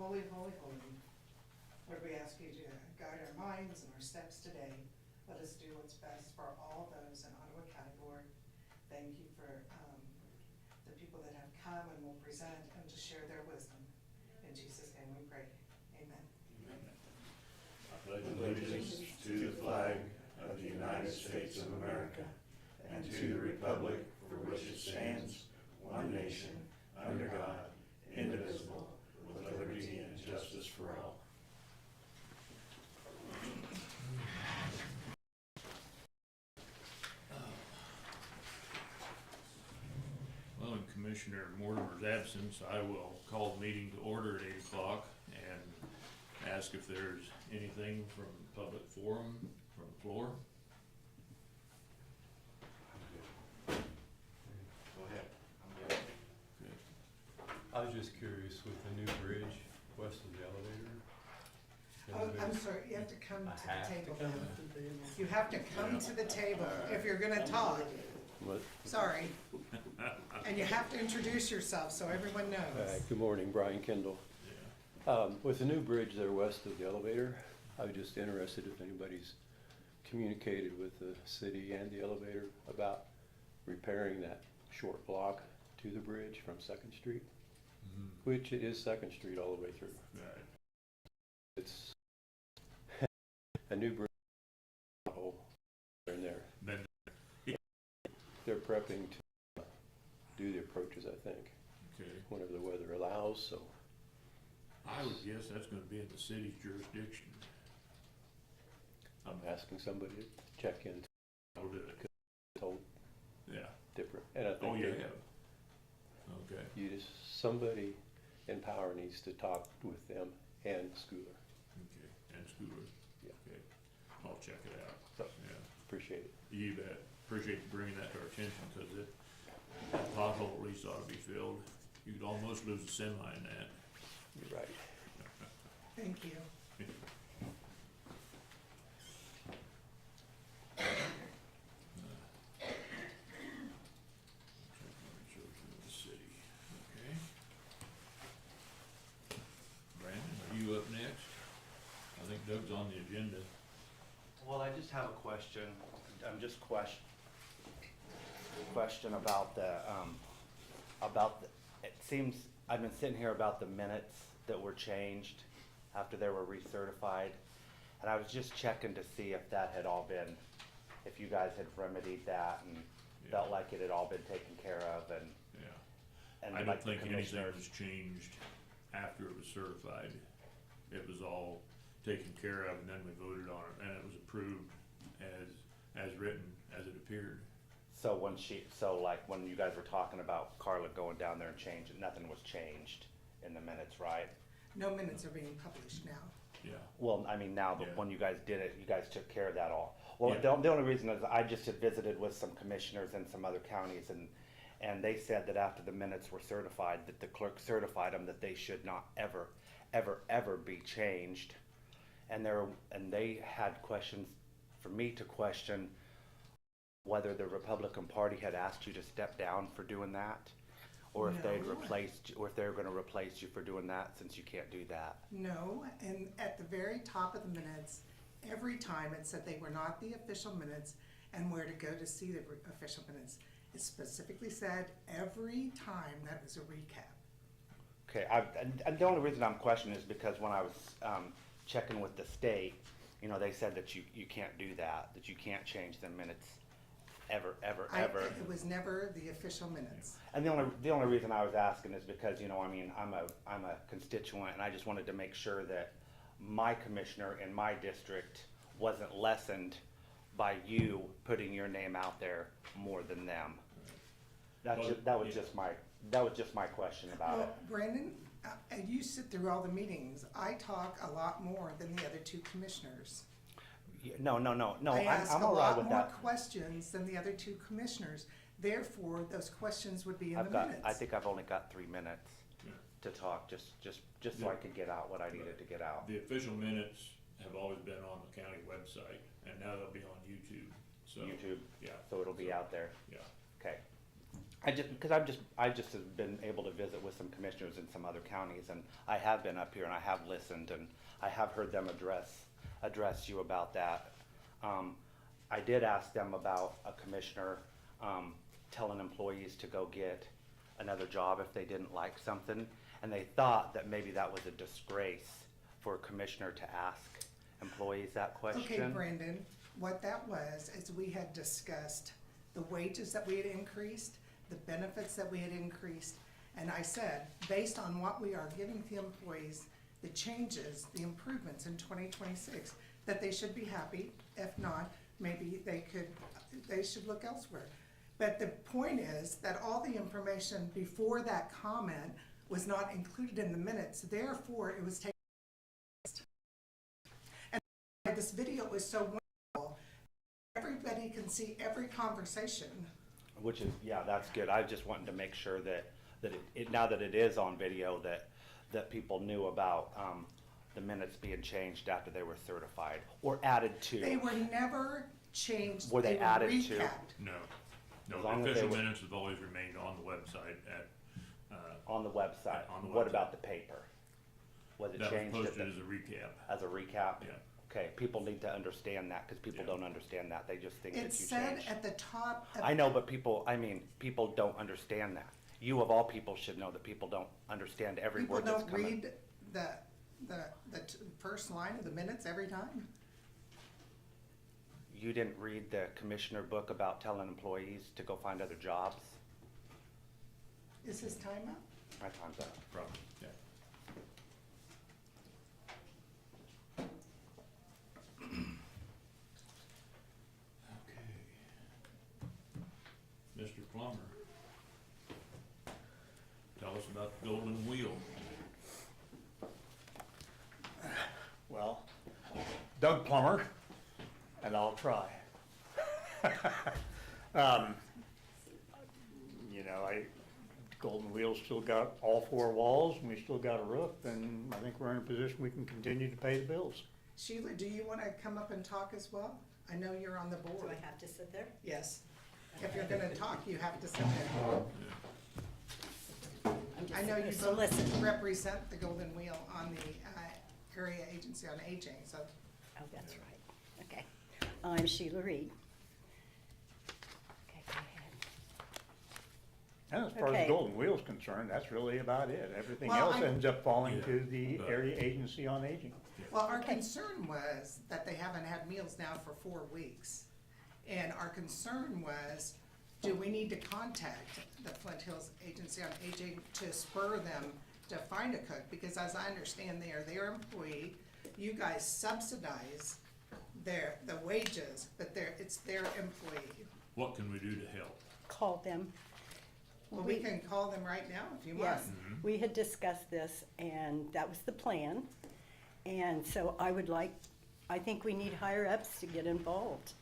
holy, holy, holy. Lord, we ask you to guide our minds and our steps today. Let us do what's best for all those in Ottawa County Board. Thank you for the people that have come and will present and to share their wisdom. In Jesus' name we pray. Amen. I pledge allegiance to the flag of the United States of America and to the republic for which it stands, one nation, under God, indivisible, with liberty and justice for all. Well, in Commissioner Mortimer's absence, I will call the meeting to order at 8 o'clock and ask if there's anything from the public forum, from the floor. Go ahead. Good. I was just curious with the new bridge west of the elevator. Oh, I'm sorry, you have to come I to have the to table. come now. You have to come to the table if you're gonna talk. What? Sorry. And you have to introduce yourself so everyone knows. Good morning, Brian Kendall. Yeah. With the new bridge there west of the elevator, I was just interested if anybody's communicated with the city and the elevator about repairing that short block to the bridge from 2nd Street, which it is 2nd Street all the way through. Right. It's a new bridge in there. Been They're prepping to do the approaches, I think, okay. whenever the weather allows, so. I would guess that's going to be in the city's jurisdiction. I'm asking somebody to check in, I'll do it. told Yeah. different, and I Oh, think you that have. Okay. you just, somebody in power needs to talk with them and Schooler. Okay. And Schooler. Yeah. Okay. I'll check it out. So, Yeah. appreciate it. You bet. Appreciate you bringing that to our attention because that pothole at least ought to be filled. You could almost lose a semi in that. You're right. Thank you. Okay. Brandon, are you up next? I think Doug's on the agenda. Well, I just have a question. I'm just question about it seems, I've been sitting here about the minutes that were changed after they were recertified. And I was just checking to see if that had all been, if you guys had remedied that and felt like it had all been taken care of and. Yeah. And I don't like the think anything commissioners. was changed after it was certified. It was all taken care of and then we voted on it and it was approved as written, as it appeared. So like when you guys were talking about Carla going down there and changing, nothing was changed in the minutes, right? No minutes are being published now. Yeah. Well, I mean now, but Yeah. when you guys did it, you guys took care of that all. Well, Yeah. the only reason is I just had visited with some commissioners in some other counties and they said that after the minutes were certified, that the clerk certified them that they should not ever be changed. And they had questions for me to question whether the Republican Party had asked you to step down for doing that, or if they'd No. replaced, or if they were gonna replace you for doing that since you can't do that. No, and at the very top of the minutes, every time it said they were not the official minutes and where to go to see the official minutes. It specifically said every time that was a recap. Okay, and the only reason I'm questioning is because when I was checking with the state, you know, they said that you can't do that you can't change the minutes ever. It was never the official minutes. And the only reason I was asking is because, you know, I mean, I'm a constituent and I just wanted to make sure that my commissioner in my district wasn't lessened by you putting your name out there more than them. That was just my question about it. Well, Brandon, you sit through all the meetings. I talk a lot more than the other two commissioners. No, I ask I'm a all right lot with more that. questions than the other two commissioners. Therefore, those questions would be in the minutes. I think I've only got 3 minutes Yeah. to talk, just so I could get out what I needed to get out. The official minutes have always been on the county website and now they'll be on YouTube. So YouTube, yeah. so it'll be out there. Yeah. Okay. I just have been able to visit with some commissioners in some other counties, and I have been up here and I have listened, and I have heard them address you about that. I did ask them about a commissioner, telling employees to go get another job if they didn't like something, and they thought that maybe that was a disgrace for a commissioner to ask employees that question. Okay, Brandon, what that was, is we had discussed the wages that we had increased, the benefits that we had increased, and I said, based on what we are giving the employees, the changes, the improvements in 2026, that they should be happy. If not, maybe they should look elsewhere. But the point is that all the information before that comment was not included in the minutes, therefore it was taken. And this video is so wonderful. Everybody can see every conversation. Which is, yeah, that's good. I just wanted to make sure that now that it is on video, that people knew about the minutes being changed after they were certified or added to. They were never changed. Were they added to? recapped. No, As the long as they official were- minutes have always remained on the website at, On the website. On the What website. about the paper? Was it that was changed at posted the, as a recap. as a recap? Yeah. Okay, people need to understand that, because people Yeah. don't understand that. They just think that you It changed. said at the top of. I know, but people don't understand that. You of all people should know that people don't understand every People word that's don't coming. read the first line of the minutes every time. You didn't read the commissioner book about telling employees to go find other jobs? Is his time up? My time's up. Probably, yeah. Okay. Mr. Plummer, tell us about the golden wheel. Well, Doug Plummer, and I'll try. Golden Wheel's still got all four walls, and we still got a roof, and I think we're in a position we can continue to pay the bills. Sheila, do you want to come up and talk as well? I know you're on the Do board. I have to sit there? Yes. If you're gonna talk, you have to sit there. I'm just I know you supposed to both listen. represent the Golden Wheel on the Area Agency on Aging, so Oh, that's right. Okay. I'm Sheila Reed. Okay, go ahead. And as far as Okay. Golden Wheel's concerned, that's really about it. Everything Well, else ends up falling Yeah, to the but- Area Agency on Aging. Well, our Okay. concern was that they haven't had meals now for 4 weeks. And our concern was, do we need to contact the Flint Hills Agency on Aging to spur them to find a cook? Because as I understand, they are their employee. You guys subsidize the wages, but it's their employee. What can we do to help? Call them. Well, we can call them right now if you want. Yes, we had discussed this, and that was the plan. And so I think we need higher ups to get involved.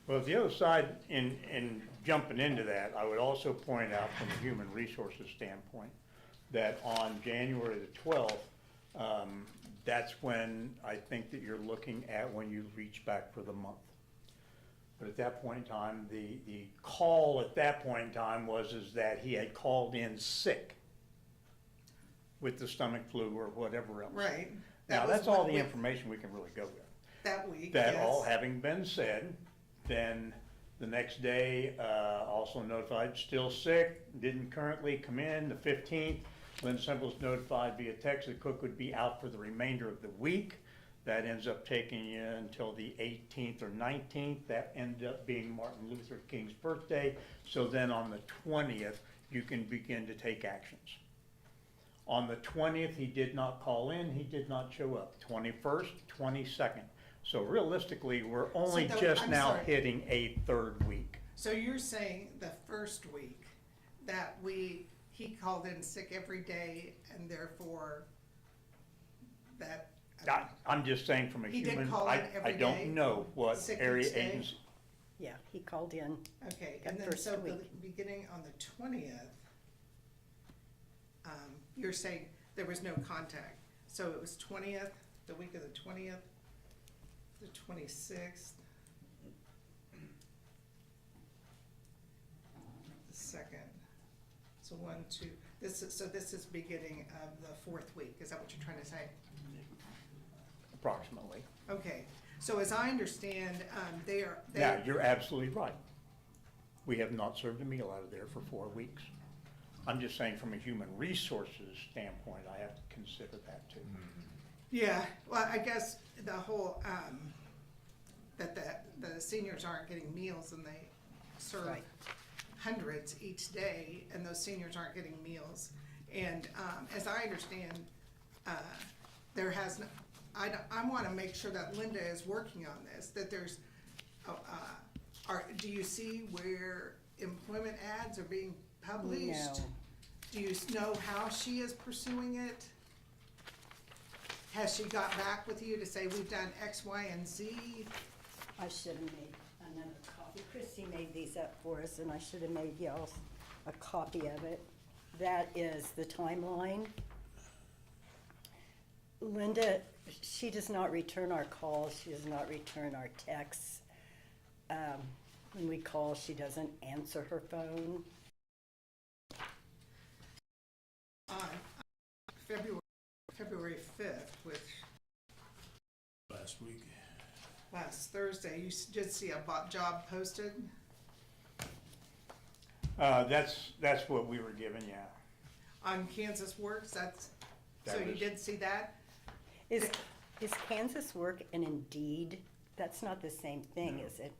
Well, the other side, in jumping into that, I would also point out from a human resources standpoint, that on January the 12th, that's when I think that you're looking at when you reach back for the month. But at that point in time, the call at that point in time is that he had called in sick with the stomach flu or whatever else. Right. Now, That was that's all one the week- information we can really go with. That week, That yes. all having been said, then the next day, also notified, still sick, didn't currently come in, the 15th. Lynn Semple's notified via text that Cook would be out for the remainder of the week. That ends up taking you until the 18th or 19th. That ended up being Martin Luther King's birthday. So then on the 20th, you can begin to take actions. On the 20th, he did not call in, he did not show up. 21st, 22nd. So realistically, we're only So just I'm now sorry. hitting a third week. So you're saying the first week that he called in sick every day and therefore that. I'm just saying from a He did human, call in I every day, don't know what sick area each day? agency. Yeah, he called in. Okay, That and then first so the week. beginning on the 20th, you're saying there was no contact. So it was 20th, the week of the 20th, the 26th, the 2nd. So 1, 2, this is beginning of the 4th week, is that what you're trying to say? Approximately. Okay, so as I understand, they Now, you're absolutely right. We have not served a meal out of there for 4 weeks. I'm just saying from a human resources standpoint, I have to consider that too. yeah, well, I guess the whole, that the seniors aren't getting meals and they serve Right. hundreds each day, and those seniors aren't getting meals. And, as I understand, there has, I wanna make sure that Linda is working on this, that there's, do you see where employment ads are being published? No. Do you know how she is pursuing it? Has she got back with you to say, we've done X, Y, and Z? I should have made another copy. Christy made these up for us, and I should have made y'all a copy of it. That is the timeline. Linda, she does not return our calls, she does not return our texts. When we call, she doesn't answer her phone. On February 5th, which Last week. last Thursday, you did see a job posted That's what we were given, yeah. on Kansas Works, so That you was- did see that? Is Kansas Work and Indeed, that's not the same thing, is it?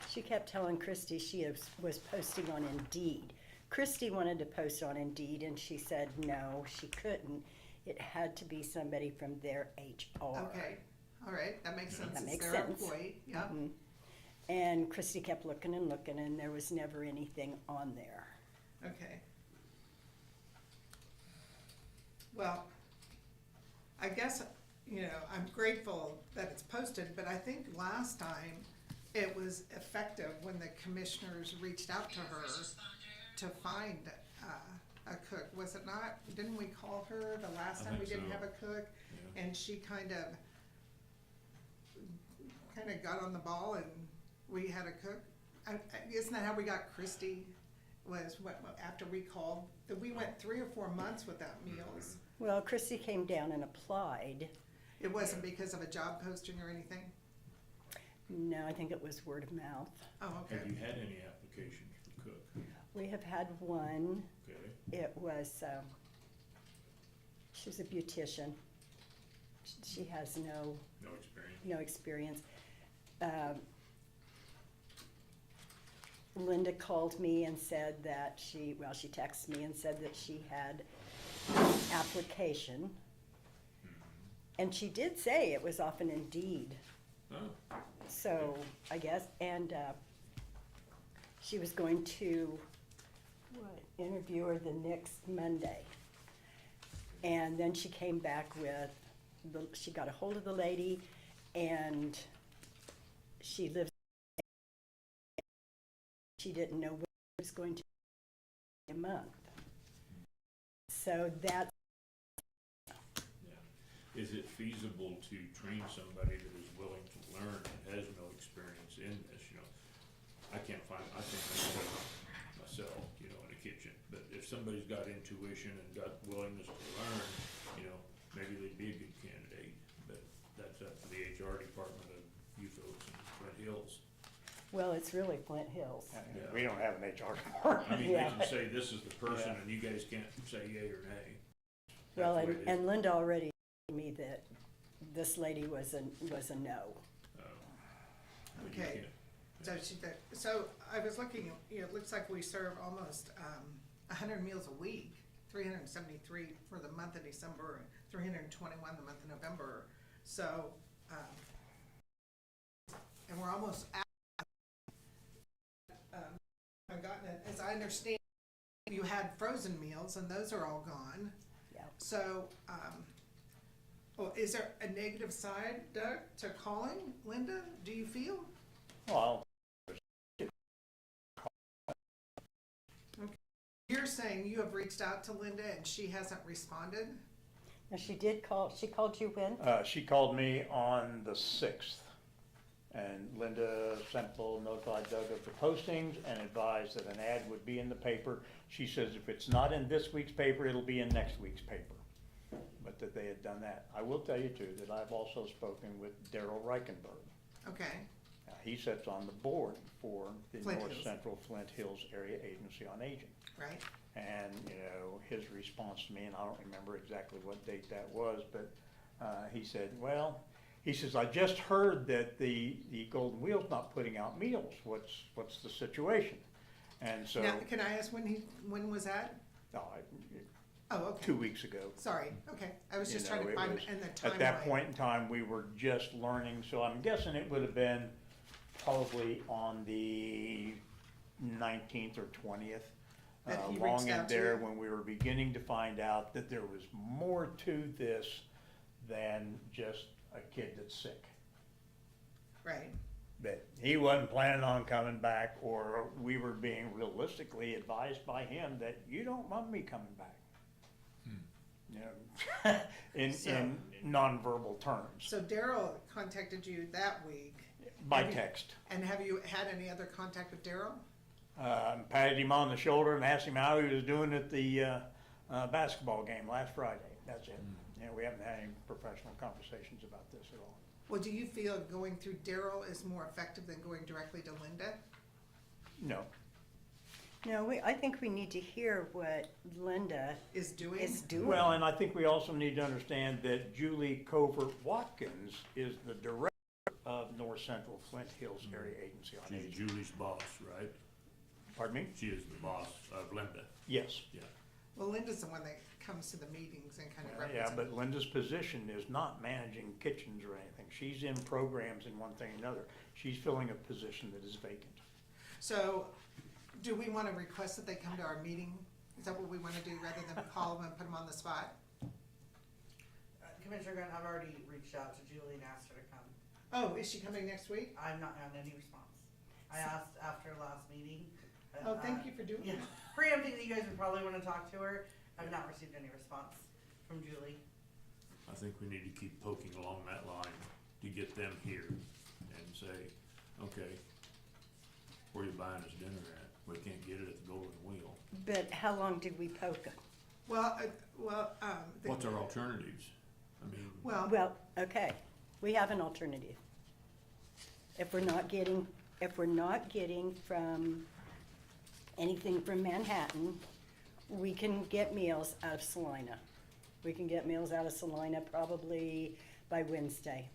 She kept telling Christy she was posting on Indeed. Christy wanted to post on Indeed, and she said no, she couldn't. It had to be somebody from their HR. Okay, all right, that makes sense. That It's makes their sense. employee, yeah. Mhm. And Christy kept looking, and there was never anything on there. Okay. Well, I guess, I'm grateful that it's posted, but I think last time it was effective when the commissioners reached out to her to find a cook, was it not? Didn't we call her the last I time we think didn't so. have a cook? Yeah. And she kind of got on the ball and we had a cook. Isn't that how we got Christy, was after we called? That we went 3 or 4 months without meals. Well, Christy came down and applied. It wasn't because of a job posting or anything? No, I think it was word of mouth. Oh, okay. Have you had any applications for cook? We have had one. Okay. It was, she was a beautician. She has No experience? no experience. Linda called me and said that she texted me and said that she had an application. And she did say it was off an Indeed. Oh, So, I guess, and she was going to interview her the next Monday. And then she came back with, she got a hold of the lady, and she lives, she didn't know when it was going to be a month. So that's, yeah. Is it feasible to train somebody that is willing to learn and has no experience in this, I can't find, I think I can do it myself, in a kitchen, but if somebody's got intuition and got willingness to learn, maybe they'd be a good candidate, but that's up to the HR department of you folks in Flint Hills. well, it's really Flint Hills. Yeah. We don't have an HR department. I mean, Yeah. they can say this is the person Yeah. and you guys can't say yay or nay. Well, That's the way it is. and Linda already told me that this lady was a no. But you Okay. can't- So I was looking, it looks like we serve almost 100 meals a week, 373 for the month of December, 321 the month of November. So, and we're almost at, I've gotten it, as I understand, you had frozen meals and those are all gone. Yeah. So, well, is there a negative side, Doug, to calling Linda, do you feel? Well, You're saying you have reached out to Linda and she hasn't responded? Now, she did call, she called you when? she called me on the 6th, And Linda Semple notified Doug of the postings and advised that an ad would be in the paper. She says if it's not in this week's paper, it'll be in next week's paper. But that they had done that. I will tell you too, that I've also spoken with Daryl Reichenberg. Okay, He sits on the board for the Flint North Hills. Central Flint Hills Area Agency on Aging. right, And, his response to me, and I don't remember exactly what date that was, but, he said, well, he says, I just heard that the Golden Wheel's not putting out meals. What's the situation? And so, now, can I ask when was that? no, Oh, okay. 2 weeks ago. Sorry, okay, I was You just know, trying to it find was- in the timeline. At that point in time, we were just learning, so I'm guessing it would have been probably on the 19th or 20th. That he Long reached in out to there you? when we were beginning to find out that there was more to this than just a kid that's sick. Right, That he wasn't planning on coming back, or we were being realistically advised by him that you don't want me coming back. You know, in So- nonverbal terms, so Daryl contacted you that week, by have you- text. and have you had any other contact with Daryl? Patted him on the shoulder and asked him how he was doing at the basketball game last Friday. That's it. We haven't had any professional conversations about this at all. Well, do you feel going through Daryl is more effective than going directly to Linda? No. No, I think we need to hear what Linda Is doing? is doing. Well, and I think we also need to understand that Julie Covert Watkins is the director of North Central Flint Hills Area Agency on She's Aging. Julie's boss, right? Pardon me? She is the boss of Linda, Yes. yeah. Well, Linda's the one that comes to the meetings and kind of Yeah, represents. but Linda's position is not managing kitchens or anything. She's in programs and one thing or another. She's filling a position that is vacant. So, do we want to request that they come to our meeting? Is that what we want to do, rather than call them and put them on the spot? Commissioner Grant, I've already reached out to Julie and asked her to come. Oh, is she coming next week? I've not gotten any response. I asked after last meeting. Oh, thank you for doing Yeah, that. preempting that you guys would probably wanna talk to her. I've not received any response from Julie. I think we need to keep poking along that line to get them here and say, okay, where you buying us dinner at? We can't get it at the Golden Wheel. But how long did we poke them? Well, What's our alternatives? I mean, Well, okay, we have an alternative. If we're not getting from anything from Manhattan, we can get meals out of Salina. We can get meals out of Salina probably by Wednesday.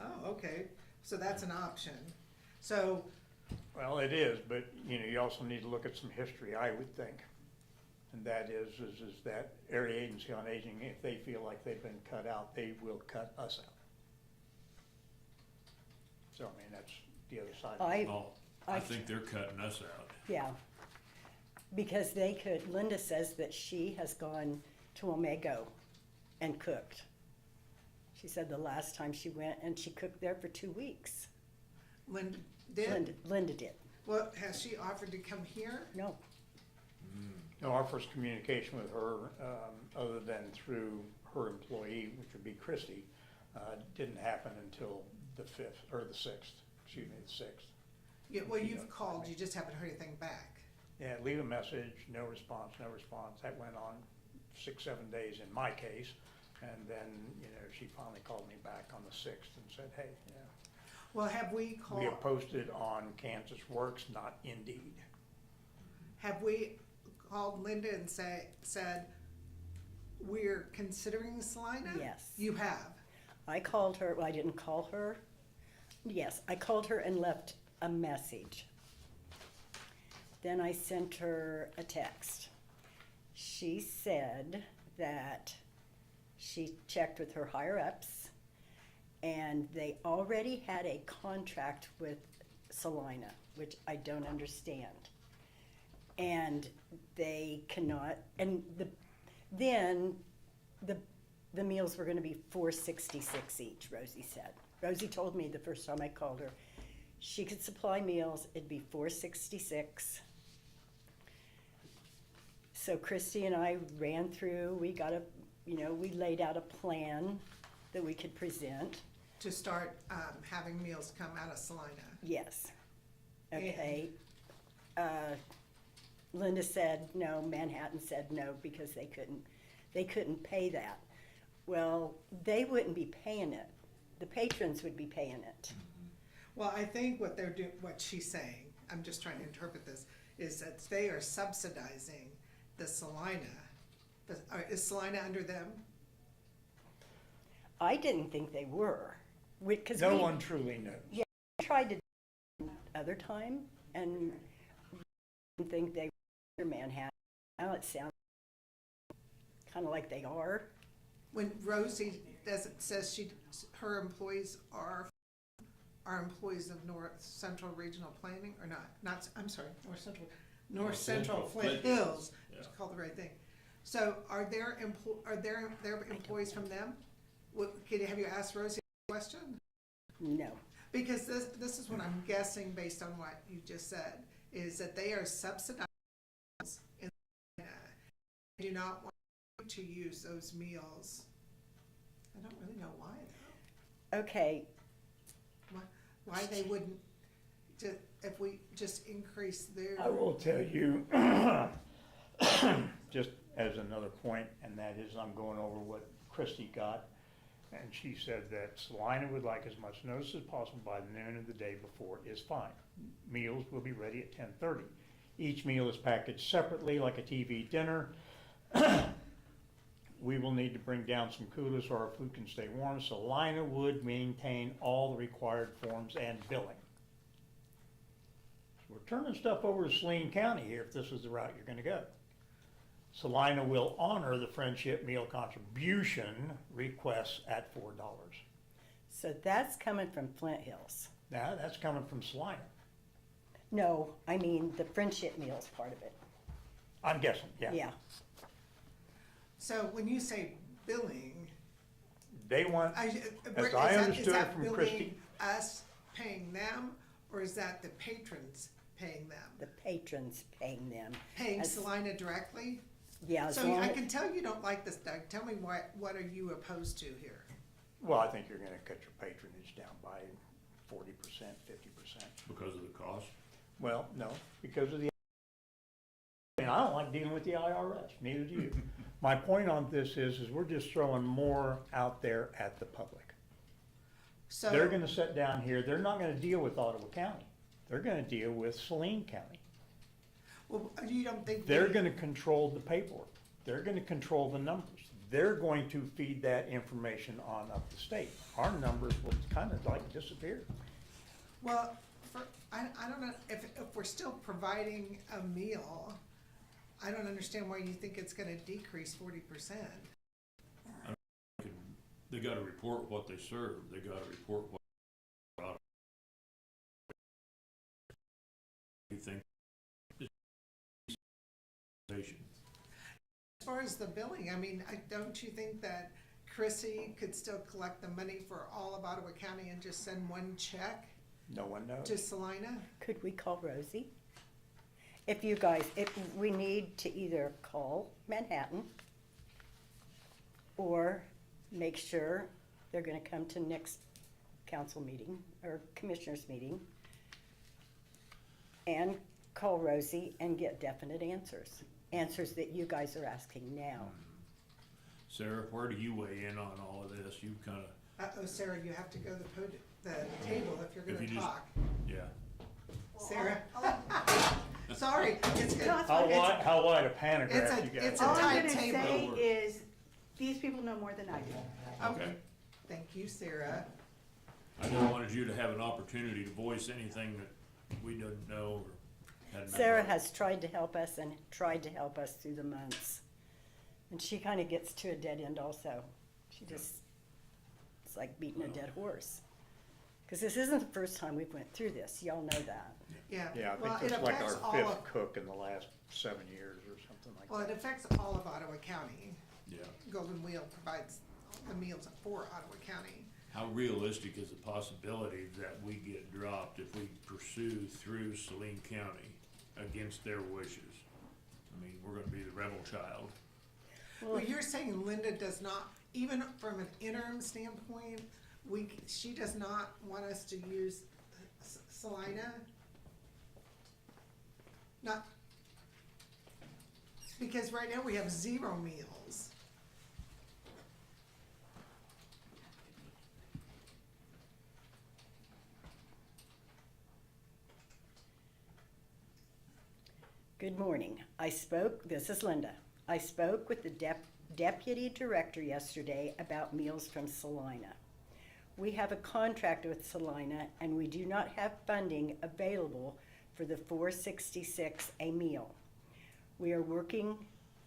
oh, okay, so that's an option. So, Well, it is, but, you also need to look at some history, I would think. And that is that Area Agency on Aging, if they feel like they've been cut out, they will cut us out. So, I mean, that's the other side. of it. I think they're cutting us out. Yeah, because Linda says that she has gone to Omego and cooked. She said the last time she went, and she cooked there for 2 weeks. Linda did? Linda did, Well, has she offered to come here? no. No, our first communication with her, other than through her employee, which would be Christie, didn't happen until the 6th. Yeah, well, you've called, you just haven't heard anything back. Yeah, leave a message, no response. That went on 6-7 days in my case. And then, she finally called me back on the 6th and said, hey, Well, have we we called, have posted on Kansas Works, not Indeed. have we called Linda and said, we're considering Salina? Yes. You have? I called her, well, I didn't call her. Yes, I called her and left a message. Then I sent her a text. She said that she checked with her higher-ups, and they already had a contract with Salina, which I don't understand. And they cannot, and then the meals were gonna be $4.66 each, Rosie said. Rosie told me the first time I called her, she could supply meals, it'd be $4.66. So Christy and I ran through, we laid out a plan that we could present. to start, having meals come out of Salina. Yes. Okay. Linda said no, Manhattan said no, because they couldn't pay that. Well, they wouldn't be paying it. The patrons would be paying it. Well, I think what they're doing, what she's saying, I'm just trying to interpret this, is that they are subsidizing the Salina. Is Salina under them? I didn't think they were, because No one truly knows. Yeah, we tried to do it other time, and didn't think they were Manhattan. Now it sounds kind of like they are. When Rosie says her employees are employees of North Central Regional Planning, or not, I'm sorry, North Central Flint Hills, Yeah. it's called the right thing. So are there employees from them? Have you asked Rosie a question? No. Because this is what I'm guessing based on what you just said, is that they are subsidized in do not want to use those meals. I don't really know why though. Okay, Why they wouldn't, if we just increase their. I will tell you, just as another point, and that is I'm going over what Christie got. And she said that Salina would like as much notice as possible by noon of the day before is fine. Meals will be ready at 10:30. Each meal is packaged separately like a TV dinner. We will need to bring down some coolers so our food can stay warm. Salina would maintain all the required forms and billing. So we're turning stuff over to Saline County here if this is the route you're gonna go. Salina will honor the friendship meal contribution requests at $4. so that's coming from Flint Hills. Now, that's coming from Salina. No, I mean the friendship meals part of it. I'm guessing, yeah. Yeah. So when you say billing, They want, as as I understood it from Christie, billing us paying them, or is that the patrons paying them? The patrons paying them. Paying As- Salina directly? Yeah, as So long I as, can tell you don't like this, Doug. Tell me what are you opposed to here? well, I think you're gonna cut your patronage down by 40%, 50%. Because of the cost. Well, no, because of the, I mean, I don't like dealing with the IRS, neither do you. My point on this is we're just throwing more out there at the public. So. They're gonna sit down here, they're not gonna deal with Ottawa County, they're gonna deal with Saline County. Well, you don't think. They're gonna control the paperwork, they're gonna control the numbers, they're going to feed that information on up the state. Our numbers will kind of like disappear. Well, I don't know, if we're still providing a meal, I don't understand why you think it's gonna decrease 40%. They gotta report what they serve, they gotta report what. You think? As far as the billing, I mean, don't you think that Chrissy could still collect the money for all of Ottawa County and just send one check No one knows. to Salina? could we call Rosie? If you guys, if we need to either call Manhattan or make sure they're gonna come to next council meeting or commissioners meeting and call Rosie and get definite answers that you guys are asking now. Sarah, where do you weigh in on all of this? You kinda, Uh-oh, Sarah, you have to go to the table if you're If you gonna just- talk. yeah. Sarah? Sorry, it's good. No, it's How fine. wide, how wide a pantograph It's a- you got? it's a All tight I'm gonna table. say is, these people know more than I do. Okay, thank you, Sarah. I just wanted you to have an opportunity to voice anything that we didn't know or hadn't. Sarah has tried to help us and tried to help us through the months. And she kind of gets to a dead end also. She just, it's like beating a dead horse. Because this isn't the first time we've went through this, y'all know that. Yeah. Yeah, I Well, think it that's like affects our all fifth of- cook in the last 7 years or something like Well, it that. affects all of Ottawa County. Yeah. Golden Wheel provides the meals for Ottawa County. How realistic is the possibility that we get dropped if we pursue through Saline County against their wishes? I mean, we're gonna be the rebel child. Well, you're saying Linda does not, even from an interim standpoint, she does not want us to use Salina? Not, because right now we have 0 meals. Good morning. This is Linda. I spoke with the deputy director yesterday about meals from Salina. We have a contract with Salina and we do not have funding available for the $4.66 a meal. We are working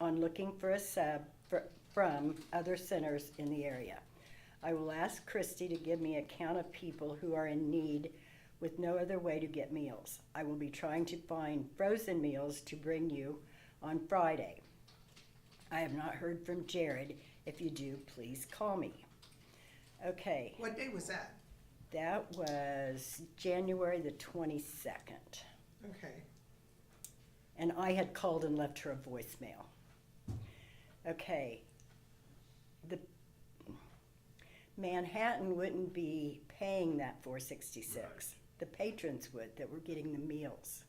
on looking for a sub from other centers in the area. I will ask Christy to give me a count of people who are in need with no other way to get meals. I will be trying to find frozen meals to bring you on Friday. I have not heard from Jared. If you do, please call me. Okay, What day was that? that was January the 22nd. Okay. And I had called and left her a voicemail. Okay. The Manhattan wouldn't be paying that $4.66. Right. The patrons would that were getting the meals.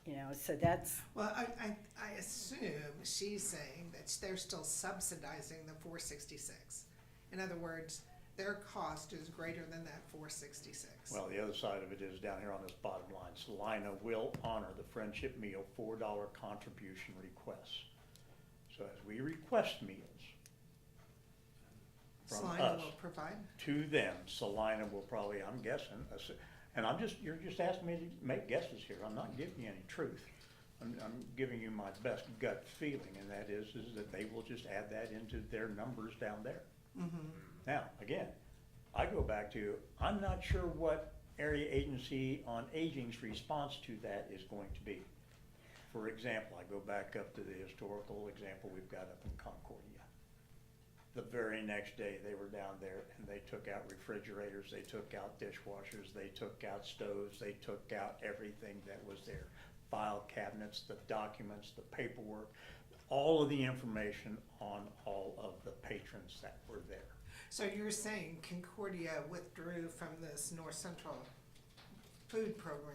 You know, so that's, Well, I assume she's saying that they're still subsidizing the $4.66. In other words, their cost is greater than that $4.66. Well, the other side of it is down here on this bottom line, Salina will honor the Friendship Meal $4 contribution requests. So as we request meals from Salina us will provide. to them, Salina will probably, I'm guessing, and you're just asking me to make guesses here. I'm not giving you any truth. I'm giving you my best gut feeling, and that is that they will just add that into their numbers down there. Mm-hmm. Now, again, I go back to, I'm not sure what Area Agency on Aging's response to that is going to be. For example, I go back up to the historical example we've got up in Concordia. The very next day, they were down there and they took out refrigerators, they took out dishwashers, they took out stoves, they took out everything that was there. File cabinets, the documents, the paperwork, all of the information on all of the patrons that were there. So you're saying Concordia withdrew from this North Central food program,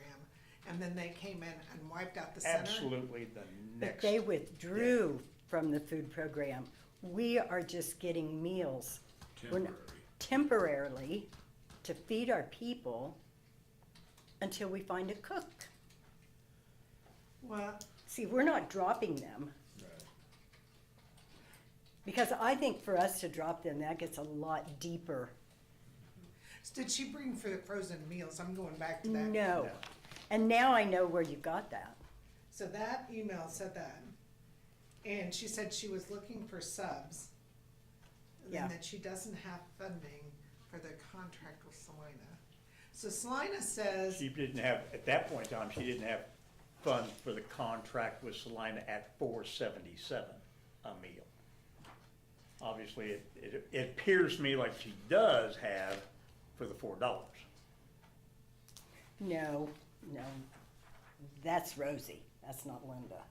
and then they came in and wiped out the center? Absolutely the but next. they withdrew from the food program. We are just getting meals. We're not- temporarily to feed our people until we find a cook. Well, See, we're not dropping them. Right. Because I think for us to drop them, that gets a lot deeper. did she bring frozen meals? I'm going back to that. No. No. And now I know where you got that. So that email said that, and she said she was looking for subs, Yeah. and that she doesn't have funding for the contract with Salina. So Salina says, She didn't have, at that point in time, she didn't have funds for the contract with Salina at $4.77 a meal. Obviously, it appears to me like she does have for the $4. No, that's Rosie. That's not Linda.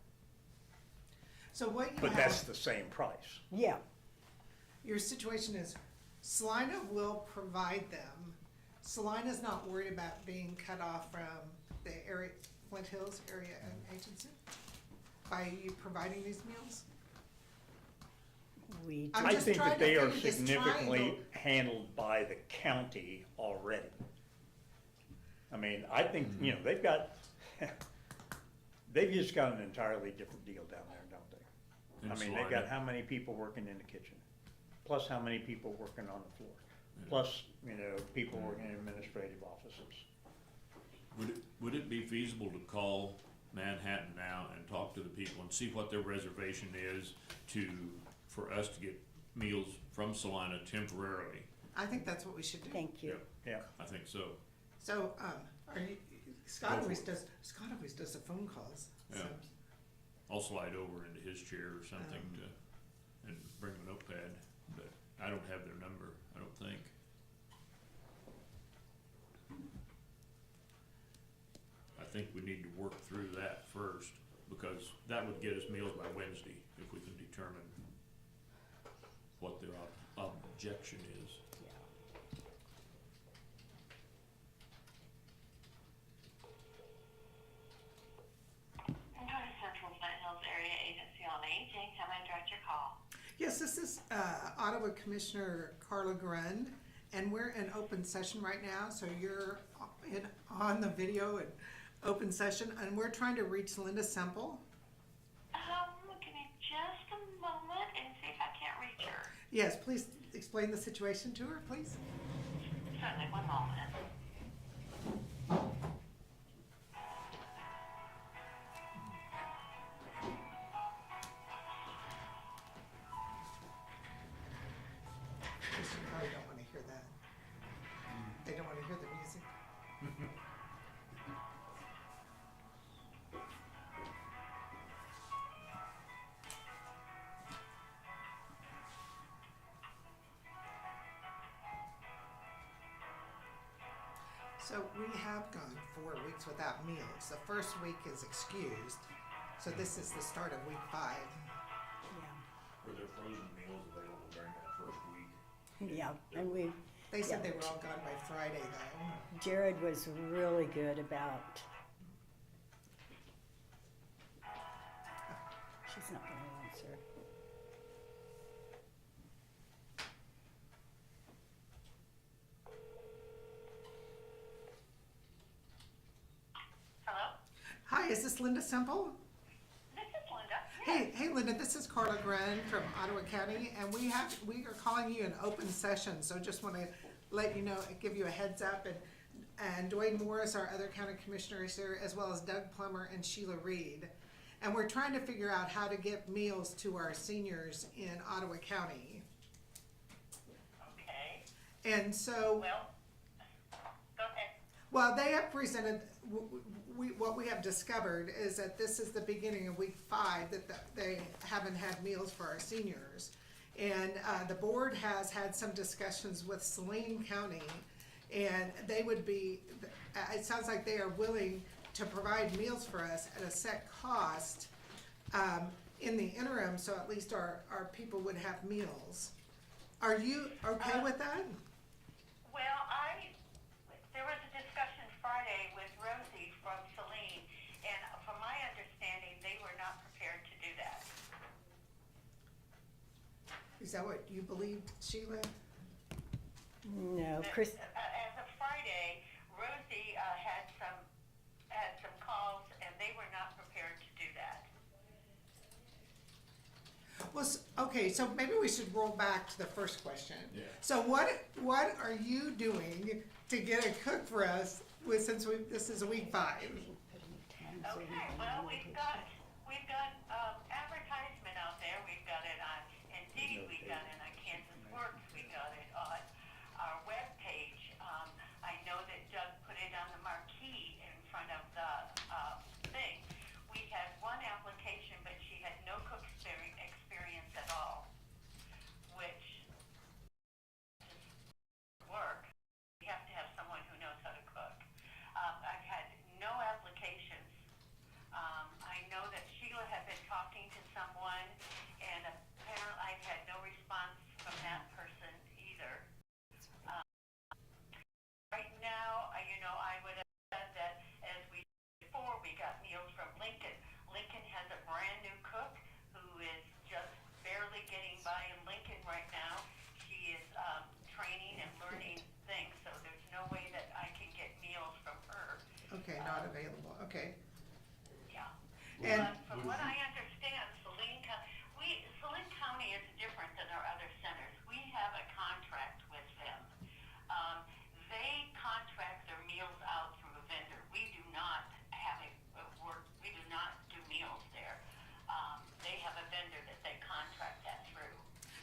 so what you But that's have, the same price. Yeah, your situation is Salina will provide them. Salina's not worried about being cut off from the area, Flint Hills Area Agency by you providing these meals? we I'm I just think trying that to they are figure this significantly triangle. handled by the county already. I mean, I think, you know, they've got, they've just got an entirely different deal down there, don't they? I mean, they've got how many people working in the kitchen, plus how many people working on the floor, plus, you know, people working in administrative offices. Would it be feasible to call Manhattan now and talk to the people and see what their reservation is for us to get meals from Salina temporarily? I think that's what we should do. thank you. Yeah, I think so. So, are you, Scott Go always for does the phone calls, so. Yeah. I'll slide over into his chair or something and bring a notepad, but I don't have their number, I don't think. I think we need to work through that first, because that would get us meals by Wednesday, if we can determine what their objection is. your call? Yes, this is Ottawa Commissioner Carla Grund, and we're in open session right now, so you're on the video and open session, and we're trying to reach Linda Semple. Give me just a moment and see if I can't reach her. Yes, please explain the situation to her, please. Certainly, one moment. You probably don't want to hear that. They don't want to hear the music. So we have gone 4 weeks without meals. The first week is excused. So this is the start of week 5. Yeah. Were there frozen meals available during that first week? Yeah, and They said Yeah. they were all gone by Friday though. Jared was really good about. She's not going to answer. Hello? Hi, is this Linda Semple? This is Linda. Hey Linda, this is Carla Grund from Ottawa County, and we are calling you an open session, so just want to let you know, give you a heads up, and Dwayne Morris, our other county commissioner, is here, as well as Doug Plummer and Sheila Reed. And we're trying to figure out how to get meals to our seniors in Ottawa County. Okay. And so, Well, go ahead. well, they have presented, what we have discovered is that this is the beginning of week 5, that they haven't had meals for our seniors. And the board has had some discussions with Saline County, and they would be, it sounds like they are willing to provide meals for us at a set cost in the interim, so at least our people would have meals. Are you okay with that? Well, there was a discussion Friday with Rosie from Celine, and from my understanding, they were not prepared to do that. Is that what you believed, Sheila? No, Chris. As of Friday, Rosie had some calls, and they were not prepared to do that. Well, okay, so maybe we should roll back to the first question. Yeah. So what are you doing to get a cook for us since this is week 5? Okay, well, we've got advertisement out there. We've got it on Indeed, we got it on Kansas Works, we got it on our webpage. I know that Doug put it on the marquee in front of the thing. We had one application, but she had no cook experience at all, which work. We have to have someone who knows how to cook. I've had no applications. I know that Sheila had been talking to someone, and apparently I've had no response from that person either. Right now, I would have said that as we did before, we got meals from Lincoln. Lincoln has a brand new cook who is just barely getting by in Lincoln right now. She is training and learning things, so there's no way that I can get meals from her. Okay, not available, okay. Yeah. And- But from what I understand, Saline County is different than our other centers. We have a contract with them. They contract their meals out through a vendor. We do not we do not do meals there. They have a vendor that they contract that through.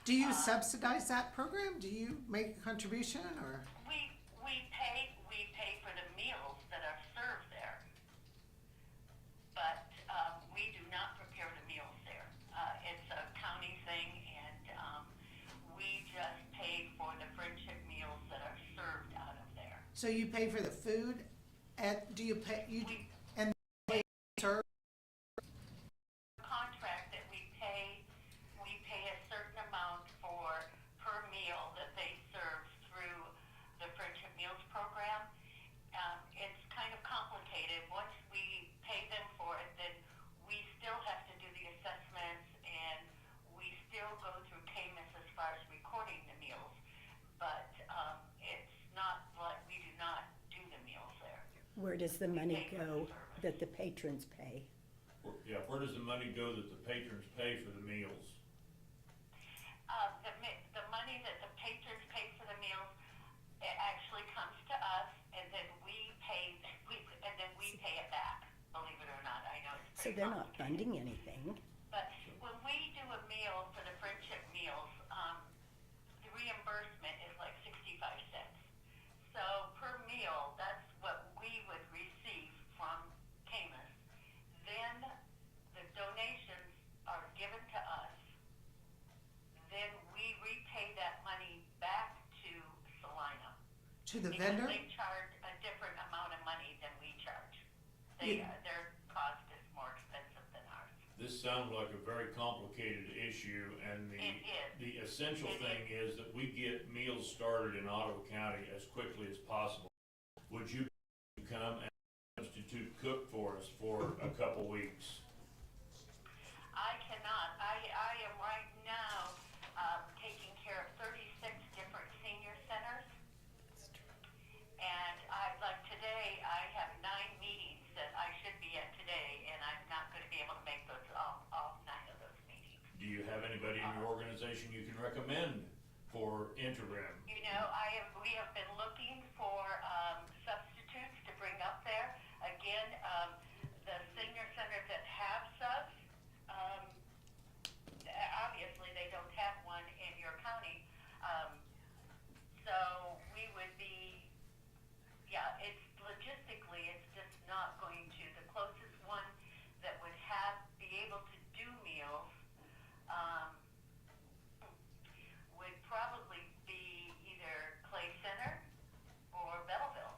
Do you subsidize that program? Do you make a contribution, or? We pay for the meals that are served there, but we do not prepare the meals there. It's a county thing, and we just pay for the friendship meals that are served out of there. So you pay for the food, do you pay, and they serve? Contract that we pay a certain amount per meal that they serve through the Friendship Meals program. It's kind of complicated. Once we pay them for it, then we still have to do the assessments, and we does the money go that the patrons pay? Where does the money go that the patrons pay for the meals? The money that the patrons pay for the meals, it actually comes to us, and then we pay it back, believe it or not. I know it's So pretty they're not complicated. funding anything. But when we do a meal for the friendship meals, the reimbursement is like 65 cents. So per meal, that's what we would receive from Camus. Then the donations are given to us. Then we repay that money back to Salina. To the vendor? Because they charge a different amount of money than we charge. Their cost is more expensive than ours. This sounds like a very complicated issue, and It is. the essential It thing is that we get meals started in Ottawa County as quickly as possible. Would you come and substitute cook for us for a couple weeks? I cannot. I am right now taking care of 36 different senior centers. And like today, I have 9 meetings that I should be at today, and I'm not going to be able to make those all 9 of those meetings. Do you have anybody in your organization you can recommend for interim? You know, we have been looking for substitutes to bring up there. Again, the senior centers that have subs, obviously they don't have one in your county. So we would be, it's logistically, it's just not going to. The closest one that would be able to do meals would probably be either Clay Center or Belleville.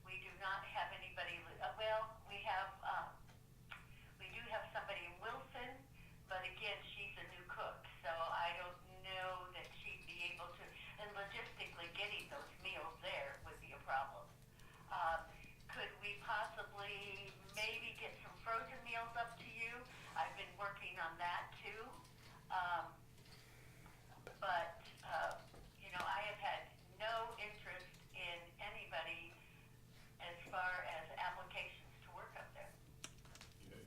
We do not have anybody, we do have somebody in Wilson, but again, she's a new cook, so I don't know that she'd be able to, and logistically getting those meals there would be a problem. Could we possibly maybe get some frozen meals up to you? I've been working on that too. But I have had no interest in anybody as far as applications to work up there. Okay.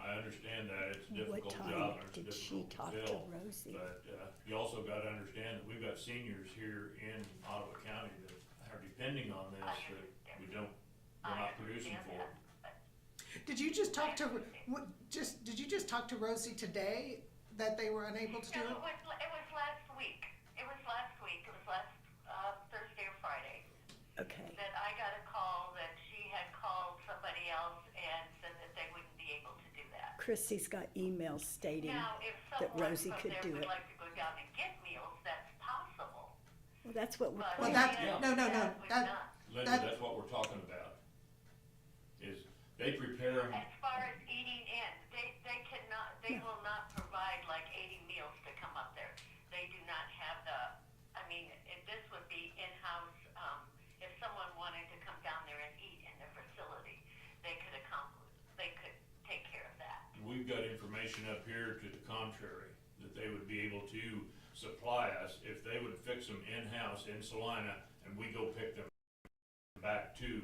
I understand that it's a What difficult time job and it's did she difficult talk to to fill. Rosie? But you also got to understand that we've got seniors here in Ottawa County that are depending on this, that we're not producing for. Did you just talk to, did you just talk to Rosie today that they were unable to do No, it? it was last week. It was last Thursday or Friday. Okay. That I got a call that she had called somebody else and said that they wouldn't be able to do that. Chrissy's got emails stating Now, if that someone Rosie from could there do would it. like to go down and get meals, that's possible. Well, that's what we're But Well, planning. that, no, Linda, That- that's what we're talking about. Is they prepare them, As far as eating in, they will not provide like 80 meals to come up there. They do not have this would be in-house, if someone wanted to come down there and eat in their facility, they could take care of that. we've got information up here to the contrary, that they would be able to supply us if they would fix them in-house in Salina, and we go pick them back to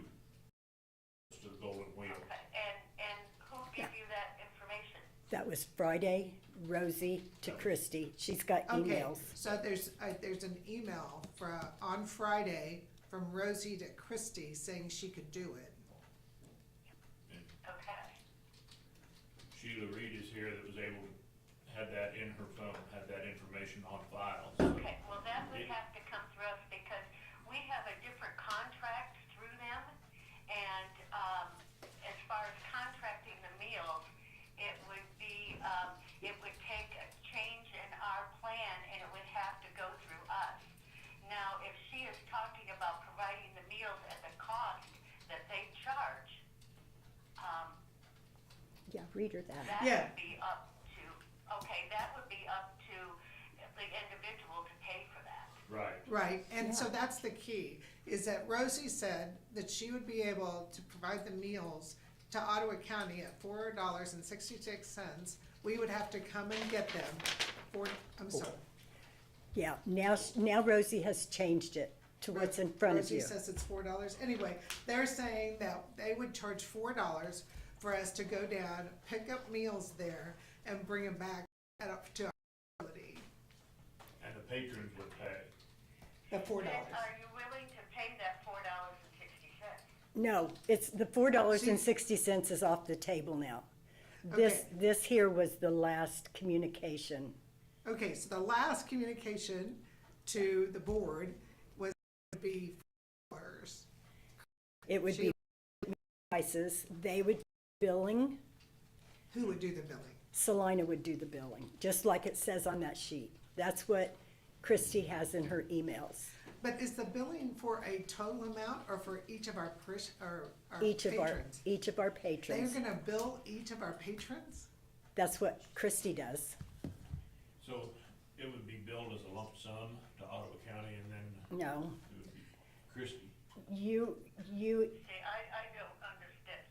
the Golden Wheel. Okay, and who gave you that information? That was Friday, Rosie to Christy. She's got okay, emails. so there's an email on Friday from Rosie to Christy saying she could do it. Okay. Sheila Reed is here that was able to, had that in her phone, had that information on file. So Okay, well, that would have to come through us because we have a different contract through them. And, as far as contracting the meals, it would be, it would take a change in our plan and it would have to go through us. Now, if she is talking about providing the meals at the cost that they charge, Yeah, read her that. that Yeah. would be up to, that would be up to the individual to pay for that. Right. Right, and so Yeah. that's the key, is that Rosie said that she would be able to provide the meals to Ottawa County at $4.66. We would have to come and get them I'm sorry, Yeah, now Rosie has changed it. to what's in front of Rosie you. says it's $4. Anyway, they're saying that they would charge $4 for us to go down, pick up meals there, and bring them back to our facility. And the patrons would pay. The $4. Then are you willing to pay that $4.60? No, it's the $4.60 is off the table now. Okay. This here was the last communication. Okay, so the last communication to the board was to be $4. It would be prices, they would billing, Who would do the billing? Salina would do the billing, just like it says on that sheet. That's what Christy has in her emails. But is the billing for a total amount or for each of our Each of our They're patrons. gonna bill each of our patrons? That's what Christy does. So it would be billed as a lump sum to Ottawa County and then No, it would be Christie. you, See, I don't understand,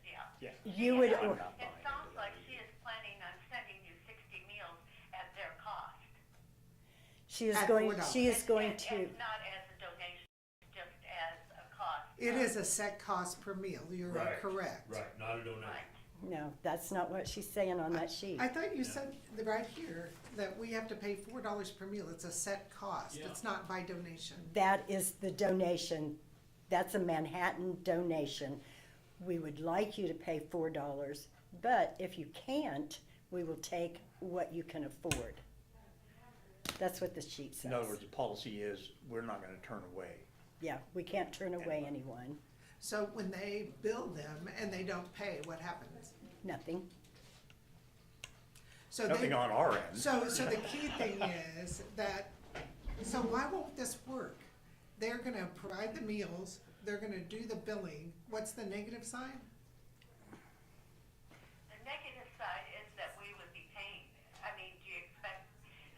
yeah. you would, It or- sounds like she is planning on sending you 60 meals at their cost. she is At going, $4. she is going And to, not as a donation, just as a cost. It is a set cost per meal, you're Right, correct. Right, not a donation. Right. no, that's not what she's saying on that sheet. I thought you said right here that we have to pay $4 per meal, it's a set cost, Yeah. it's not by donation. That is the donation. That's a Manhattan donation. We would like you to pay $4, but if you can't, we will take what you can afford. That's what the sheet says. In other words, the policy is, we're not gonna turn away. Yeah, we can't turn away anyone. So when they bill them and they don't pay, what happens? Nothing. So they- Nothing on our end. So the key thing is that, so why won't this work? They're gonna provide the meals, they're gonna do the billing, what's the negative side? The negative side is that we would be paying, I mean, do you expect,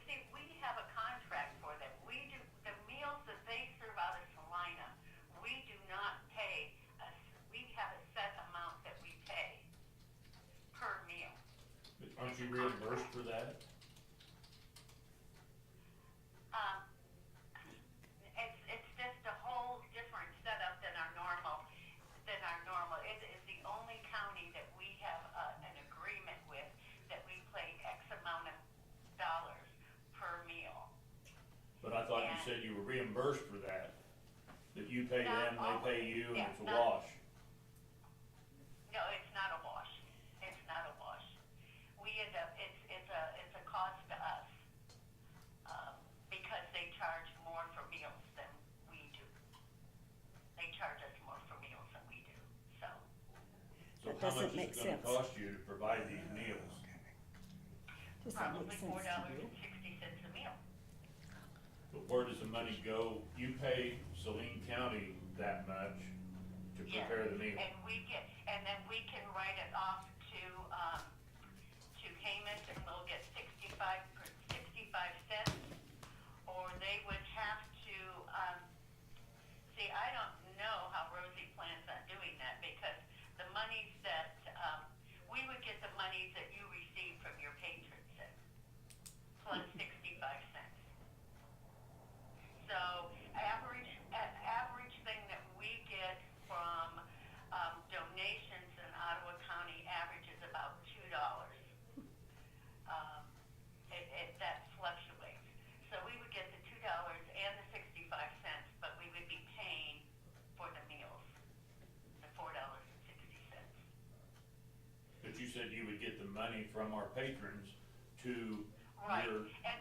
see, we have a contract for them. We do, the meals that they serve out of Salina, we do not pay, we have a set amount that we pay per meal. But aren't you reimbursed for that? It's just a whole different setup than our normal. It is the only county that we have an agreement with that we pay X amount of dollars per meal. But I thought you Yeah. said you were reimbursed for that. That you pay Not them, they pay you, and yeah, it's a not- wash. No, it's not a wash. It's not a wash. We end up, it's a cost to us, because they charge more for meals than we do. They charge us more for meals than we do, so. So That how doesn't much make is it gonna sense. cost you to provide these meals? Does that Probably make sense to you? $4.60 a meal. But where does the money go? You pay Saline County that much to Yes, prepare the meal. and then we can write it off to Hammond, and we'll get 65 cents, or they would have to, see, I don't know how Rosie plans on doing that, because the monies that, we would get the monies that you receive from your patrons, plus 65 cents. So average thing that we get from donations in Ottawa County averages about $2. That fluctuates. So we would get the $2 and the 65 cents, but we would be paying for the meals, the $4.60. But you said you would get the money from our patrons to Right, your, and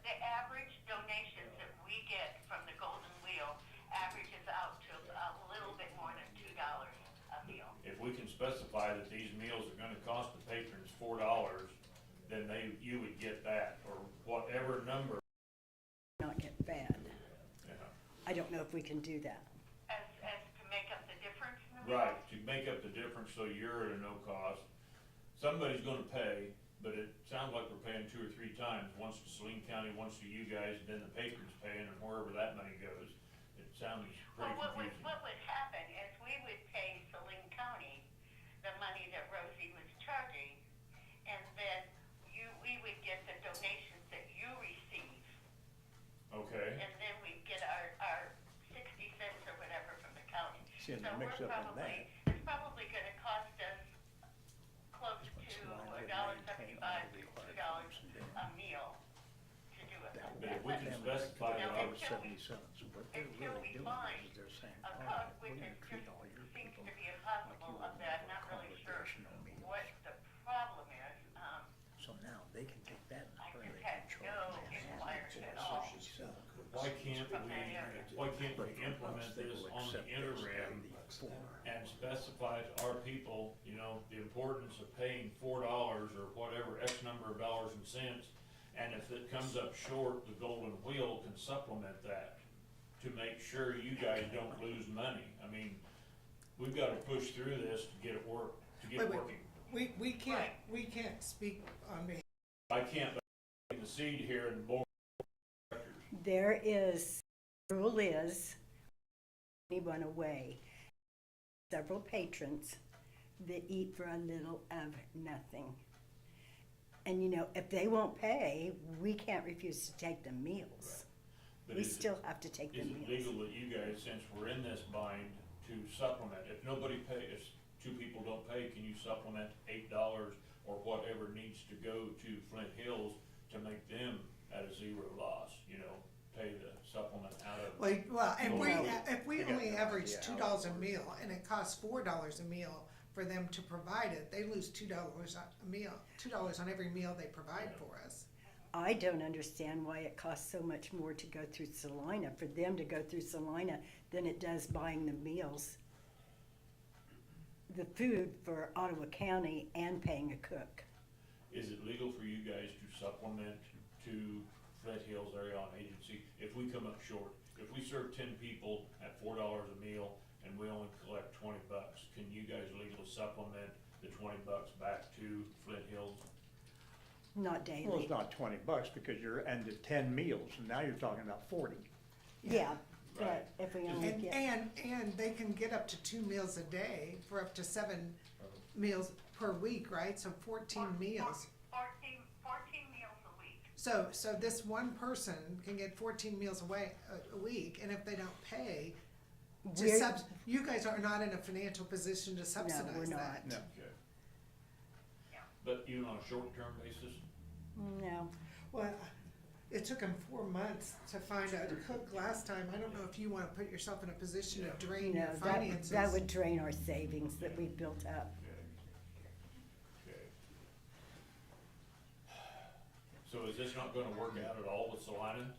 the average donations that we get from the Golden Wheel averages out to a little bit more than $2 a meal. if we can specify that these meals are gonna cost the patrons $4, then you would get that, or whatever number. Not get bad. Yeah. I don't know if we can do that. As to make up the difference in the meals? Right, to make up the difference so you're at a no cost. Somebody's gonna pay, but it sounds like we're paying 2 or 3 times, once to Saline County, once to you guys, and then the patrons paying, and wherever that money goes. It sounds pretty Well, confusing. what would happen is we would pay Saline County the money that Rosie was charging, and then we would get the donations that you receive, Okay, and then we'd get our 65 know, mix we're up on that. it's probably gonna cost us close to $1.75 to $2 a meal to do it. But if we can specify that our, $1.77, so what they're Until really we doing find is they're saying, a all cook, right, which we're gonna is treat just all your seems people to be like impossible you up would there. I'm for not really sure congregational meals. what the problem is. So now they can take that I and just they had can no charge me. inquiries at all. why can't we implement this on the interim and specify to our people, you know, the importance of paying $4 or whatever, X number of dollars and cents, and if it comes up short, the Golden Wheel can supplement that to make sure you guys don't lose money. I mean, we've gotta push through this to get it Wait. working. We can't speak on behalf. I can't put the seed here and board directors. There is, rule is, anyone away. Several patrons that eat for a little of nothing. And you know, if they won't pay, we can't refuse to take them meals. But We is it- still have to take them Is it meals. legal that you guys, since we're in this bind, to supplement, if nobody pays, if two people don't pay, can you supplement $8 or whatever needs to go to Flint Hills to make them at a zero loss, you know, pay the supplement out of? Well, if we I got only no average idea how $2 it a works. meal and it costs $4 a meal for them to provide it, they lose $2 a meal, $2 on every meal they provide for us. I don't understand why it costs so much more to go through Salina, for them to go through Salina, than it does buying the meals, the food for Ottawa County and paying a cook. Is it legal for you guys to supplement to Flint Hills area on agency if we come up short? If we serve 10 people at $4 a meal and we only collect $20, can you guys legally supplement the $20 back to Flint Hills? Not Well, daily. it's not $20 because you're into 10 meals and now you're talking about 40. Yeah, but Right. if we only get, And they can get up to 2 meals a day for up to 7 meals per week, right? So 14 meals. 14 meals a week. So this one person can get 14 meals a week, and if they don't pay, we're, you guys are not in a financial position to subsidize we're not. that. No. Okay. Yeah. But even on a short-term basis? no, Well, it took them 4 months to find a cook last time. I don't know if you wanna put yourself in a position to drain no, your finances. that would drain our savings that we've built up. Okay. So is this not gonna work out at all with Salina?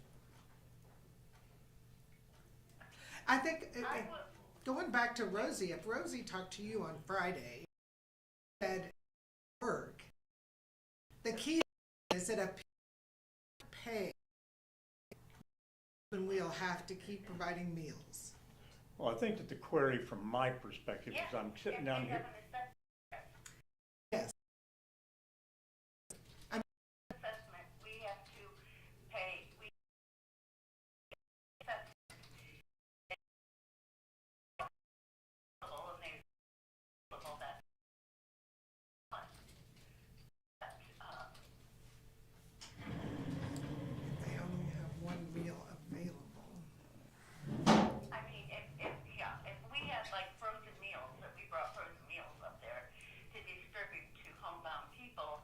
I think, I would, going back to Rosie, if Rosie talked to you on Friday, said, work, the key is that if people pay, then we'll have to keep providing meals. Well, I think that the query from my perspective yes, is I'm if sitting they down have here. an assessment. Yes. Assessment, we have to pay, we assess. And they, all that. But, They only have one meal available. I mean, if we had like frozen meals, if we brought frozen meals up there to distribute to homebound people,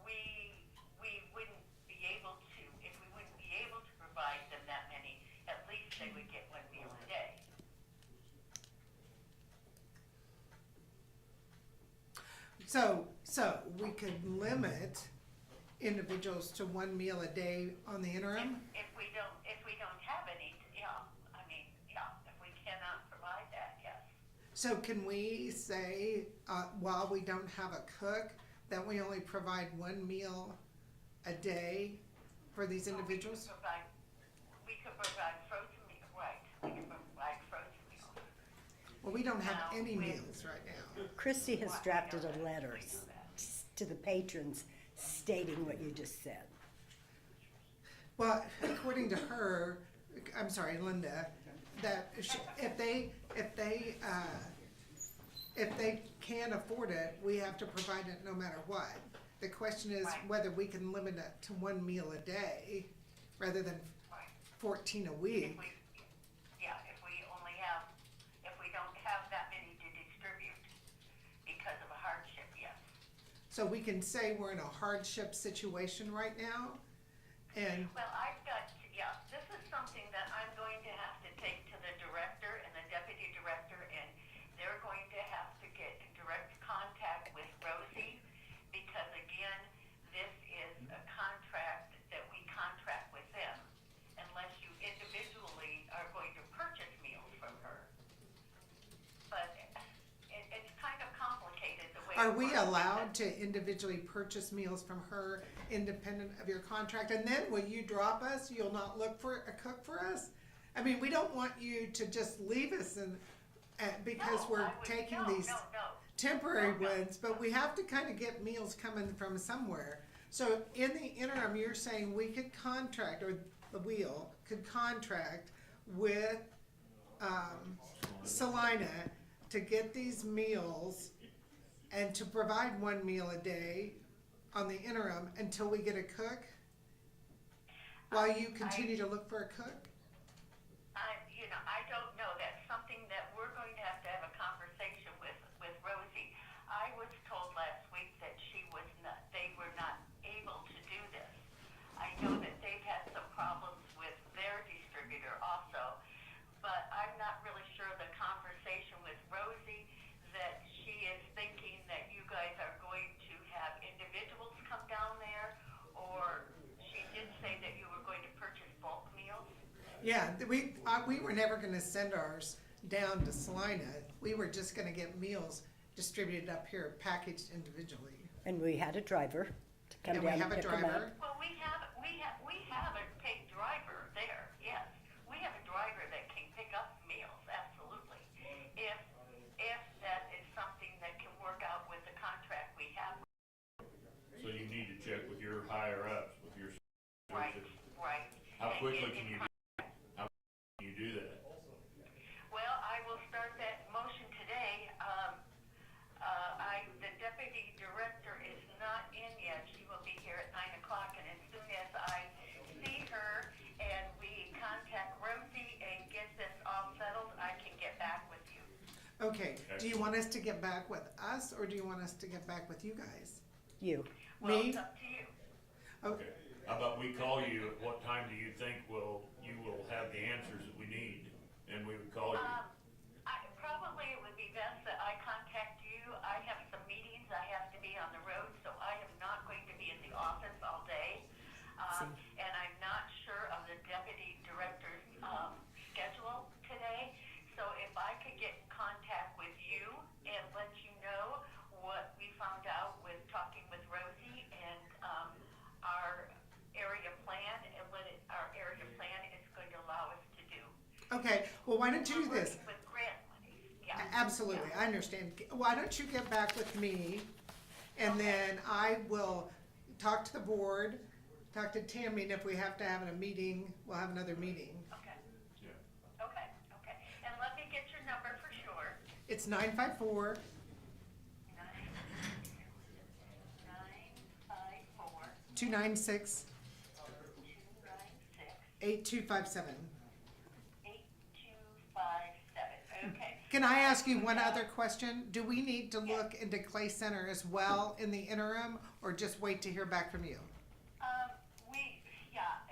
we wouldn't be able to, if we wouldn't be able to provide them that many, at least they would get one meal a day. So we could limit individuals to one meal a day on the interim? If we don't have any, if we cannot provide that, yes. So can we say, while we don't have a cook, that we only provide one meal a day for these individuals? We could provide frozen meals, right, we could provide frozen meals. Well, we don't have Now, any with- meals right now. Christy has Right, I drafted know a that. letter We do that. to the patrons stating what you just said. Well, according to her, I'm sorry, Linda, that if they can't afford it, we have to provide it no matter what. The question is Right. whether we can limit it to one meal a day rather than Right. 14 a If week. we So we can say we're in a hardship situation right now, and, Well, I've got, yeah, this is something that I'm going to have to take to the director and the deputy director, and they're going to have to get in direct contact with Rosie, because again, this is a contract that we contract with them, unless you individually are going to purchase meals from her. But it's kind of complicated the way. are it we works, allowed because- to individually purchase meals from her independent of your contract? And then will you drop us? You'll not look for a cook for us? I mean, we don't want you to just leave us and, because No, we're I would- taking no, these no. temporary No, no. ones, but we have to kind of get meals coming from somewhere. So in the interim, you're saying we could contract, or the wheel could contract with, Salina to get these meals and to provide one meal a day on the interim until we get a cook? While you continue to look for a cook? I don't know, that's something that we're going to have a conversation with Rosie. I was told last week that they were not able to do this. I know that they've had some problems with their distributor also, but I'm not really sure the conversation with Rosie, that she is thinking that you guys are going to have individuals come down there, or she did say that you were going to purchase bulk meals. Yeah, we were never gonna send ours down to Salina. We were just gonna get meals distributed up here, packaged individually. And we had a driver to come And we down have and a pick them up. driver. Well, we have a paid driver there, yes. We have a driver that can pick up meals, absolutely. If that is something that can work out with the contract we have. So you need to check with your higher ups, with your. Right. How And quickly get can in you do that? Well, I will start that motion today. The deputy director is not in yet. She will be here at 9 o'clock, and as soon as I see her and we contact Rosie and get this all settled, I can get back with you. Okay, do you want us to get back with us, or do you want us to get back with you guys? You. Well, Me? it's up to you. Okay, How about we call you, at what time do you think you will have the answers that we need? And we would call you. Probably it would be best that I contact you. I have some meetings. I have to be on the road, so I am not going to be in the office all day. And I'm not sure of the deputy director's schedule today. So if I could get in contact with you and let you know what we found out with talking with Rosie and our area plan, and what our area plan is going to allow us to do. okay, well, why don't you do this? With grant money, yeah. Absolutely, I understand. Why don't you get back with me, and then I will talk to the board, talk to Tammy, and if we have to have a meeting, we'll have another meeting. Okay, Yeah. okay. And let me get your number for sure. It's 954 954 296 296 8257. 8257. Okay. Can I ask you one other question? Do we need to look into Clay Center as well in the interim, or just wait to hear back from you?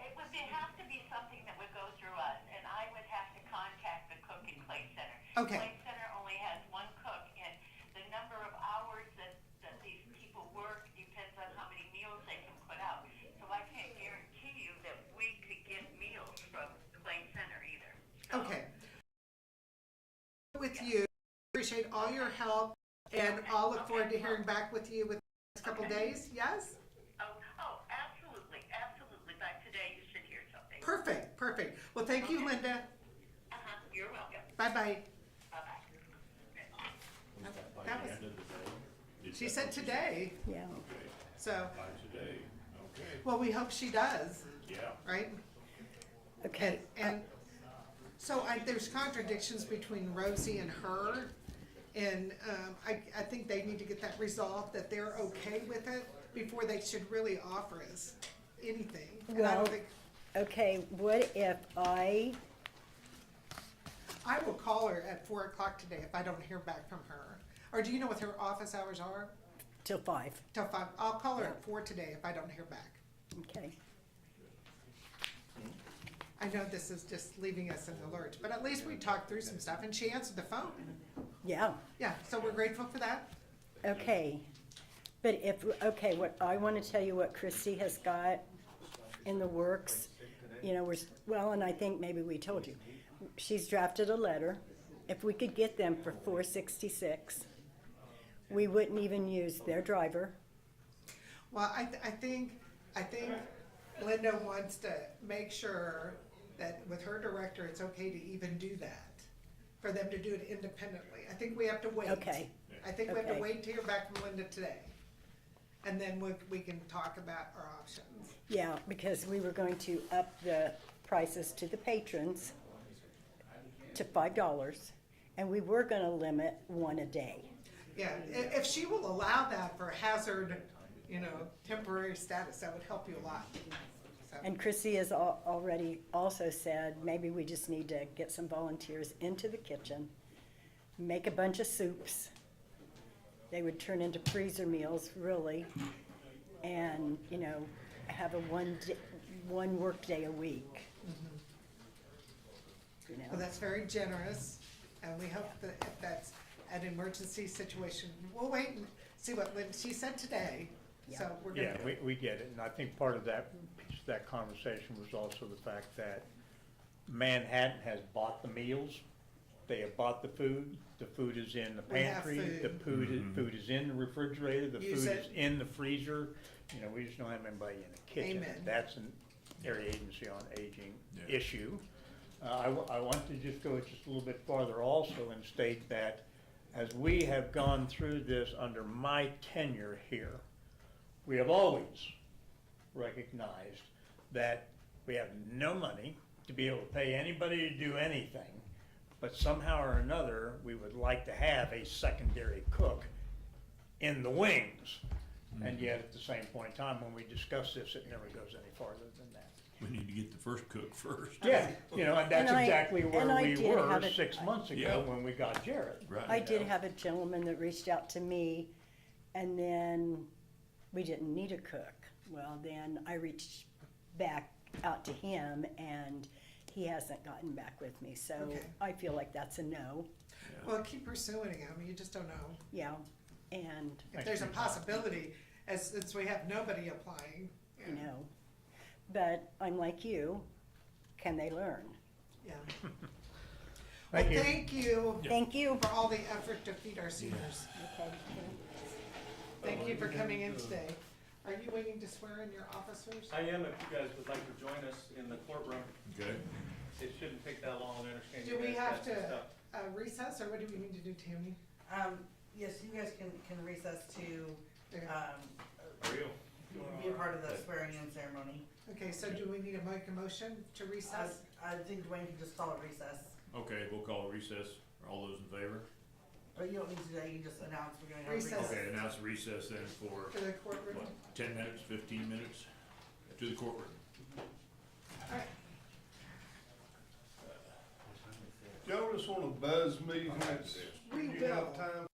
It would have to be something that would go through us, and I would have to contact the cook in Clay Center. Okay. Clay Center only has one cook, and the number of hours that these people work depends on how many meals they can put out. So I can't guarantee you that we could get meals from Clay Center either. So, Okay. With you, appreciate all your help, and I'll look forward to hearing back with you within the next couple days, yes? absolutely. By today, you should hear something. Perfect. Well, thank you, Linda. You're welcome. Bye-bye. Bye-bye. By That the was- end of the day? Is She that said what today, Yeah. Okay, so, by today, okay, well, we hope she does, yeah. right? Okay. And so there's contradictions between Rosie and her, and I think they need to get that resolved, that they're okay with it before they should really offer us anything. And I don't Well- think, Okay, what if I I will call her at 4 o'clock today if I don't hear back from her. Or do you know what her office hours are? till 5, till 5. I'll call her Yeah. at 4 today if I don't hear back. okay. I know this is just leaving us in the lurch, but at least we talked through some stuff and she answered the phone. Yeah, Yeah, so we're grateful for that. okay. But okay, what, I want to tell you what Christy has got in the works. You know, and I think maybe we told you. She's drafted a letter. If we could get them for $466, we wouldn't even use their driver. Well, I think Linda wants to make sure that with her director, it's okay to even do that, for them to do it independently. I think we have to wait. Okay. I think we have to Okay. wait to hear back from Linda today. And then we can talk about our options. Yeah, because we were going to up the prices to the patrons to $5, and we were gonna limit one a day. Yeah, if she will allow that for hazard, temporary status, that would help you a lot. So, And Chrissy has already also said, maybe we just need to get some volunteers into the kitchen, make a bunch of soups. They would turn into freezer meals, really, and, have a one work day a week. You know? Well, that's very generous, and we hope that if that's an emergency situation, we'll wait and see what she said today. So we're Yeah, gonna, we get it, and I think part of that, piece of that conversation was also the fact that Manhattan has bought the meals, they have bought the food is in the We have pantry, the food. food is in the refrigerator, the Use food it. is in the freezer. We just don't have anybody in the kitchen. Amen. That's an area agency on aging Yeah. issue. I want to just go just a little bit farther also and state that as we have gone through this under my tenure here, we have always recognized that we have no money to be able to pay anybody to do anything, but somehow or another, we would like to have a secondary cook in the wings. And yet, at the same point in time, when we discuss this, it never goes any farther than that. We need to get the first cook first. Yeah, and that's And exactly where I we did were have it- 6 months Yeah. ago when we got Jared. Right. I did have a gentleman that reached out to me, and then we didn't need a cook. Well, then I reached back out to him, and he hasn't gotten back with me, so Okay. I feel like that's a no, well, keep pursuing them, you just don't know. yeah. And, If Thanks there's a for your time. possibility, since we have nobody applying. but I'm like you, can they learn? Yeah. Well, Thank you. thank you Thank you. for all the effort to feed our seniors. Okay. Thank you for coming in today. Are you waiting to swear in your officers? I am, if you guys would like to join us in the courtroom. Okay. It shouldn't take that long, I understand Do you we guys have got some to stuff. recess, or what do we need to do, Tammy? Yes, you guys can recess to, Okay. Are you? be a part of the swearing in ceremony. Okay, so do we need to make a motion to recess? I think Dwayne can just call it recess, Okay, we'll call a recess. Are all those in favor? or you don't need to, you can just announce we're gonna have Recess. recess. Okay, announce recess then for, To the courtroom? what, 10 minutes, 15 minutes? To the courtroom. All right. Y'all just wanna buzz me We when you have will. time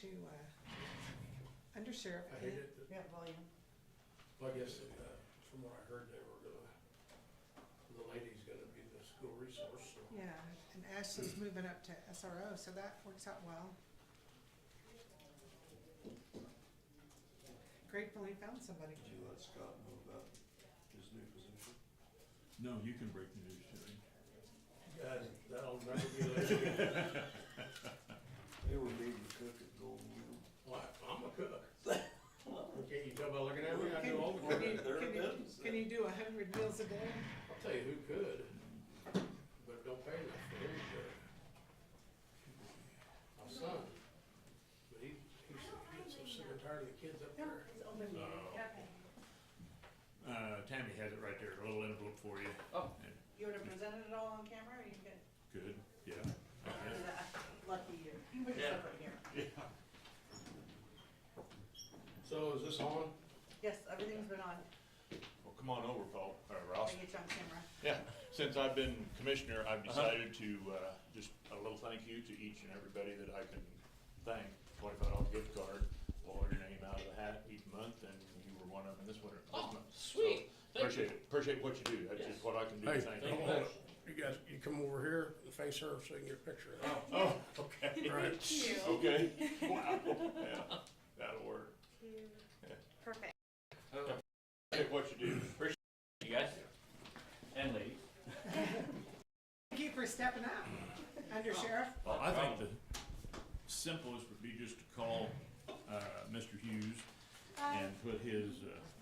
to, Undersheriff. I hate it, Yeah, volume. well, I guess, from what I heard, they were gonna, the lady's gonna be the school resource, so. Yeah, and Ashley's moving up to SRO, so that works out well. Gratefully found somebody. Did you let Scott know about his new position? No, you can break the news to him. Guys, that'll never be laid. They were needing to cook at Golden Wheel. Well, I'm a cook. Okay, you tell by looking at me, I do all the Can you, cooking. They're can you, business, can you do 100 meals a day? I'll tell you who could, but it don't pay enough for him to do it. My son, but he gets so sick and tired of the kids up there. Tammy has it right there, a little envelope for you. Oh. And You would have presented it all on camera, or you could, good, yeah. lucky you. You put yourself right here. So is this on? Yes, everything's been on. Well, come on over, Paul, or Ross. I get you on camera. Yeah, since I've been commissioner, I've decided to, just a little thank you to each and everybody that I can thank. $25 gift card, blow your name out of the hat each month, and you were one of them this winter, this month. Sweet. So, appreciate what you do, that's just what I can do to Hey, thank hold you. on. You guys, you come over here and face her so you can get a picture of her. Oh, okay. Right. Okay, wow, yeah, that'll work. Perfect. Appreciate what you do. Appreciate You guys? And ladies. Thank you for stepping up, Undersheriff. Well, I think the simplest would be just to call, Mr. Hughes and put his,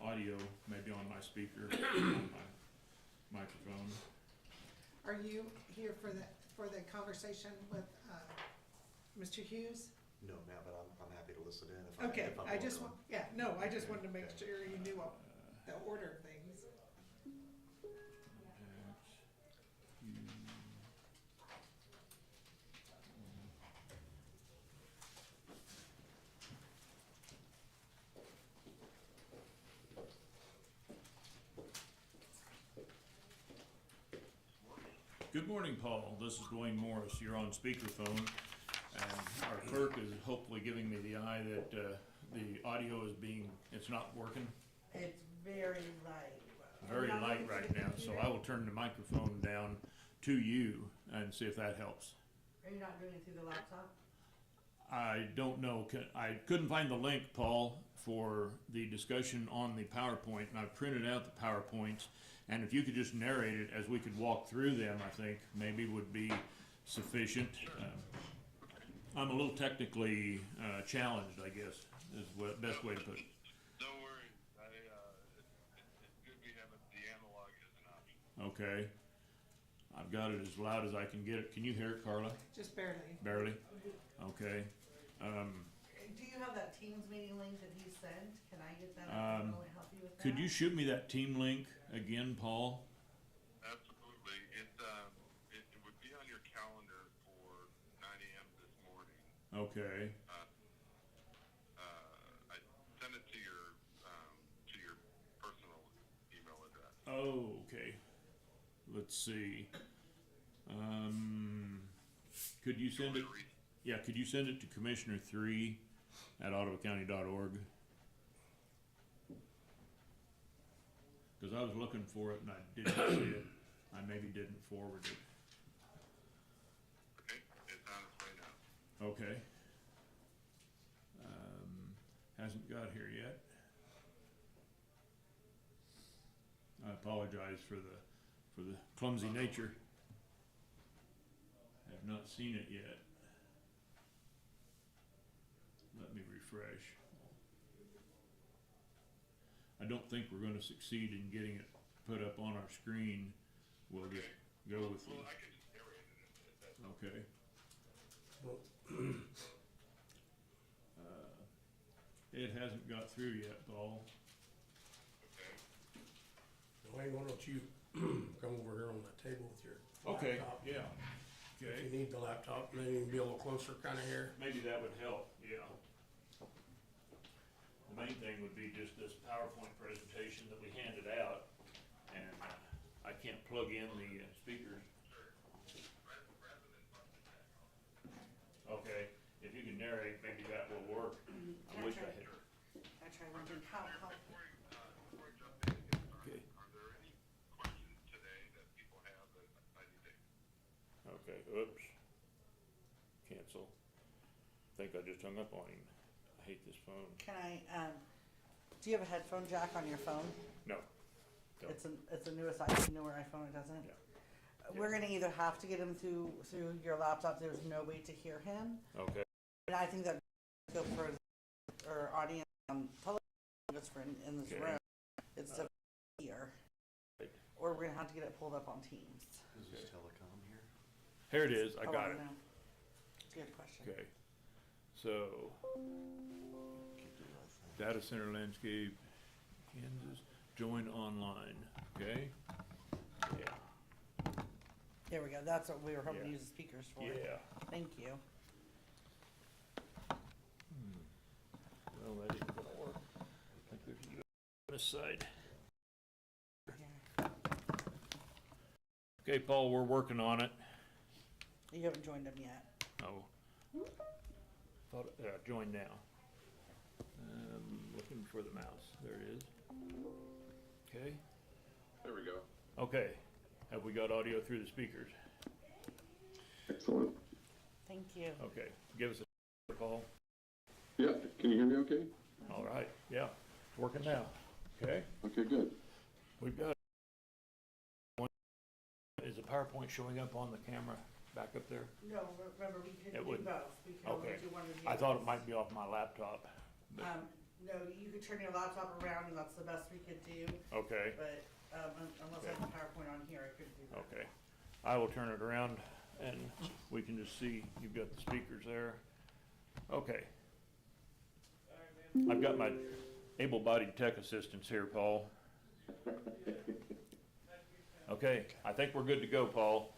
audio maybe on my speaker, on my microphone. Are you here for the conversation with, Mr. Hughes? No, ma'am, but I'm happy to listen in if Okay, if I'm I just welcome. I just wanted to make sure you knew the order of things. Good morning, Paul. This is Dwayne Morris. You're on speakerphone. And our clerk is hopefully giving me the eye that, the audio is it's not working. It's very light. Very Not light looking for right the now, so computer? I will turn the microphone down to you and see if that helps. Are you not doing it through the laptop? I don't know. I couldn't find the link, Paul, for the discussion on the PowerPoint, and I've printed out the PowerPoints. And if you could just narrate it as we could walk through them, I think maybe would be sufficient. I'm a little technically challenged, I guess, is the best way to put it. Don't worry, it's good we have the analog as an option. Okay. I've got it as loud as I can get it. Can you hear it, Carla? Just barely. Barely? Okay. Do you have that Teams meeting link that he sent? Can I get that? I can only help you with that. Could you shoot me that team link again, Paul? Absolutely, it would be on your calendar for 9 a.m. this morning. Okay. I sent it to your personal email address. Oh, okay. Let's see. Could you send it? Yeah, could you send it to commissioner3@ottawacounty.org? Because I was looking for it and I didn't see it. I maybe didn't forward it. Okay, it's on its way now. Okay. Hasn't got here yet. I apologize for the clumsy nature. Have not seen it yet. Let me refresh. I don't think we're going to succeed in getting it put up on our screen. We'll just go with Well, the, I can just narrate it if that's okay. It hasn't got through yet, Paul. okay. Dwayne, why don't you come over here on that table with your Okay, laptop? yeah. If Okay. you need the laptop, then you can be a little closer kinda here. Maybe that would help, yeah. The main thing would be just this PowerPoint presentation that we handed out, and I can't plug in the speakers. Okay, if you can narrate, maybe that will work. Okay, oops. Cancel. Think I just hung up on him. I hate this phone. Can I, do you have a headphone jack on your phone? No. Don't. It's the newest newer iPhone, it doesn't? Yeah. We're gonna either have to get him through your laptop, there's no way to hear him. Okay. And I think that go for or audience television just for in this Okay. room. It's the here. Right. Or we're gonna have to get it pulled up on Teams. Is this telecom here? Here it is. I Oh, got don't it. know. Good question. Okay. So, data center landscape, Kansas, join online. Okay. Yeah. There we go. That's what we were hoping to Yeah. use the speakers for. Yeah. Thank you. Well, that ain't gonna work. I think there's a U on this side. Okay, Paul, we're working on it. You haven't joined them yet. Oh. Thought, join now. Looking for the mouse. There it is. Okay. There we go. Okay. Have we got audio through the speakers? Excellent. Thank you. Okay. Give us a Paul. Yeah, can you hear me okay? All right. Yeah. It's working now. Okay. Okay, good. We've got. Is the PowerPoint showing up on the camera back up there? No, remember, we could It do wouldn't. both. We could only Okay. do one of the I thought others. it might be off my laptop. But, No, you could turn your laptop around and that's the best we could do, okay. but, unless I have the PowerPoint on here, I couldn't do that. Okay. I will turn it around and we can just see you've got the speakers there. Okay. I've got my able-bodied tech assistants here, Paul. Okay, I think we're good to go, Paul.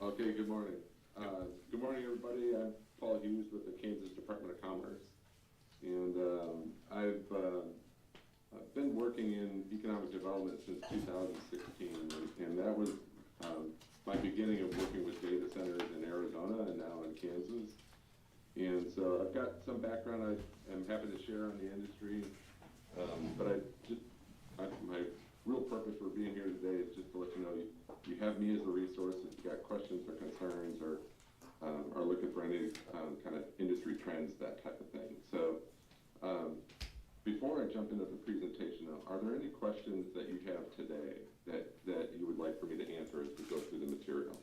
Okay, good morning. Good morning, everybody. I'm Paul Hughes with the Kansas Department of Commerce. And I've been working in economic development since 2016, and that was my beginning of working with data centers in Arizona and now in Kansas. And so I've got some background I am happy to share on the industry, but my real purpose for being here today is just to let you know you have me as a resource if you've got questions or concerns or are looking for any kind of industry trends, that type of thing. So before I jump into the presentation, are there any questions that you have today that you would like for me to answer as we go through the material?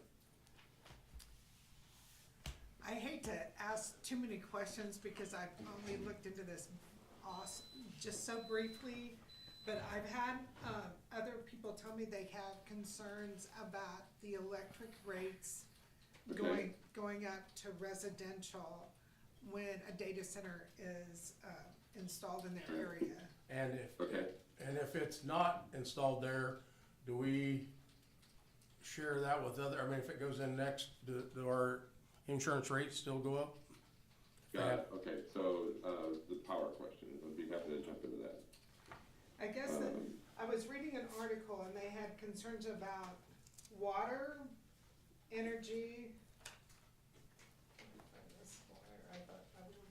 I hate to ask too many questions because I've only looked into this just so briefly, but I've had other people tell me they have concerns about the electric rates Okay. going up to residential when a data center is installed in their area. And Okay. if it's not installed there, do we share that with other, I mean, if it goes in next, do our insurance rates still go up? Got it. Okay, so the power question, I'd be happy to jump into that. I guess that, I was reading an article and they had concerns about water, energy.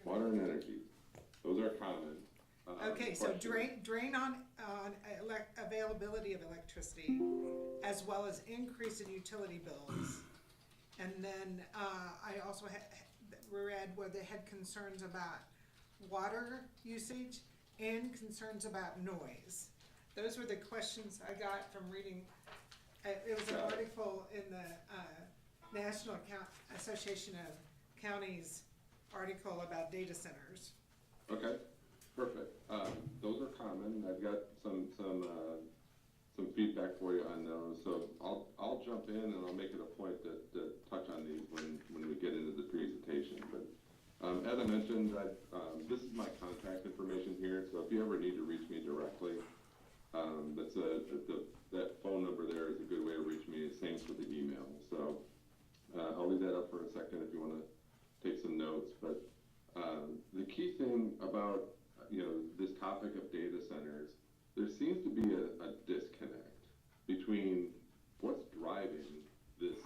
Water and energy, those are common. Okay, so questions. drain on availability of electricity, as well as increase in utility bills. And then, I also read where they had concerns about water usage and concerns about noise. Those were the questions I got from reading. It was an Got it. article in the National Association of Counties article about data centers. Okay, perfect. Those are common. I've got some feedback for you on those. So I'll jump in and I'll make it a point to touch on these when we get into the presentation. But as I mentioned, this is my contact information here. So if you ever need to reach me directly, that phone number there is a good way to reach me. Same for the email. So I'll leave that up for a second if you want to take some notes. But the key thing about this topic of data centers, there seems to be a disconnect between what's driving this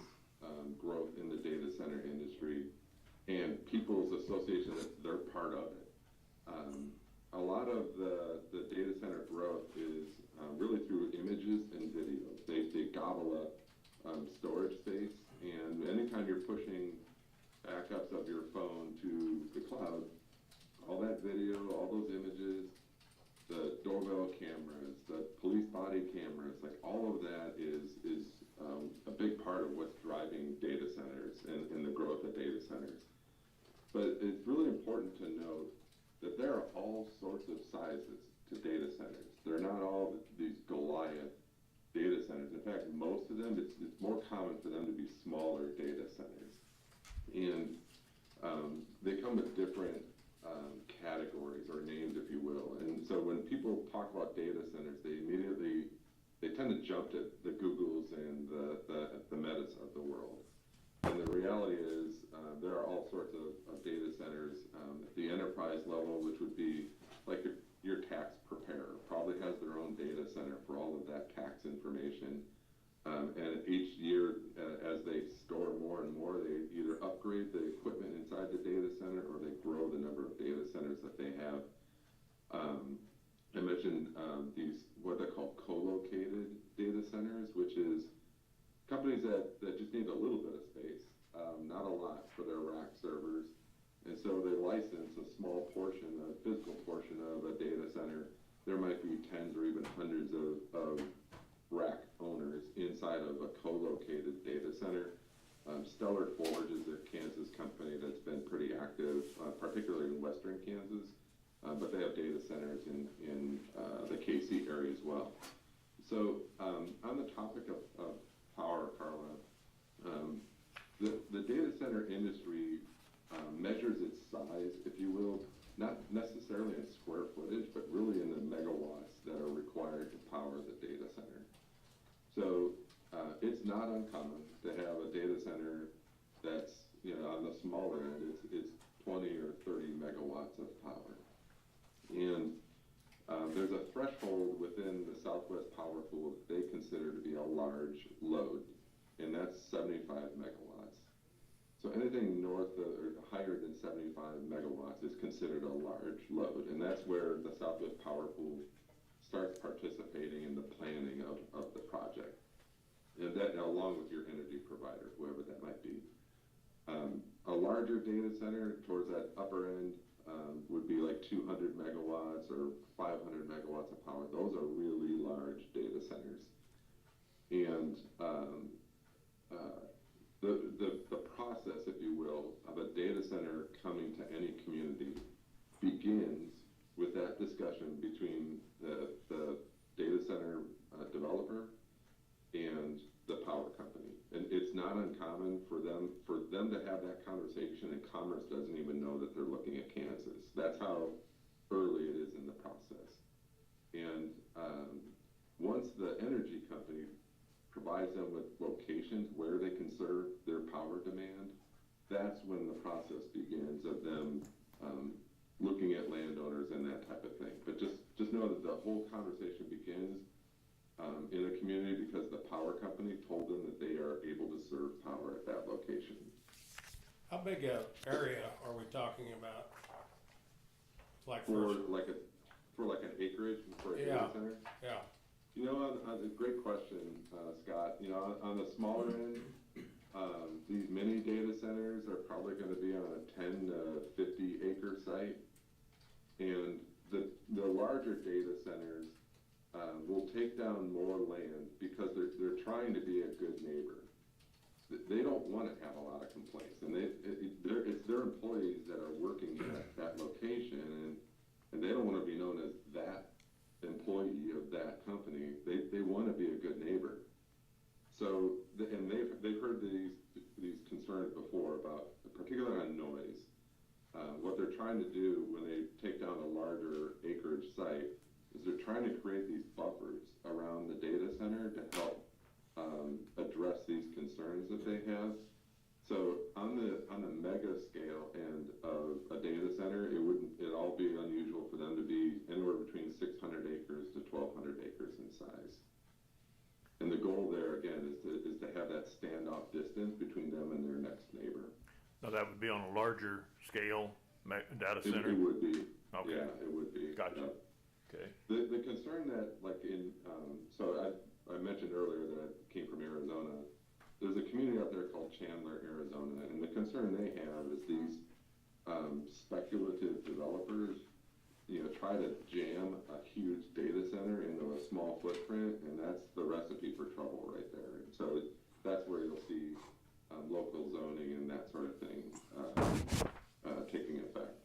growth in the data center industry and people's association that they're part of it. A lot of the data center growth is really through images and videos. They gobble up storage space, and anytime you're backups of your phone to the cloud, all that video, all those images, the doorbell cameras, the police body cameras, like all of that is a big part of what's driving data centers and the growth of data centers. But it's really important to note that there are all sorts of sizes to data centers. They're not all these Goliath data centers. In fact, most of them, it's more common for them to be smaller data centers. And they come with different categories or names, if you will. And so when people talk about data centers, they tend to jump to the Googles and the Metas of the world. And the reality is there are all sorts of data centers at the enterprise level, which would be like your tax preparer probably has their own data center for all of that tax information. And each year, as they store more and more, they either upgrade the equipment inside the data center or they grow the number of data centers that they have. I mentioned these, what they call co-located data centers, which is companies that just need a little bit of space, not a lot for their rack servers. And so they license a small portion, a physical portion of a data center. There might be tens or even hundreds of rack owners inside of a co-located data center. Stellar Forge is a Kansas company that's been pretty active, particularly in western Kansas, but they have data centers in the KC area as well. So on the topic of power, Carla, the data center industry measures its size, if you will, not necessarily in square footage, but really in the megawatts that are required to power the data center. So it's not uncommon to have a data center that's, on the smaller end, it's 20 or 30 megawatts of power. And there's a threshold within the Southwest Power Pool that they consider to be a large load, and that's 75 megawatts. So anything north of, or higher than 75 megawatts is considered a large load, and that's where the Southwest Power Pool starts participating in the planning of the project. And that, along with your energy provider, whoever that might be. A larger data center towards that upper end would be like 200 megawatts or 500 megawatts of power. Those are really large data centers. And the process, if you will, of a data center coming to any community begins with that discussion between the data center developer and the power company. And it's not uncommon for them to have that conversation, and Commerce doesn't even know that they're looking at Kansas. That's how early it is in the process. And once the energy company provides them with locations where they can serve their power demand, that's when the process begins of them looking at landowners and that type of thing. But just know that the whole conversation begins in a community because the power company told them that they are able to serve power at that location. How big a area are we talking about? Like for an acreage for a data center? Yeah. A great question, Scott. On the smaller end, these mini data centers are probably going to be on a 10 to 50 acre site. And the larger data centers will take down more land because they're trying to be a good neighbor. They don't want to have a lot of complaints, and it's their employees that are working at that location, and they don't want to be known as that employee of that company. They want to be a good neighbor. So, and they've heard these concerns before about, particularly on noise. What they're trying to do when they take down a larger acreage site is they're trying to create these buffers around the data center to help address these concerns that they have. So on the mega scale end of a data center, it'd all be unusual for them to be anywhere between 600 acres to 1,200 acres in size. And the goal there again is to have that standoff distance between them and their next neighbor. Now that would be on a larger scale data center? It would be. Okay. Yeah, it would be. Gotcha. Okay. The concern that, like so I mentioned earlier that I came from Arizona. There's a community out there called Chandler, Arizona, and the concern they have is these speculative developers, try to jam a huge data center into a small footprint, and that's the recipe for trouble right there. And so that's where you'll see local zoning and that sort of thing taking effect.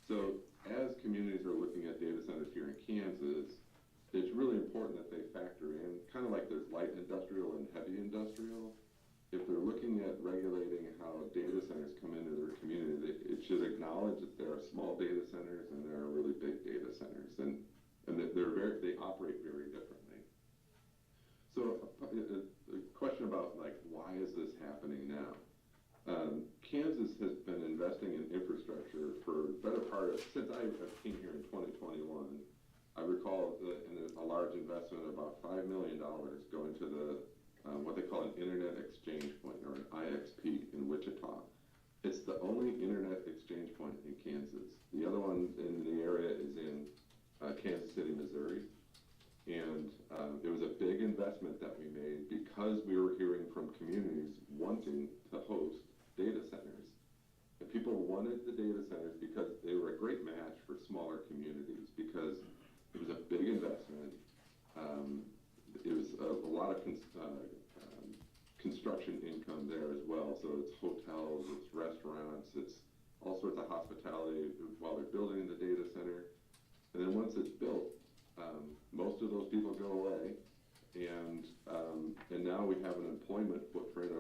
So as communities are looking at data centers here in Kansas, it's really important that they factor in, kind of like there's light industrial and heavy industrial. If they're looking at regulating how data centers come into their community, it should acknowledge that there are small data centers and there are really big data centers, and that they operate very differently. So a question about like, why is this happening now? Kansas has been investing in infrastructure for the better part of, since I came here in 2021, I recall a large investment of about $5 million going to the what they call an internet exchange point, or an IXP in Wichita. It's the only internet exchange point in Kansas. The other one in the area is in Kansas City, Missouri. And it was a big investment that we made because we were hearing from communities wanting to host data centers. And people wanted the data centers because they were a great match for smaller communities, because it was a big investment. It was a lot of construction income there as well. So it's hotels, it's restaurants, it's all sorts of hospitality while they're building the data center. And then once it's built, most of those people go away, and now we have an employment footprint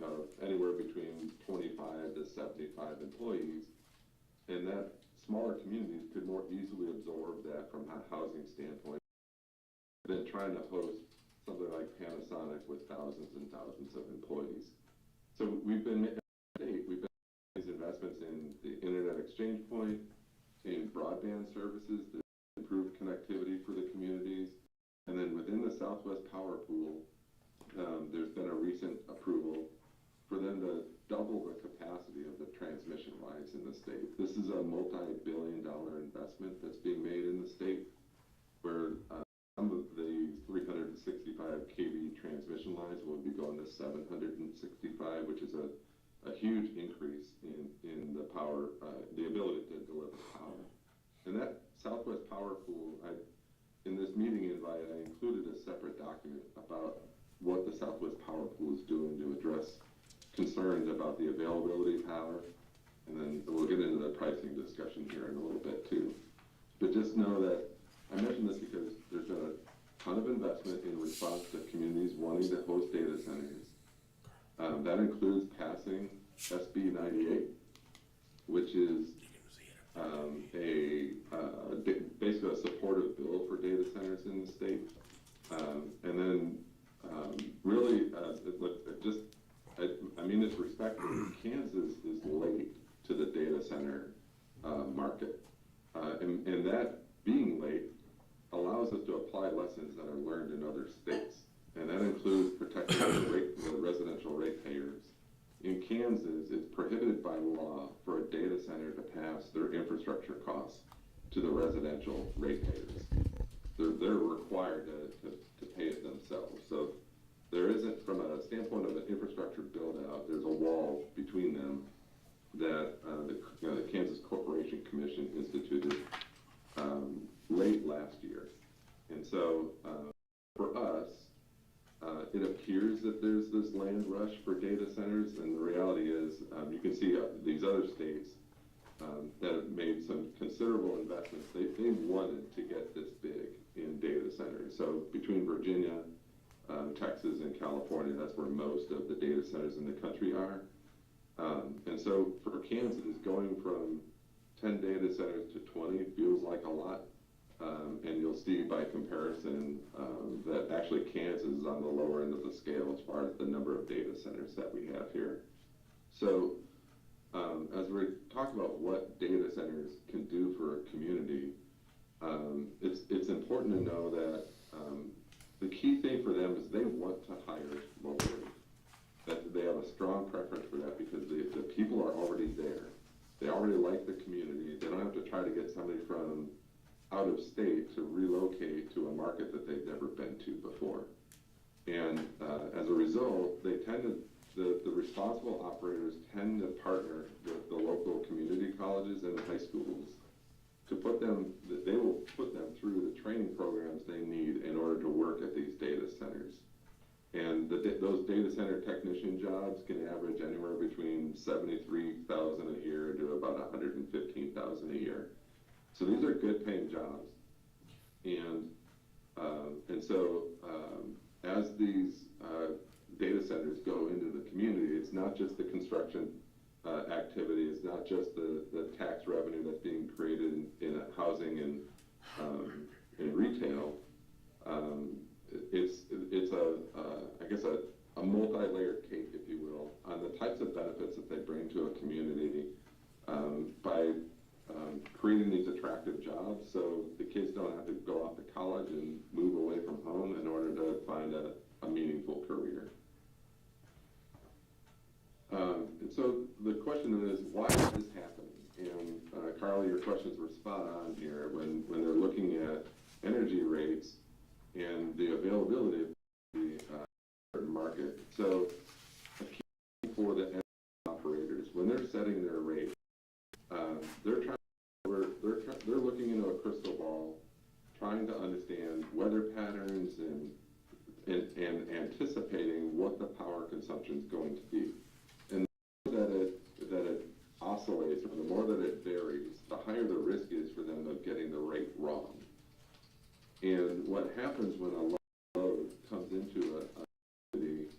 of anywhere between 25 to 75 employees, and that smaller communities could more easily absorb that from a housing standpoint than trying to host something like Panasonic with thousands and thousands of employees. So we've been making these investments in the internet exchange point, in broadband services, improved connectivity for the communities. And then within the Southwest Power Pool, there's been a recent approval for them to double the capacity of the transmission lines in the state. This is a multi-billion-dollar investment that's being made in the state, where some of the 365 kV transmission lines will be going to 765, which is a huge increase in the power, the ability to deliver power. And that Southwest Power Pool, in this meeting invite, I included a separate document about what the Southwest Power Pool is doing to address concerns about the availability of power. And then we'll get into the pricing discussion here in a little bit too. But just know that I mention this because there's been a ton of investment in response to communities wanting to host data centers. That includes passing SB 98, which is basically a supportive bill for data centers in the state. And then really, I mean this respectfully, Kansas is late to the data center market. And that being late allows us to apply lessons that are learned in other states. And that includes protecting the residential ratepayers. In Kansas, it's prohibited by law for a data center to pass their infrastructure costs to the residential ratepayers. They're required to pay it themselves. So there isn't, from a standpoint of an infrastructure build out, there's a wall between them that the Kansas Corporation Commission instituted late last year. And so for us, it appears that there's this land rush for data centers, and the reality is you can see these other states that have made some considerable investments. They wanted to get this big in data centers. So between Virginia, Texas, and California, that's where most of the data centers in the country are. And so for Kansas, going from 10 data centers to 20 feels like a lot. And you'll see by comparison that actually Kansas is on the lower end of the scale as far as the number of data centers that we have here. So as we're talking about what data centers can do for a community, it's important to know that the key thing for them is they want to hire locally. That they have a strong preference for that because the people are already there. They already like the community. They don't have to try to get somebody from out of state to relocate to a market that they've never been to before. And as a result, they tend to, the responsible operators tend to partner with the local community colleges and high schools to put them, they will put them through the training programs they need in order to work at these data centers. And those data center technician jobs can average anywhere between 73,000 a year to about 115,000 a year. So these are good paying jobs. And so as these data centers go into the community, it's not just the construction activity, it's not just the tax revenue that's being created in housing and in retail. It's I guess a multi-layered cake, if you will, on the types of benefits that they bring to a community by creating these attractive jobs so the kids don't have to go off to college and move away from home in order to find a meaningful career. And so the question is, why is this happening? And Carly, your questions were spot on here when they're looking at energy rates and the availability of the market. So a key for the energy operators, when they're setting their rate, they're looking into a crystal ball, trying to understand weather patterns and anticipating what the power consumption is going to be. And the more that it oscillates, or the more that it varies, the higher the risk is for them of getting the rate wrong. And what happens when a load comes into a city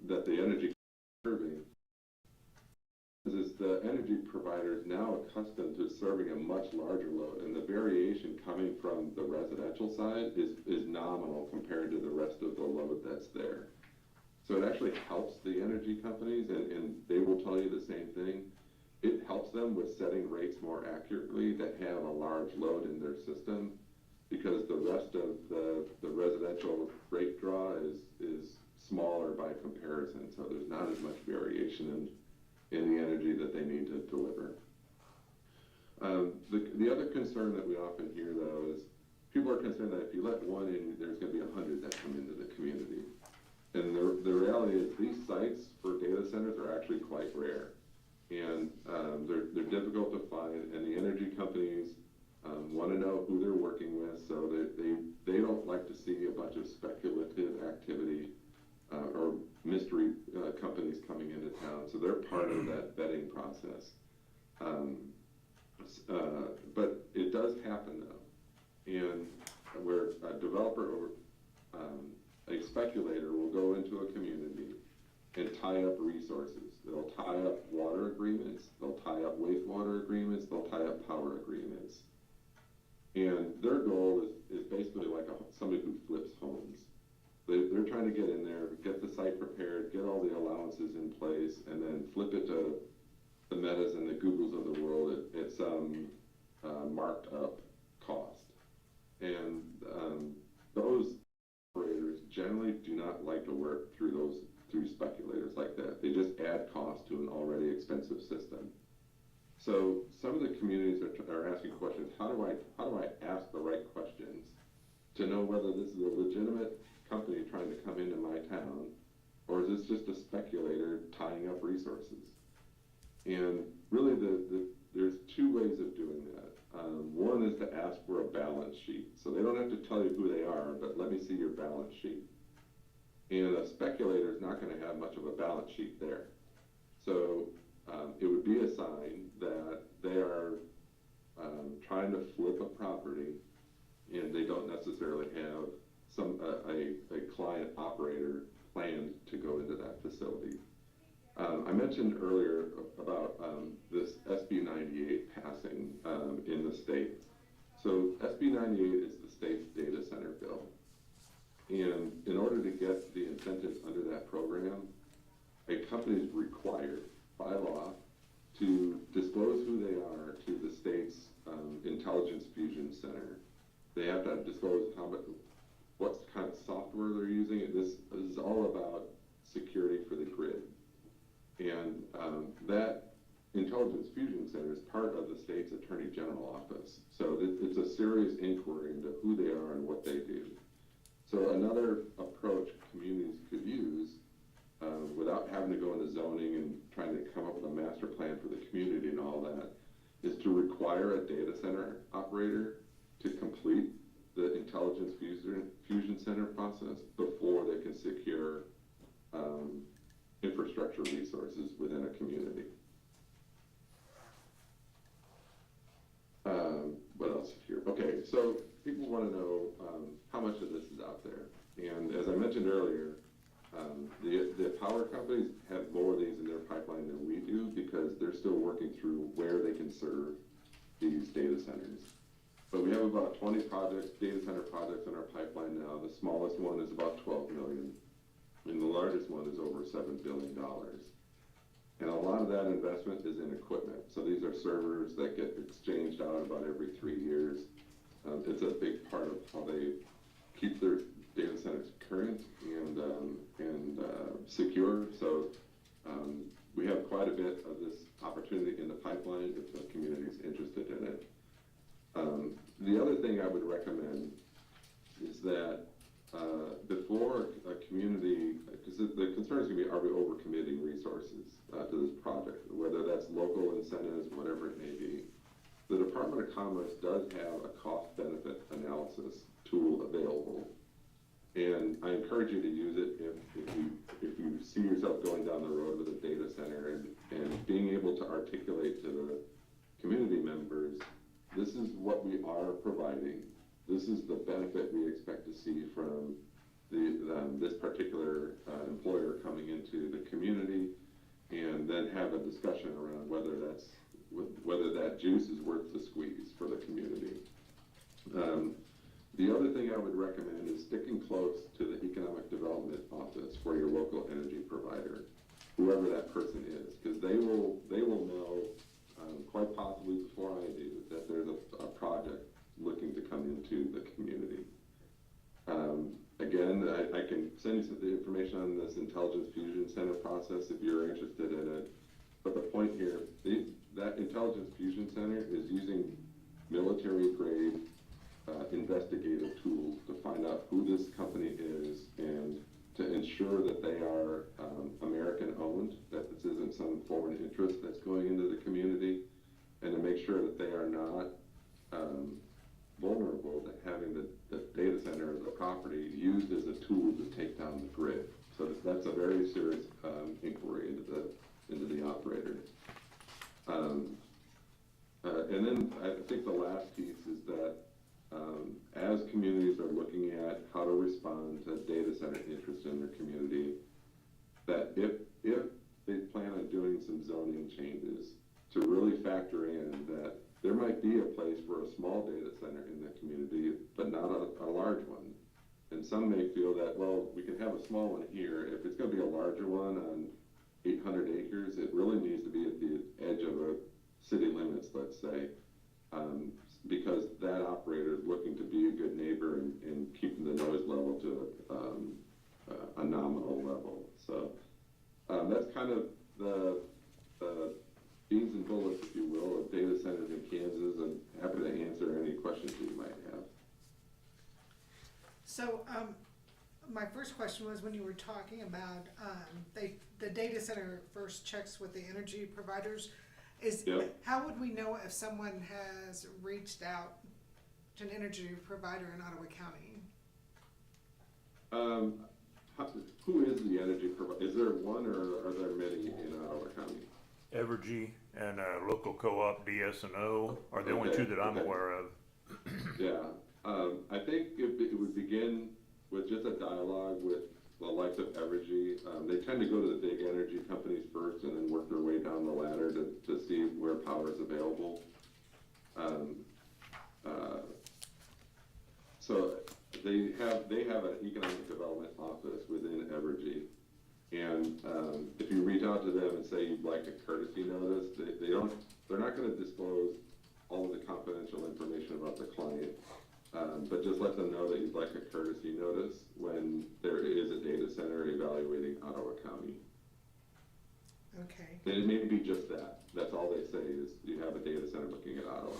that the energy serving is the energy provider is now accustomed to serving a much larger load, and the variation coming from the residential side is nominal compared to the rest of the load that's there. So it actually helps the energy companies, and they will tell you the same thing. It helps them with setting rates more accurately that have a large load in their system, because the rest of the residential rate draw is smaller by comparison, so there's not as much variation in the energy that they need to deliver. The other concern that we often hear, though, is people are concerned that if you let one in, there's going to be 100 that come into the community. And the reality is these sites for data centers are actually quite rare. And they're difficult to find, and the energy companies want to know who they're working with, so that they don't like to see a bunch of speculative activity or mystery companies coming into town. So they're part of that vetting process. But it does happen, though, and where a developer or a speculator will go into a community and tie up resources. They'll tie up water agreements, they'll tie up wastewater agreements, they'll tie up power agreements. And their goal is basically like somebody who flips homes. They're trying to get in there, get the site prepared, get all the allowances in place, and then flip it to the Metas and the Googles of the world at some marked up cost. And those operators generally do not like to work through speculators like that. They just add cost to an already expensive system. So some of the communities are asking questions. How do I ask the right questions to know whether this is a legitimate company trying to come into my town, or is this just a speculator tying up resources? And really, there's two ways of doing that. One is to ask for a balance sheet. So they don't have to tell you who they are, but let me see your balance sheet. And a speculator is not going to have much of a balance sheet there. So it would be a sign that they are trying to flip a property, and they don't necessarily have a client operator planned to go into that facility. I mentioned earlier about this SB 98 passing in the state. So SB 98 is the state's data center bill. And in order to get the incentives under that program, a company is required by law to disclose who they are to the state's Intelligence Fusion Center. They have to disclose what kind of software they're using. This is all about security for the grid. And that Intelligence Fusion Center is part of the state's Attorney General office. So it's a serious inquiry into who they are and what they do. So another approach communities could use having to go into zoning and trying to come up with a master plan for the community and all that, is to require a data center operator to complete the intelligence fusion center process before they can secure infrastructure resources within a community. What else here? Okay, so people want to know how much of this is out there. And as I mentioned earlier, the power companies have more of these in their pipeline than we do because they're still working through where they can serve these data centers. But we have about 20 data center projects in our pipeline now. The smallest one is about 12 million, and the largest one is over $7 billion. And a lot of that investment is in equipment. So these are servers that get exchanged out about every 3 years. It's a big part of how they keep their data centers current and secure. So we have quite a bit of this opportunity in the pipeline if the community is interested in it. The other thing I would recommend is that before a community, because the concern is going to be, are we overcommitting resources to this project, whether that's local incentives, whatever it may be. The Department of Commerce does have a cost-benefit analysis tool available, and I encourage you to use it if you see yourself going down the road with a data center and being able to articulate to the community members, this is what we are providing. This is the benefit we expect to see from this particular employer coming into the community, and then have a discussion around whether that juice is worth the squeeze for the community. The other thing I would recommend is sticking close to the Economic Development Office for your local energy provider, whoever that person is, because they will know quite possibly before I do that there's a project looking to come into the community. Again, I can send you some of the information on this Intelligence Fusion Center process if you're interested in it. But the point here, that Intelligence Fusion Center is using military-grade investigative tools to find out who this company is and to ensure that they are American-owned, that this isn't some foreign interest that's going into the community, and to make sure that they are not vulnerable to having the data center or the property used as a tool to take down the grid. So that's a very serious inquiry into the operator. And then I think the last piece is that as communities are looking at how to respond to data center interest in their community, that if they plan on doing some zoning changes, to really factor in that there might be a place for a small data center in the community, but not a large one. And some may feel that, well, we can have a small one here. If it's going to be a larger one on 800 acres, it really needs to be at the edge of a city limits, let's say, because that operator is looking to be a good neighbor and keeping the noise level to a nominal level. So that's kind of the beans and bullets, if you will, of data centers in Kansas, and happy to answer any questions that you might have. So, my first question was when you were talking about the data center first checks with the energy providers. Yep. How would we know if someone has reached out to an energy provider in Ottawa County? Who is the energy provider? Is there one, or are there many in Ottawa County? Evergy and local co-op DS&O are the only two that I'm aware of. Yeah, I think it would begin with just a dialogue with the likes of Evergy. They tend to go to the big energy companies first and then work their way down the ladder to see where power is available. So they have an economic development office within Evergy. And if you reach out to them and say you'd like a courtesy notice, they're not going to disclose all of the confidential information about the client, but just let them know that you'd like a courtesy notice when there is a data center evaluating Ottawa County. Okay. And it may be just that. That's all they say is you have a data center looking at Ottawa.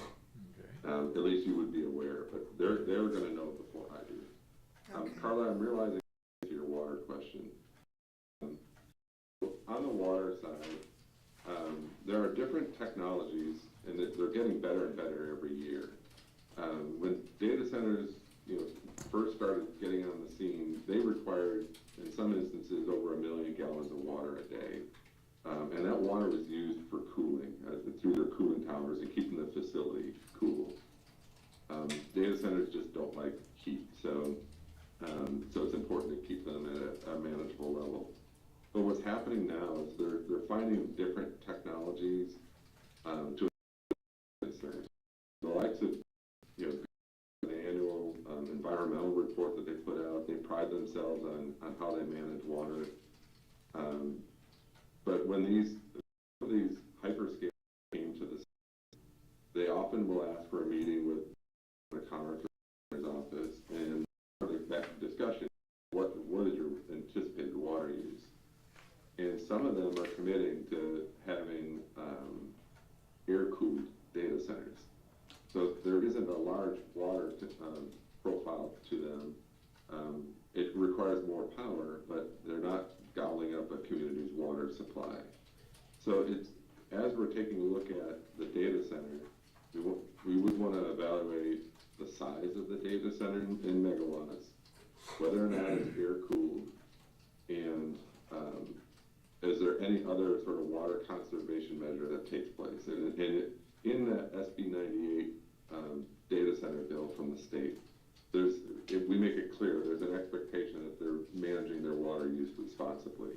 Okay. At least you would be aware, but they're going to know before I do. Okay. Carla, I'm realizing to your water question. water side, there are different technologies, and they're getting better and better every year. When data centers, first started getting on the scene, they required, in some instances, over 1 million gallons of water a day. And that water was used for cooling, through their cooling towers and keeping the facility cool. Data centers just don't like heat, so it's important to keep them at a manageable level. But what's happening now is they're finding different technologies to the likes of, the annual environmental report that they put out. They pride themselves on how they manage water. But when these hyperscalers came to the, they often will ask for a meeting with the Commerce's office, and that discussion, what is your anticipated water use? And some of them are committing to having air-cooled data centers. So there isn't a large water profile to them. It requires more power, but they're not gobbling up a community's water supply. So as we're taking a look at the data center, we would want to evaluate the size of the data center in megawatts, whether or not it's air-cooled, and is there any other sort of water conservation measure that takes place? And in that SB 98 data center bill from the state, if we make it clear, there's an expectation that they're managing their water use responsibly.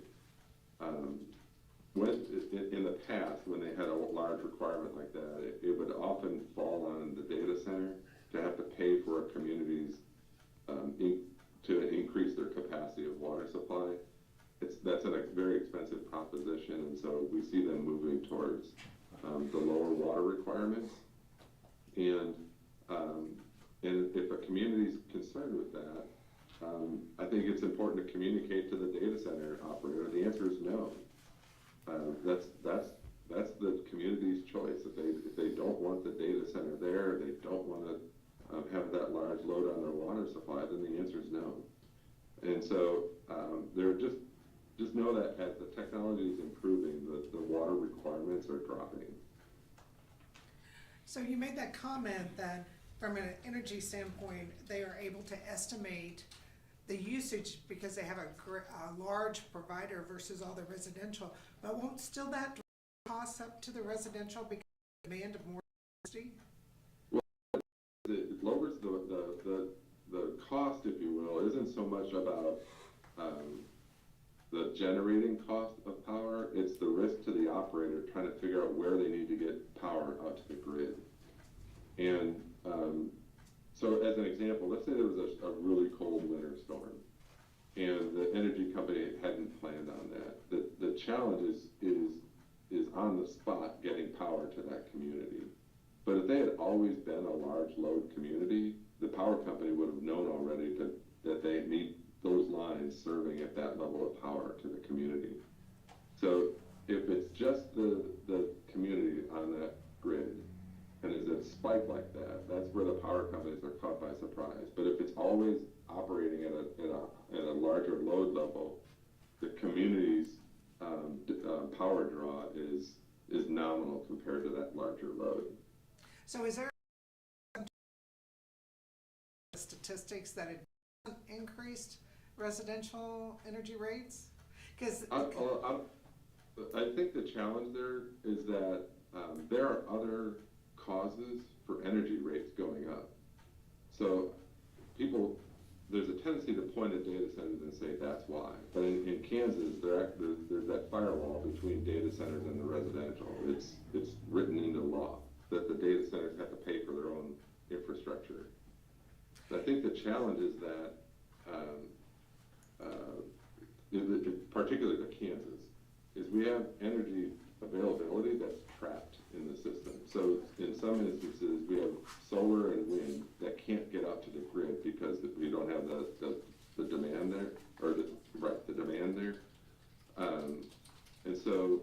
In the past, when they had a large requirement like that, it would often fall on the data center to have to pay for a community's to increase their capacity of water supply. That's a very expensive proposition, and so we see them moving towards the lower water requirements. And if a community is concerned with that, I think it's important to communicate to the data center operator. The answer is no. That's the community's choice. If they don't want the data center there, they don't want to have that large load on their water supply, then the answer is no. And so they're just know that as the technology is improving, the water requirements are dropping. So you made that comment that from an energy standpoint, they are able to estimate the usage because they have a large provider versus all the residential, but won't still that cost up to the residential because of the demand of more electricity? Well, it lowers the cost, if you will, isn't so much about the generating cost of power, it's the risk to the operator trying to figure out where they need to get power out to the grid. And so as an example, let's say there was a really cold winter storm and the energy company hadn't planned on that. The challenge is on the spot getting power to that community. But if they had always been a large load community, the power company would have known already that they need those lines serving at that level of power to the community. So if it's just the community on that grid, and is it spike like that, that's where the power companies are caught by surprise. But if it's always operating at a larger load level, the community's power draw is nominal compared to that larger load. So is there statistics that it increased residential energy rates? Because I think the challenge there is that there are other causes for energy rates going up. So there's a tendency to point at data centers and say that's why. But in Kansas, there's that firewall between data centers and the residential. It's written into law that the data centers have to pay for their own infrastructure. I think the challenge is that, particularly to Kansas, is we have energy availability that's trapped in the system. So in some instances, we have solar and wind that can't get out to the grid because we don't have the demand there, or the demand there. And so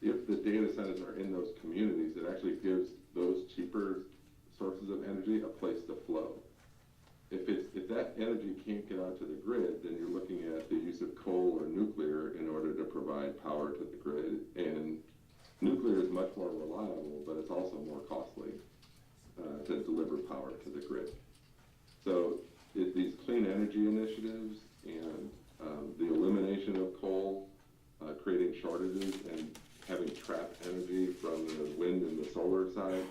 if the data centers are in those communities, it actually gives those cheaper sources of energy a place to flow. If that energy can't get out to the grid, then you're looking at the use of coal or nuclear in order to provide power to the grid. And nuclear is much more reliable, but it's also more costly to deliver power to the grid. So these clean energy initiatives and the elimination of coal, creating shortages and having trapped energy from the wind and the solar side,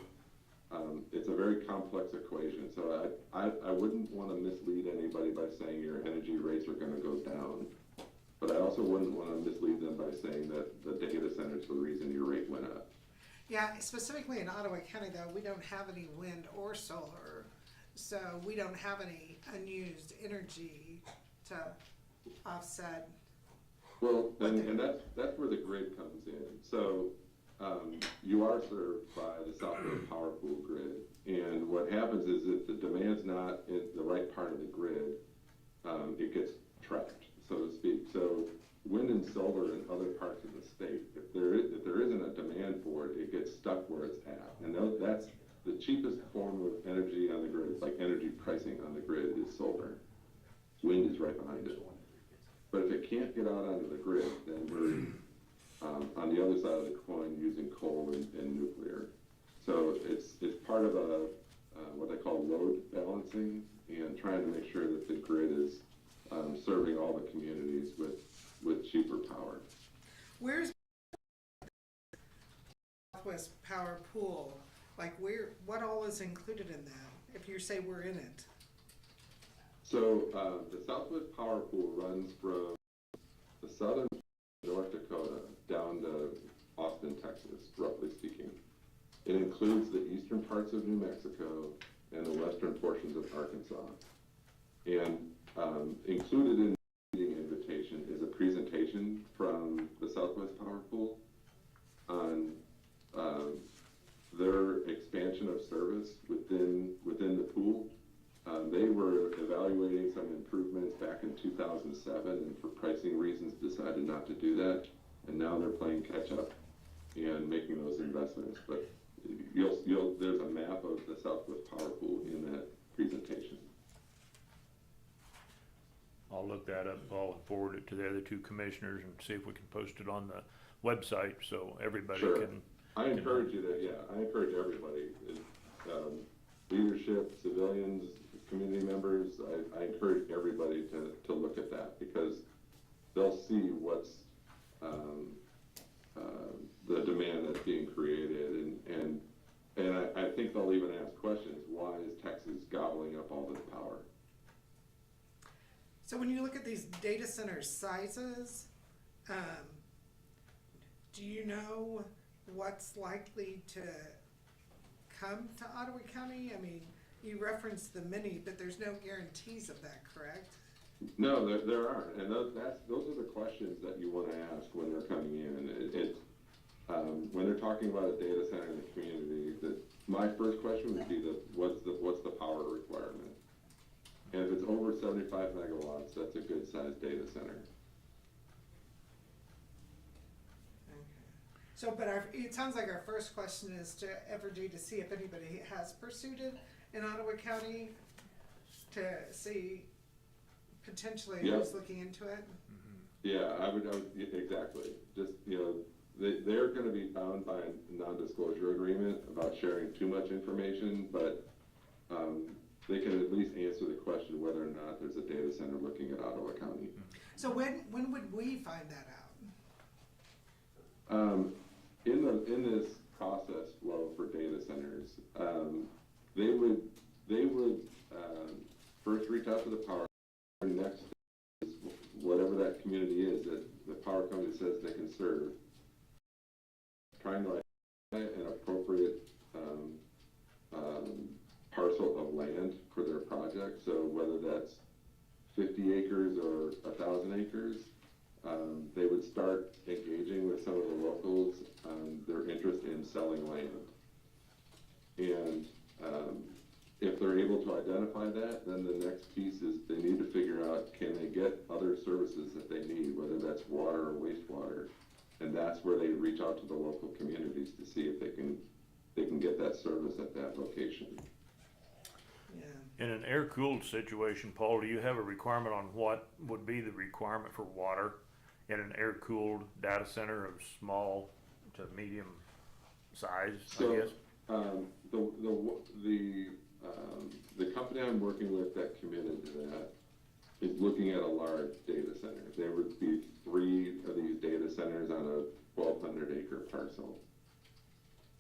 it's a very complex equation. So I wouldn't want to mislead anybody by saying your energy rates are going to go down. But I also wouldn't want to mislead them by saying that the data centers are the reason your rate went up. Yeah, specifically in Ottawa County though, we don't have any wind or solar, so we don't have any unused energy to offset. Well, and that's where the grid comes in. So you are served by the Southwest Power Pool grid, and what happens is if the demand's not in the right part of the grid, it gets trapped, so to speak. So wind and solar in other parts of the state, if there isn't a demand for it, it gets stuck where it's at. And that's the cheapest form of energy on the grid. It's like energy pricing on the grid is solar. Wind is right behind it. But if it can't get out onto the grid, then we're on the other side of the coin using coal and nuclear. So it's part of a what they call load balancing and trying to make sure that the grid is serving all the communities with cheaper power. Where's Southwest Power Pool? Like what all is included in that, if you say we're in it? So the Southwest Power Pool runs from the southern North Dakota down to Austin, Texas, roughly speaking. It includes the eastern parts of New Mexico and the western portions of Arkansas. And included in the meeting invitation is a presentation from the Southwest Power Pool on their expansion of service within the pool. They were evaluating some improvements back in 2007 and for pricing reasons decided not to do that. And now they're playing catch up and making those investments. But there's a map of the Southwest Power Pool in that presentation. I'll look that up, Paul, and forward it to the other two commissioners and see if we can post it on the website so everybody Sure. can. I encourage I encourage everybody, leadership, civilians, community members, I encourage everybody to look at that because they'll see what's the demand that's being created and I think they'll even ask questions. Why is Texas gobbling up all this power? So when you look at these data center sizes, do you know what's likely to come to Ottawa County? I mean, you referenced the many, but there's no guarantees of that, correct? No, there aren't, and those are the questions that you want to ask when they're coming in. When they're talking about a data center in the community, my first question would be what's the power requirement? And if it's over 75 megawatts, that's a good sized data center. So, but it sounds like our first question is to Evergy to see if anybody has pursued it in Ottawa County to see potentially who's looking into it. Yeah, I would exactly. Just, they're going to be bound by a non-disclosure agreement about sharing too much information, but they can at least answer the question whether or not there's a data center looking at Ottawa County. So when would we find that out? In this process flow for data centers, they would first reach out to the power. Next is whatever that community is that the power company says they can serve. Trying to identify an appropriate parcel of land for their project. So whether that's 50 acres or 1,000 acres, they would start engaging with some of the locals on their interest in selling land. And if they're able to identify that, then the next piece is they need to figure out, can they get other services that they need, whether that's water or wastewater. And that's where they reach out to the local communities to see if they can get that service at that location. In an air-cooled situation, Paul, do you have a requirement on what would be the requirement for water in an air-cooled data center of small to medium size, I guess? The company I'm working with that committed to that is looking at a large data center. There would be 3 of these data centers on a 1,200 acre parcel.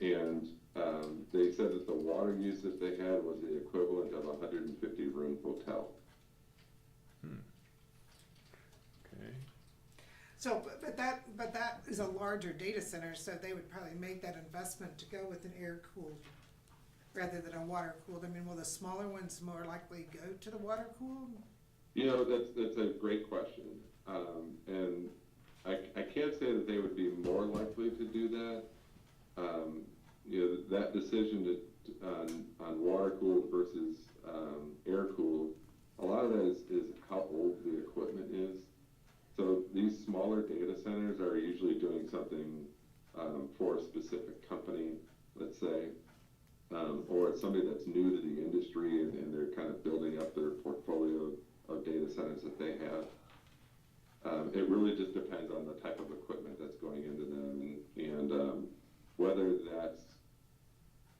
And they said that the water use that they had was the equivalent of a 150 room hotel. Okay. So, but that is a larger data center, so they would probably make that investment to go with an air-cooled rather than a water-cooled. I mean, will the smaller ones more likely go to the water-cooled? You know, that's a great question. And I can't say that they would be more likely to do that. You know, that decision on water-cooled versus air-cooled, a lot of that is how old the equipment is. So these smaller data centers are usually doing something for a specific company, let's say, or it's somebody that's new to the industry and they're kind of building up their portfolio of data centers that they have. It really just depends on the type of equipment that's going into them and whether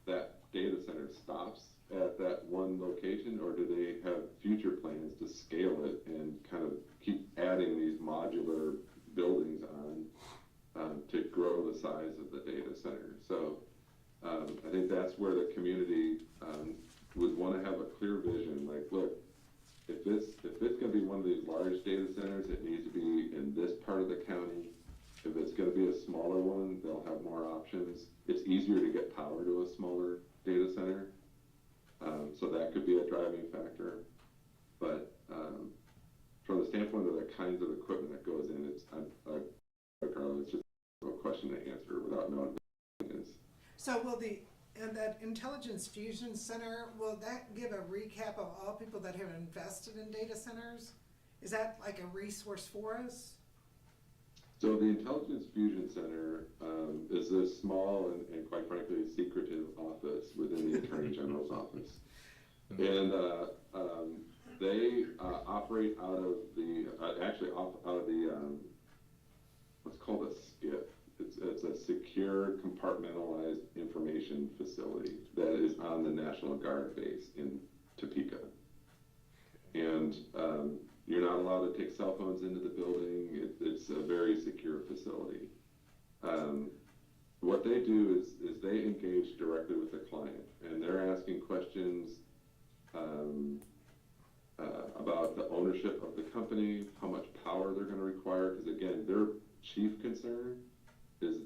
that data center stops at that one location, or do they have future plans to scale it and kind of keep adding these modular buildings on to grow the size of the data center. So I think that's where the community would want to have a clear vision, like, look, if it's going to be one of these large data centers, it needs to be in this part of the county. If it's going to be a smaller one, they'll have more options. It's easier to get power to a smaller data center, so that could be a driving factor. But from the standpoint of the kinds of equipment that goes in, it's just a question to answer without knowing what it is. So will that Intelligence Fusion Center, will that give a recap of all people that have invested in data centers? Is that like a resource for us? So the Intelligence Fusion Center is a small and quite frankly secretive office within the Attorney General's office. And they operate out of the, what's called a SCIF. It's a secure compartmentalized information facility that is on the National Guard base in Topeka. And you're not allowed to take cell phones into the building. It's a very secure facility. What they do is they engage directly with the client, and they're asking questions about the ownership of the company, how much power they're going to require, because again, their chief concern is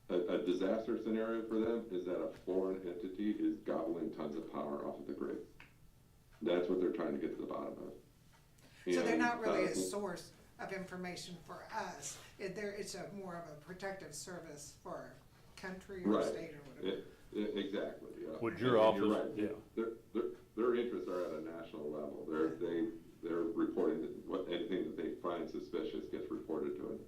a disaster scenario for them is that a foreign entity is gobbling tons of power off of the grid. That's what they're trying to get to the bottom of. So they're not really a source of information for us. It's more of a protective service for our country or state or whatever. Exactly. Yeah. Would your office? You're right. Yeah. Their interests are at a national level. They're reporting that anything that they find suspicious gets reported to it.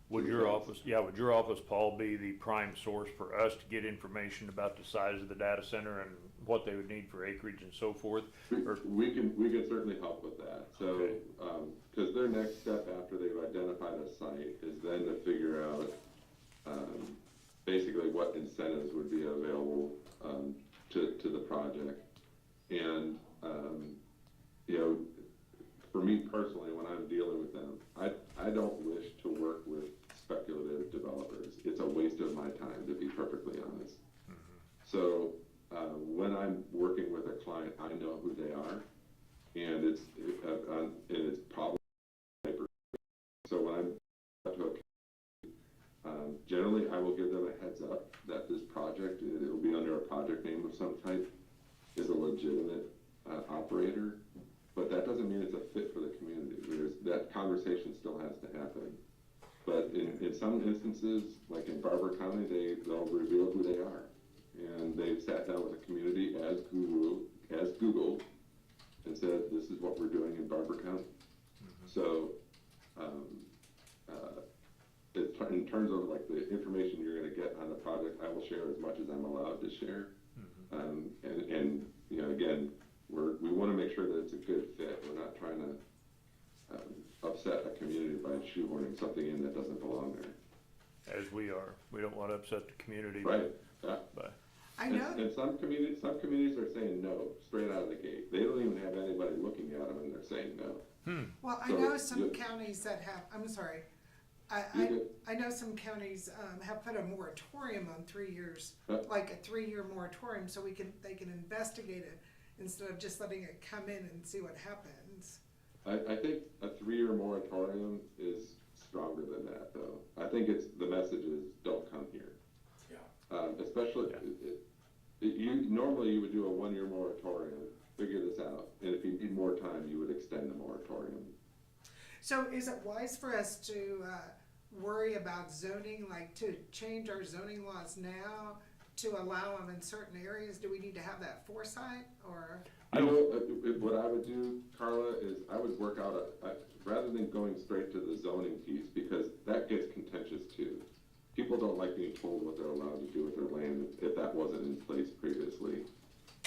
Would your office, Paul, be the prime source for us to get information about the size of the data center and what they would need for acreage and so forth? We can certainly help with that. So, because their next step after they've identified a site is then to figure out basically what incentives would be available to the project. And you know, for me personally, when I'm dealing with them, I don't wish to work with speculative developers. It's a waste of my time, to be perfectly honest. So when I'm working with a client, I know who they are, and it's probably so when I'm generally I will give them a heads up that this project, it will be under a project name of some type, is a legitimate operator, but that doesn't mean it's a fit for the community. That conversation still has to happen. But in some instances, like in Barber County, they'll reveal who they are. And they've sat down with the community as Google and said, this is what we're doing in Barber County. So in terms of like the information you're going to get on the project, I will share as much as I'm allowed to share. And you know, again, we want to make sure that it's a good fit. We're not trying to upset a community by shoehorning something in that doesn't belong there. As we are. We don't want to upset the community. Right, yeah. But I know, And some communities are saying no, straight out of the gate. They don't even have anybody looking at them and they're saying no. well, I So, know some you- counties that have, I'm sorry, You get- I know some counties, have put a moratorium on 3 years, like a 3-year moratorium, so they can investigate it instead of just letting it come in and see what happens. I think a 3-year moratorium is stronger than that, though. I think the message is, don't come here. Yeah. Especially, normally you would do a 1-year moratorium, figure this out, and if you need more time, you would extend the moratorium. So is it wise for us to worry about zoning, like to change our zoning laws now to allow them in certain areas? Do we need to have that foresight, or? What I would do, Carla, is I would work out rather than going straight to the zoning piece, because that gets contentious too. People don't like being told what they're allowed to do with their land if that wasn't in place previously.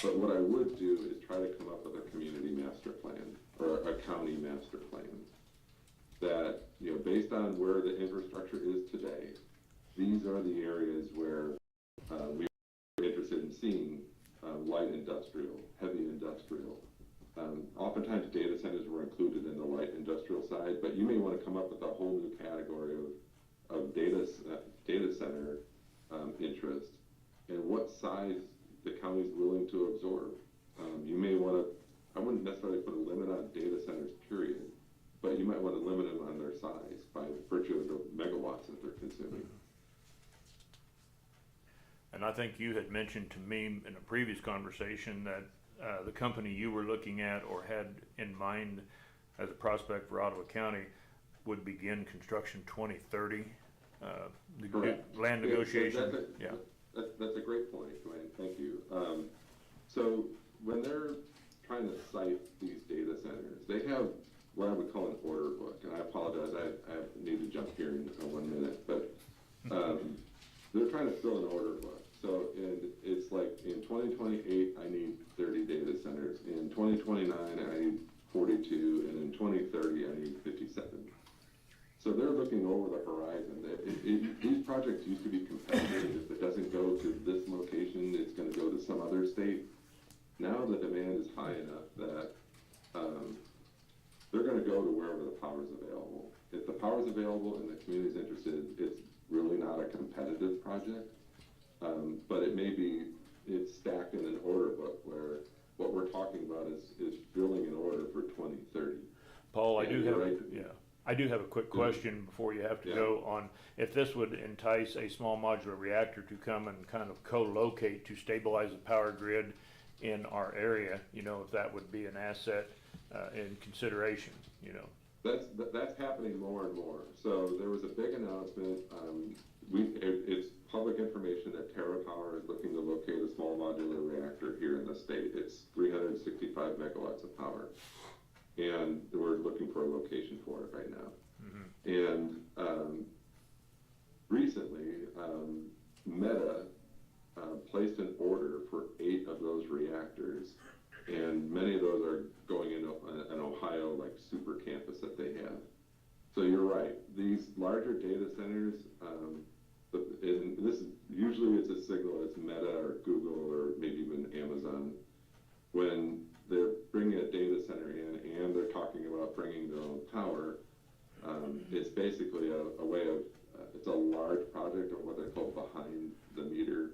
But what I would do is try to come up with a community master plan or a county master plan that, based on where the infrastructure is today, these are the areas where we're interested in seeing light industrial, heavy industrial. Oftentimes data centers were included in the light industrial side, but you may want to come up with a whole new category of data center interest and what size the county's willing to absorb. You may want to, I wouldn't necessarily put a limit on data centers, period, but you might want to limit them on their size by virtue of the megawatts that they're consuming. And I think you had mentioned to me in a previous conversation that the company you were looking at or had in mind as a prospect for Ottawa County would begin construction 2030. Correct. Land Yeah, negotiation. That's a great point, Dwayne. Thank you. So when they're trying to site these data centers, they have what I would call an order book. And I apologize, I need to jump here in 1 minute, but they're trying to fill an order book. So, and it's like in 2028, I need 30 data centers. In 2029, I need 42, and in 2030, I need 57. So they're looking over the horizon. These projects used to be competitive. If it doesn't go to this location, it's going to go to some other state. Now the demand is high enough that they're going to go to wherever the power is available. If the power is available and the community is interested, it's really not a competitive project. But it's stacked in an order book where what we're talking about is filling an order for 2030. Paul, I do have a quick Mm-hmm. question before you have to go on if this would entice a small modular reactor to come and kind of co-locate to stabilize the power grid in our area, if that would be an asset in consideration, That's happening more and more. So there was a big announcement. It's public information that TerraPower is looking to locate a small modular reactor here in the state. It's 365 megawatts of power, and we're looking for a location for it right now. Mm-hmm. And recently, Meta placed an order for 8 of those reactors, and many of those are going in an Ohio like super campus that they have. So you're right, these larger data centers, and this is usually it's a signal, it's Meta or Google or maybe even Amazon, when they're bringing a data center in and they're talking about bringing their own power. It's basically a way of, it's a large project of what they call behind the meter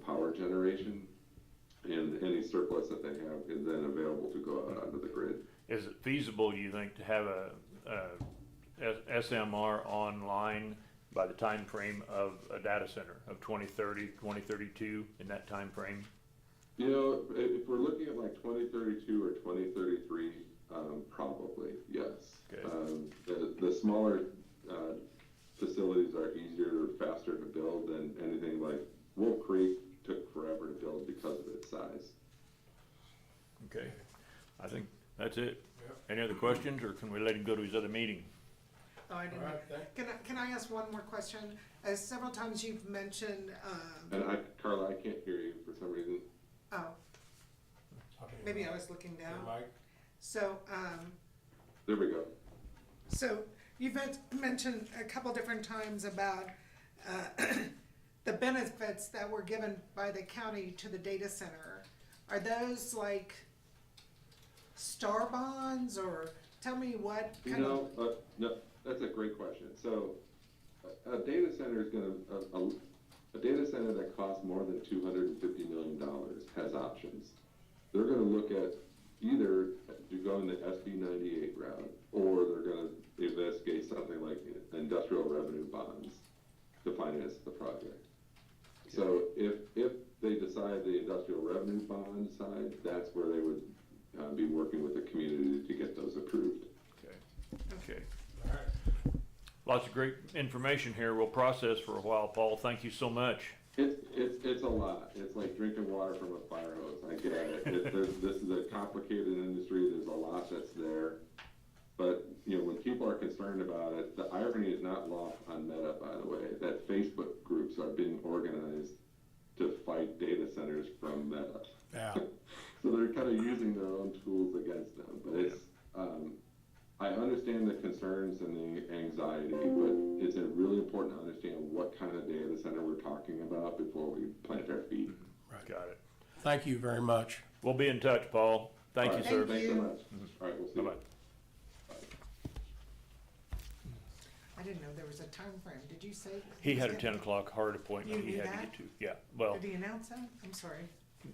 power generation, and any surplus that they have is then available to go out onto the grid. Is it feasible, you think, to have a SMR online by the time frame of a data center of 2030, 2032, in that time frame? If we're looking at like 2032 or 2033, probably, yes. Okay. The smaller facilities are easier, faster to build than anything like Wolf Creek took forever to build because of its size. Okay, I think that's it. Yep. Any other questions, or can we let him go to his other meeting? Oh, I didn't. All right, Can I ask one more question? Several times you've mentioned, And Carla, I can't hear you for some reason. maybe I was looking down. Mike? So, There we go. so You've mentioned a couple different times about the benefits that were given by the county to the data center. Are those like star bonds, or tell me what kind of? No, that's a great question. So a data center is a data center that costs more than $250 million has options. They're gonna look at either to go in the SB 98 route, or they're gonna investigate something like industrial revenue bonds to finance the project. So if they decide the industrial revenue bond side, that's where they would be working with the community to get those approved. Okay. Lots of great information here. We'll process for a while, Paul. Thank you so much. It's a lot. It's like drinking water from a fire hose. I get it. This is a complicated industry. There's a lot that's there. But, you know, when people are concerned about it, the irony is not lost on Meta, by the way, that Facebook groups are being organized to fight data centers from Meta. Yeah. So they're kind of using their own tools against them. But it's, I understand the concerns and the anxiety, but it's really important to understand what kind of data center we're talking about before we plant our feet. Right. Got it. Thank you very much. We'll be in touch, Paul. Thank you, sir. Thanks so much. All right, we'll see you. Bye-bye. I didn't know there was a time frame. Did you say? He had a 10 o'clock hard appointment You he knew had to that? get to. Yeah, well, Did he announce that? I'm sorry.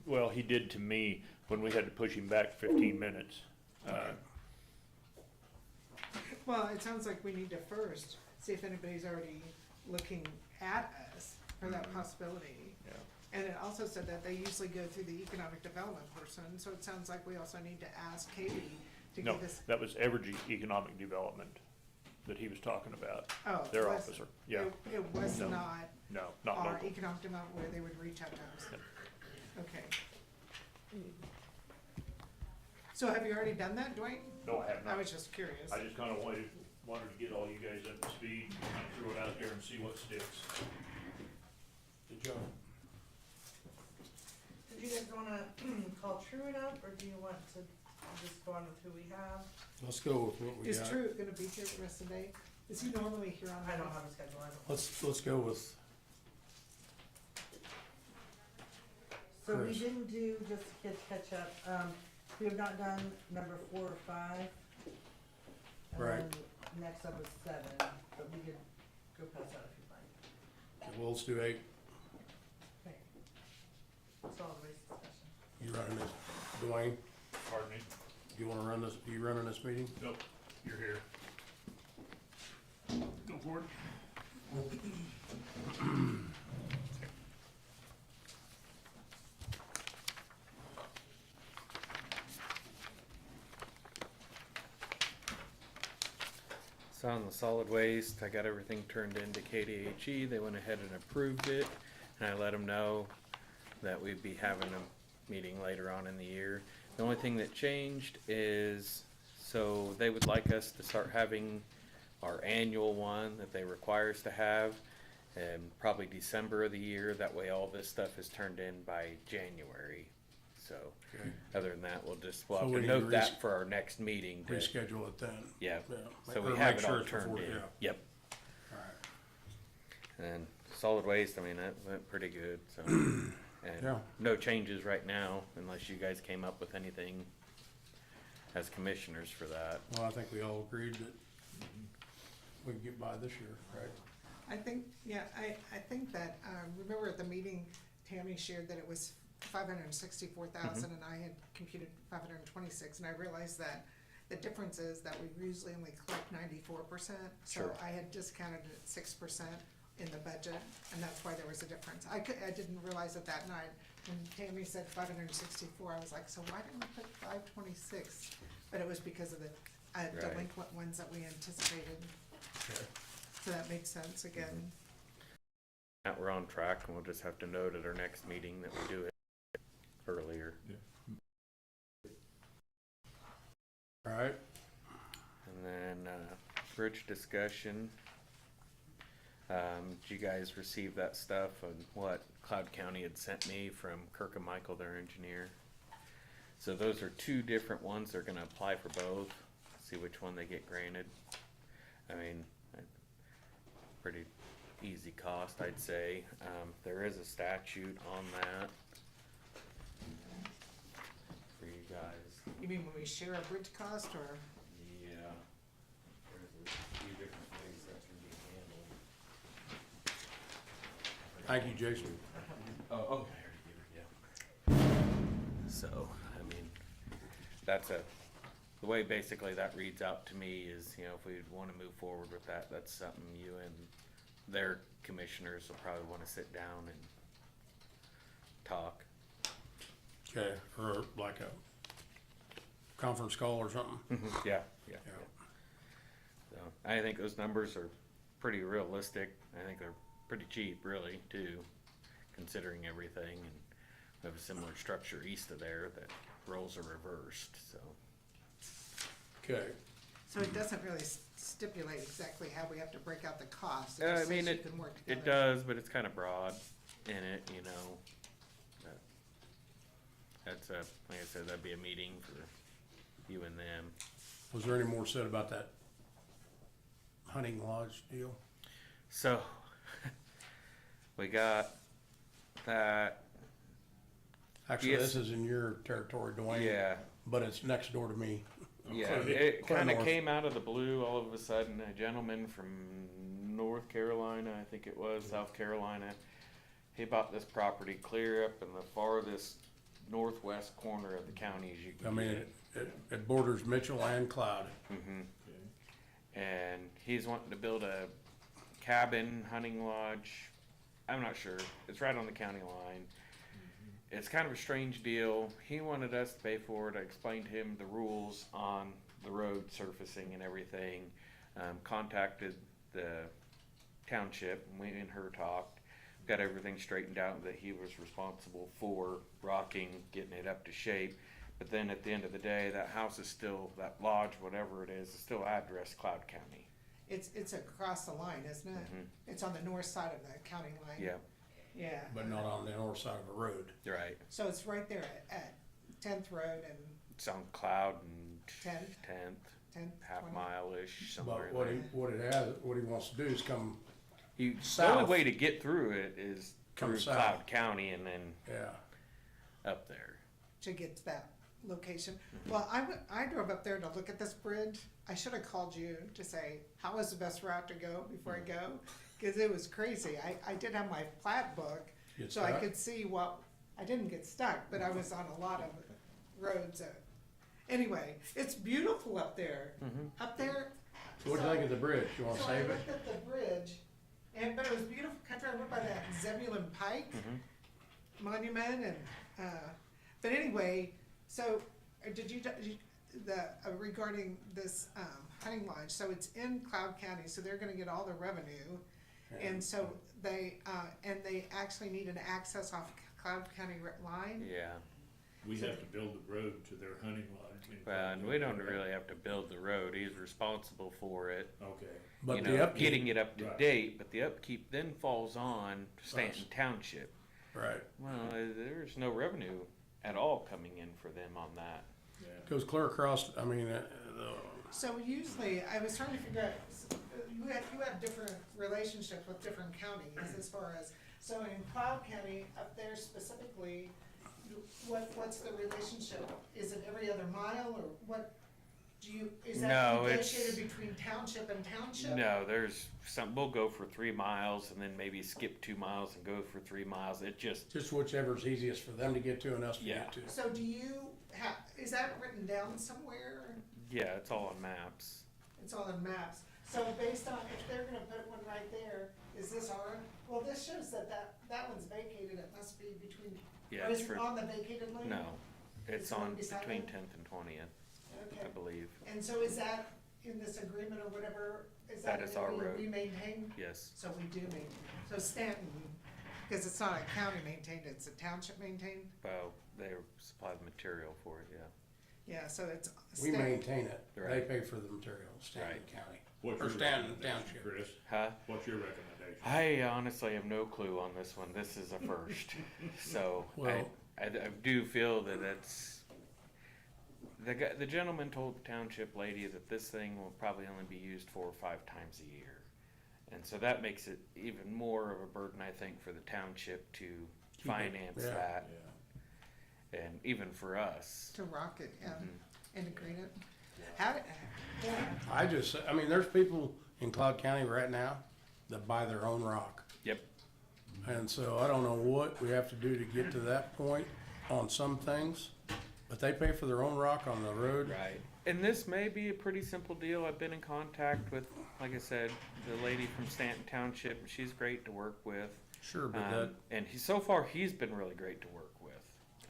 well, he did to me when we had to push him back 15 minutes. Well, it sounds like we need to first see if anybody's already looking at us for that possibility. Yeah. And it also said that they usually go through the economic development person, so it sounds like we also need to ask Katie to No, give us. that was Evergy Economic Development that he was talking about. Oh, Their it was- officer, yeah. It was No. not No, not our local. economic development where they would reach out to us. Yep. Okay. So have you already done that, Dwayne? No, I have I not. was just curious. I just kind of wanted to get all you guys up to speed, kind of throw it out there and see what sticks. Good job. Did you guys wanna call Truett up, or do you want to just go on with who we have? Let's go with what we Is got. Truett gonna be here the rest of the day? Is he normally here on? I don't have a schedule, I don't. Let's go with, So we Chris. didn't do, just to catch up, we have not done number 4 or 5. And Right. then next up is 7, but we could go past that if you'd like. well, let's do 8. Okay. Solid waste discussion. You running this, Dwayne, Pardon me? you wanna run this, you running this meeting? Nope, you're here. Go for it. So on the solid waste, I got everything turned into KDHE. They went ahead and approved it, and I let them know that we'd be having a meeting later on in the year. The only thing that changed is, so they would like us to start having our annual one that they require us to have, and probably December of the year. That way all this stuff is turned in by January. So, Okay. other than that, we'll So have we to need to note that for our next meeting. to- Reschedule it then. Yeah, Yeah. so Or we have make it sure all it's turned before- in. yeah. Yep. Alright. And solid waste, I mean, that went pretty good, so. And Yeah. no changes right now unless you guys came up with anything as commissioners for that. Well, I think we all agreed that we can get by this year, right? I think, yeah, I think that, remember at the meeting, Tammy shared that it was 564,000 and I had computed 526, and I realized that the difference is that we usually only collect 94%. So Sure. I had discounted it at 6% in the budget, and that's why there was a difference. I didn't realize it that night. When Tammy said 564, I was like, so why didn't we put 526? But it was because of the Right. delinquent ones that we anticipated. Okay. So that makes sense again. That we're on track, and we'll just have to note at our next meeting that we do it earlier. Alright, And then, bridge discussion. Did you guys receive that stuff on what Cloud County had sent me from Kirk and Michael, their engineer? So those are two different ones. They're gonna apply for both, see which one they get granted. I mean, pretty easy cost, I'd say. There is a statute on that for you guys. You mean when we share a bridge cost, or? Yeah. There's a few different ways that can be handled. Thank you, Jason. Oh, I already gave it, yeah. So, I mean, the way basically that reads out to me is, you know, if we wanna move forward with that, that's something you and their commissioners will probably wanna sit down and talk. Okay, or like a conference call or something? Yeah. Yeah. So, I think those numbers are pretty realistic. I think they're pretty cheap, really, too, considering everything. And we have a similar structure east of there that roles are reversed, so. Okay, So it doesn't really stipulate exactly how we have to break out the cost. It I just mean, says you can work it together. does, but it's kind of broad in it, you know. But that's like I said, that'd be a meeting for you and them. was there any more said about that hunting lodge deal? So, we got that, Actually, Yes. this is in your territory, Dwayne. yeah. But it's next door to me. Yeah, Clear- it clear kind of north. came out of the blue all of a sudden. A gentleman from North Carolina, I think it was, South Carolina, he bought this property clear up in the farthest northwest corner of the county as you I can mean, it borders Mitchell and Cloud. hmm And he's wanting to build a cabin, hunting lodge. I'm not sure. It's right on the county line. It's kind of a strange deal. He wanted us to pay for it. I explained to him the rules on the road surfacing and everything. Contacted the township, and we and her talked. Got everything straightened out that he was responsible for rocking, getting it up to shape. But then at the end of the day, that house is still, that lodge, whatever it is still addressed Cloud County. It's across the line, isn't it? Mhm. It's on the north side of the county line. Yeah, Yeah. But not on the north side of a road. right. So it's right there at 10th Road and It's on Cloud and 10th, 10th, half 20. mile-ish, somewhere But in there. what he wants to do is come, The only south. way to get through it is Come through south. Cloud County and then yeah. up there. to get to that location. Mm-hmm. Well, I drove up there to look at this bridge. I should have called you to say, how is the best route to go before I go? Because it was crazy. I did have my plat book, Get so I stuck? could see what, I didn't get stuck, but I was on a lot of roads. Anyway, it's beautiful up there. Up there. So what do you think of the bridge? You wanna So save I it? looked at the bridge, but it was beautiful country. I went by that Zebulon Pike monument, and but anyway, so did you regarding this hunting lodge? So it's in Cloud County, so they're going to get all the revenue, and so they actually need an access off Cloud County line. Yeah. We have to build the road to their hunting lodge. Well, and we don't really have to build the road. He's responsible for it. Okay. But you the know, upkeep, getting it up to Right. date, but the upkeep then falls on Stanton Township. right, Well, there's no revenue at all coming in for them on that. Yeah. goes clear across, I mean, So usually, I was trying to figure out, you have different relationships with different counties as far as, so in Cloud County, up there specifically, what's the relationship? Is it every other mile, or what, is that No, it's- negotiated between township and township? No, there's some, we'll go for 3 miles and then maybe skip 2 miles and go for 3 miles. It just, just whichever's easiest for them to get to and us to Yeah. get to. So do you is that written down somewhere? yeah, it's all on maps. It's on the maps. So based on, if they're gonna put one right there, is this well, this shows that one's vacated, it must be between, Yeah, or it's is it for, on the vacated lane? no, it's Is it on beside between it? 10th and 20th, Okay, I believe. and so is that in this agreement or whatever, is That that is an our area road. we maintain? Yes, So we do maintain, so Stanton, because it's not a county maintained, it's a township maintained? well, they supply the material for it, yeah. Yeah, so it's We Stanton. maintain it, they Right. pay for the material, Stanton Right. County. What's Or your Stanton recommendation, Township. Chris? Huh? What's your recommendation? I honestly have no clue on this one. This is a first. So Well- I do feel that it's The gentleman told the township lady that this thing will probably only be used 4 or 5 times a year. And so that makes it even more of a burden, I think, for the township to finance yeah. that. And even for us. To rock it, yeah, Mhm. integrate it. How, yeah, I mean, there's people in Cloud County right now that buy their own rock. Yep. And so I don't know what we have to do to get to that point on some things, but they pay for their own rock on the road. Right. And this may be a pretty simple deal. I've been in contact with, like I said, the lady from Stanton Township. She's great to work with. Sure, but And so far he's been really great to work with.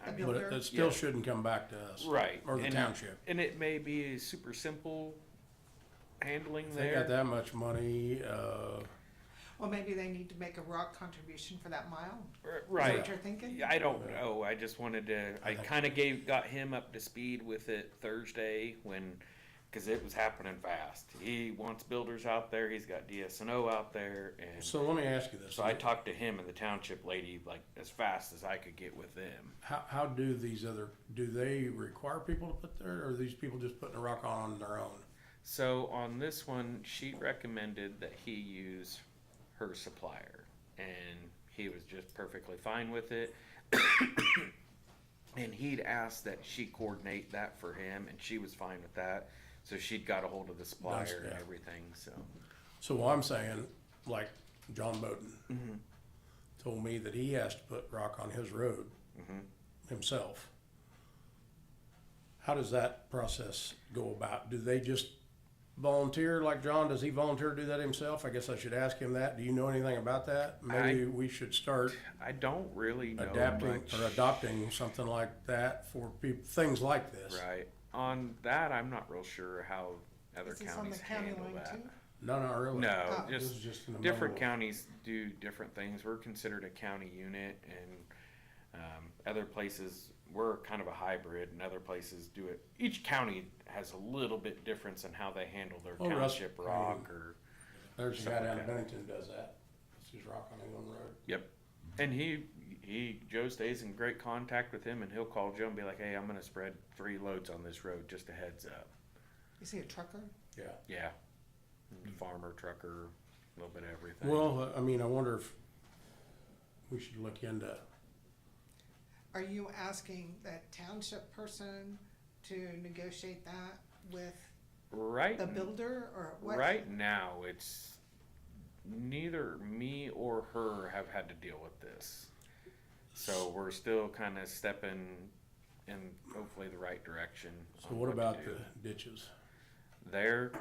I mean, but it still shouldn't come back to us. right. Or the and, township. And it may be a super simple handling If they got there. that much money, well, maybe they need to make a rock contribution for that mile. Is that Right. what you're thinking? Yeah, I don't know. I just wanted to. I kind of got him up to speed with it Thursday because it was happening fast. He wants builders out there. He's got DSNO out there, and so let me ask you this. so I talked to him and the township lady like as fast as I could get with them. How do they require people to put there, or are these people just putting a rock on their own? So on this one, she recommended that he use her supplier, and he was just perfectly fine with it. And he'd asked that she coordinate that for him, and she was fine with that. So she'd got a hold of the supplier and yeah. everything. So I'm saying, like John Bowden Mm-hmm. told me that he has to put rock on his road himself. How does that process go about? Do they just volunteer like John? Does he volunteer to do that himself? I guess I should ask him that. Do you know anything about that? Maybe we should start I don't really know adapting much. or adopting something like that for people, things like this. Right. On that, I'm not real sure how other Is this on counties the county handle line that. too? No, not really. No, Oh. This just is just in the different middle. counties do different things. We're considered a county unit, and other places we're kind of a hybrid, and other places do it. Each county has a little bit difference in how they handle their Well, township Russ- rock or. There's a guy something down like in that. Bennington does that. It's his rock on England Road. Yep. And Joe stays in great contact with him, and he'll call Joe and be like, "Hey, I'm gonna spread 3 loads on this road. Just a heads up." Is he a trucker? Yeah. Yeah. Farmer, trucker, a little bit of everything. Well, I mean, I wonder if we should look into, Are you asking that township person to negotiate that with right. the builder or what? Right now, it's neither me or her have had to deal with this. So we're still kind of stepping in hopefully the right direction. so on what to about do. the ditches? There,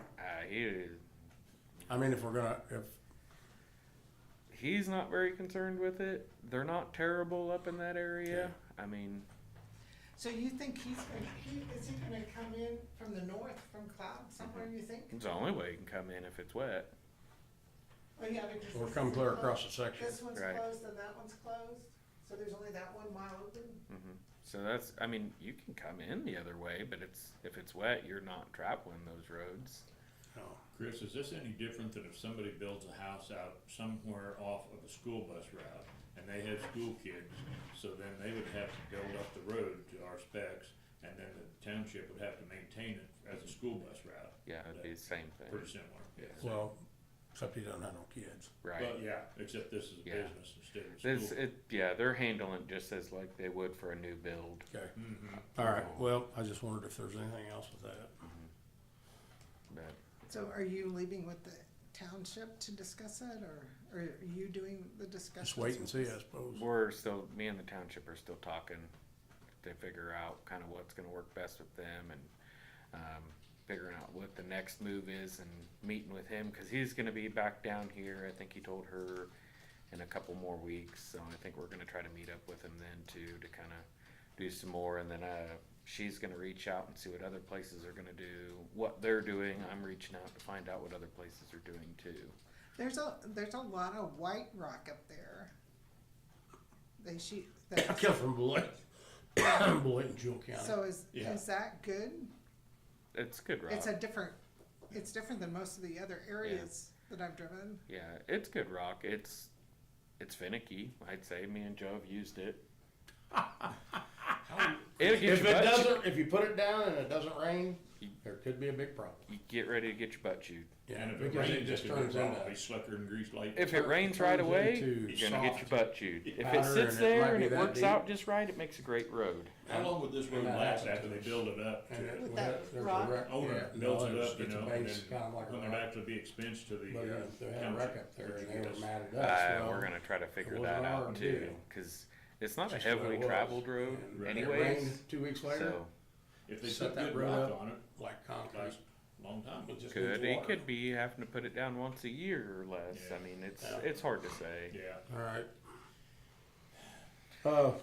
I mean, if we're gonna, if, he's not very concerned with it. They're not terrible up in that area. I mean, So you think is he gonna come in from the north, from Cloud, somewhere you think? it's the only way he can come in if it's wet. Oh, yeah, because or this come is clear closed. across the section. This one's Right. closed and that one's closed, so there's only that 1 mile open? So that's, I mean, you can come in the other way, but if it's wet, you're not traveling those roads. No. Chris, is this any different than if somebody builds a house out somewhere off of a school bus route and they have school kids, so then they would have to build up the road to our specs, and then the township would have to maintain it as a school bus route? Yeah, it'd be the same thing. Pretty similar, yeah. Well, except he doesn't have no kids. Right. Well, yeah, except this is a Yeah. business instead of a This, school. yeah, they're handling it just as like they would for a new build. Okay. Mhm. All right. Well, I just wondered if there's anything else with that. But So are you leaving with the township to discuss it, or are you doing the discussions? Just wait and with see, this? I suppose. me and the township are still talking to figure out kind of what's gonna work best with them, and figuring out what the next move is, and meeting with him, cause he's gonna be back down here. I think he told her in a couple more weeks, so I think we're gonna try to meet up with him then too, to kinda do some more, and then she's gonna reach out and see what other places are gonna do, what they're doing. I'm reaching out to find out what other places are doing too. There's a lot of white rock up there. They shoot. I come from Beloit, Beloit and Jewel County. So is Yeah. that good? It's good rock. It's different than most of the other areas that I've driven. Yeah, it's good rock. It's finicky, I'd say. Me and Joe have used it. It'll get If your it butt chewed. doesn't, if you put it down and it doesn't rain, there could be a big problem. You get ready to get your butt chewed. Yeah, And if it because it rains, just it'll turns into. be slicker and grease light. If it rains right turns away, into you're gonna get your soft butt chewed. If powder it sits and it might there and be it that works deep. out just right, it makes a great road. How long would this road And that last happens after to they us. build it up? And it, With well, that there's a rock? wreck- Owner yeah, builds no, it it's- up, you it's a know, and base, then kind of like a when there'd rock. actually be expense to the, But if they had a township, wreck up there would and you they get were us- mad at us, well. We're gonna try to figure it wasn't that our out deal. too, cause it's not a Just the way it heavily was. traveled road And it anyways, rained 2 weeks later, so If they set put that good road rock up on it, like concrete. lasts a long time. It just could, needs it water. could be having to put it down once a year or less. Yeah. I mean, Yeah. it's hard to say. Yeah. All right. I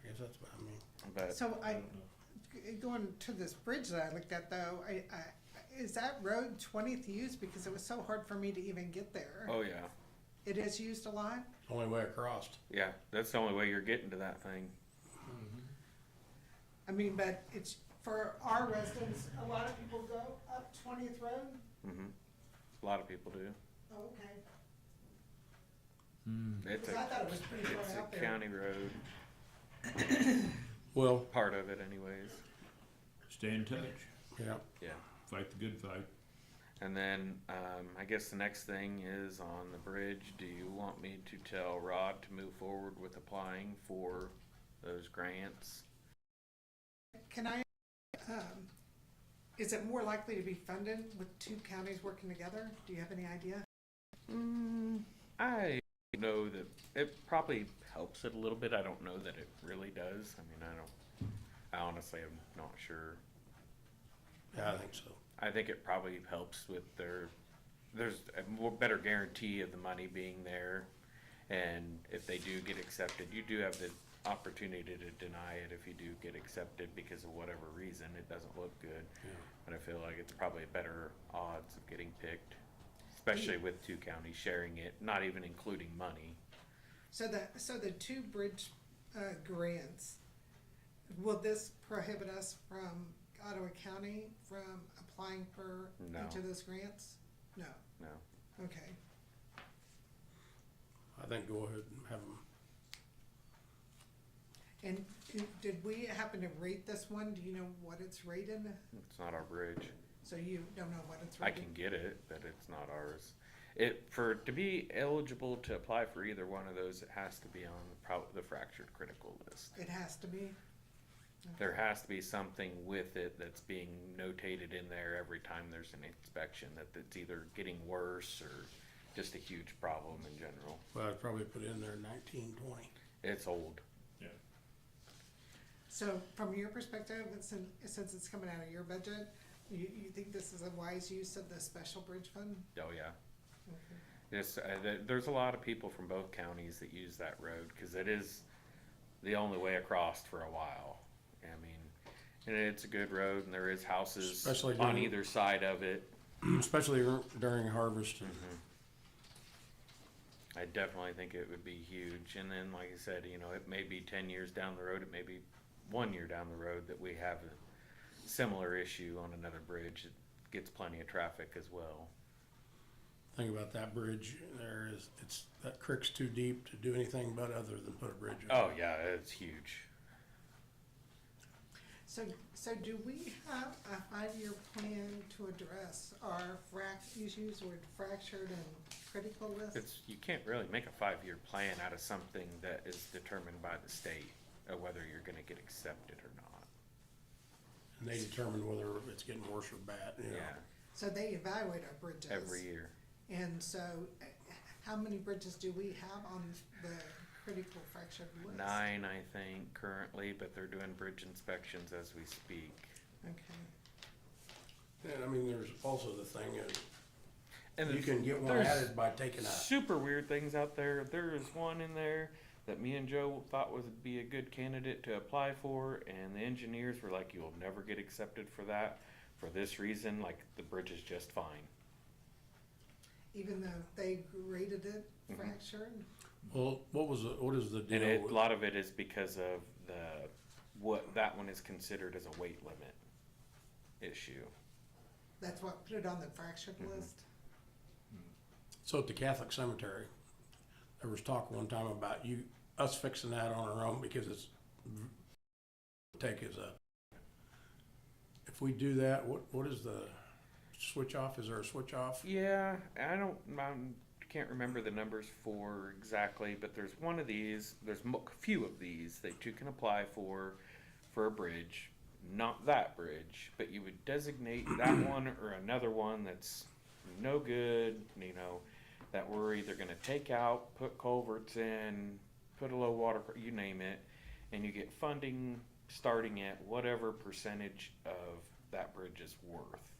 guess that's what I mean. But So I I, don't know. going to this bridge that I looked at though, is that road 20th used? Because it was so hard for me to even get there. oh yeah, It is used a lot? Only way across. yeah, that's the only way you're getting to that thing. I mean, but it's, for our residents, a lot of people go up 20th Road? Hmm. A lot of people do. Oh, okay. It's Because I thought it was pretty far it's out a there. county road, Well, part of it anyways. Stay in touch, yeah. Yeah. fight the good fight. And then, I guess the next thing is on the bridge, do you want me to tell Rod to move forward with applying for those grants? Can I, is it more likely to be funded with two counties working together? Do you have any idea? I know that it probably helps it a little bit. I don't know that it really does. I mean, I honestly am not sure. Yeah, I think so. I think it probably helps with there's a more better guarantee of the money being there. And if they do get accepted, you do have the opportunity to deny it if you do get accepted because of whatever reason. It doesn't look good. Yeah. But I feel like it's probably better odds of getting picked, especially with two counties sharing it, not even including money. So the two bridge grants, will this prohibit us from Ottawa County from applying for No. each of those grants? No, No. okay. I think go ahead and have them. And did we happen to rate this one? Do you know what it's rated? It's not our bridge. So you don't know what it's I rated? can get it, but it's not ours. To be eligible to apply for either one of those, it has to be on the fractured critical list. It has to be? There has to be something with it that's being notated in there every time there's an inspection, that it's either getting worse or just a huge problem in general. Well, I'd probably put in there 1920. It's old. So from your perspective, since it's coming out of your budget, you think this is a wise use of the special bridge fund? Oh, yeah. Okay. Yes, there's a lot of people from both counties that use that road because it is the only way across for a while. I mean, and it's a good road and there is houses Especially on during- either side of it. Especially during harvest. I definitely think it would be huge. And then, like I said, it may be 10 years down the road, it may be 1 year down the road that we have a similar issue on another bridge. It gets plenty of traffic as well. Thing about that bridge there is that creek's too deep to do anything but other than put a bridge on. Oh yeah, it's huge. So do we have a 5-year plan to address our issues with fractured and critical list? You can't really make a 5-year plan out of something that is determined by the state of whether you're gonna get accepted or not. And they determine whether it's getting worse or bad, you know. Yeah, So they evaluate our bridges. every year. And so how many bridges do we have on the critical fractured list? 9, I think, currently, but they're doing bridge inspections as we speak. Okay. And I mean, there's also the thing is, And you can get one there's added by taking out. super weird things out there. There is one in there that me and Joe thought would be a good candidate to apply for, and the engineers were like, "You'll never get accepted for that. For this reason, like the bridge is just fine." Even though they graded it Mhm. fractured? Well, what is the deal? And a with- lot of it is because of what that one is considered as a weight limit issue. That's what put it on the fractured Mhm. list? So at the Catholic cemetery, there was talk one time about us fixing that on our own because it's take is up. If we do that, what is the switch off? Is there a switch off? Yeah, I can't remember the numbers for exactly, but there's one of these, there's a few of these that you can apply for a bridge. Not that bridge, but you would designate that one or another one that's no good, you know, that we're either gonna take out, put culverts in, put a low water, you name it, and you get funding starting at whatever percentage of that bridge is worth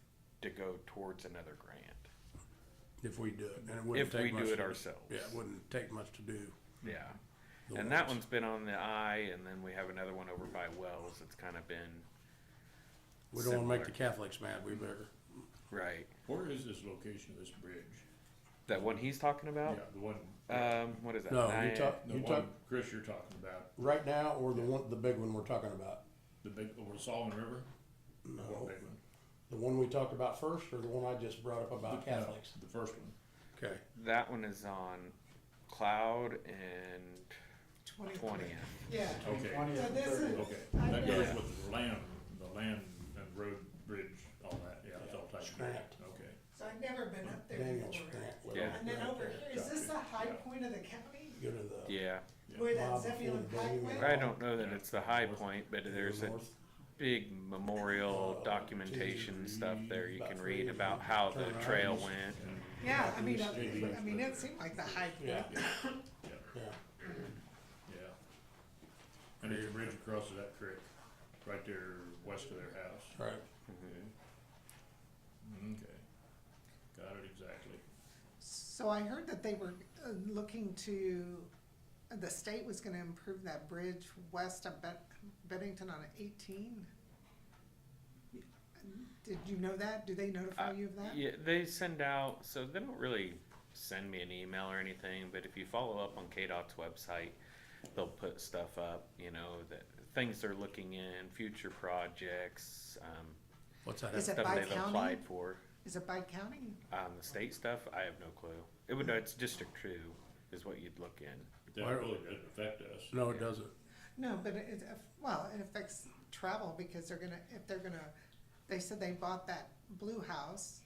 to go towards another grant. If we do it, and it wouldn't If take we much do it to- ourselves. Yeah, it wouldn't take much to do. Yeah. the And that ones. one's been on the eye, and then we have another one over by Wells that's kind of been We don't wanna make the similar. Catholics mad, we better. Right. Where is this location of this bridge? That one he's talking about? Yeah, the one, What is that? No, Nine- you talk, the you one, talk, Chris, you're talking about, right now, or the big one we're talking about? the big, over Solomon River? Or No, what big one? the one we talked about first, or the one I just brought up about No, Catholics? The first one. Okay, That one is on Cloud and 20th. Yeah. Okay, So this is, okay. I That know. goes with the land and road, bridge, all that, yeah, it's all tied together. Grant. Okay. So I've never been up there Daniel's before. grant. Yeah. And then over here, is this the high point of the county? Go to the. Yeah. Where that Bob Zebulon before the Pike building went? went I don't know that it's the high point, but there's a north. big memorial documentation stuff there. You can read about how the trail went. And Yeah, I mean, it seemed like the high Yeah. point. Yeah, Yeah. And there's a bridge across that creek, right there west of their house. right. Okay. Okay. Got it exactly. So I heard that they were looking to, the state was gonna improve that bridge west of Bennington on 18. Did you know that? Do they notify you of that? Yeah, they send out, so they don't really send me an email or anything, but if you follow up on KDOT's website, they'll put stuff up, you know, that things they're looking in, future projects, What's that? Is it stuff by they've county? applied for. Is it by county? The state stuff, I have no clue. It's District 2 is what you'd look in. But that really doesn't affect us. No, it doesn't. No, but well, it affects travel because they said they bought that blue house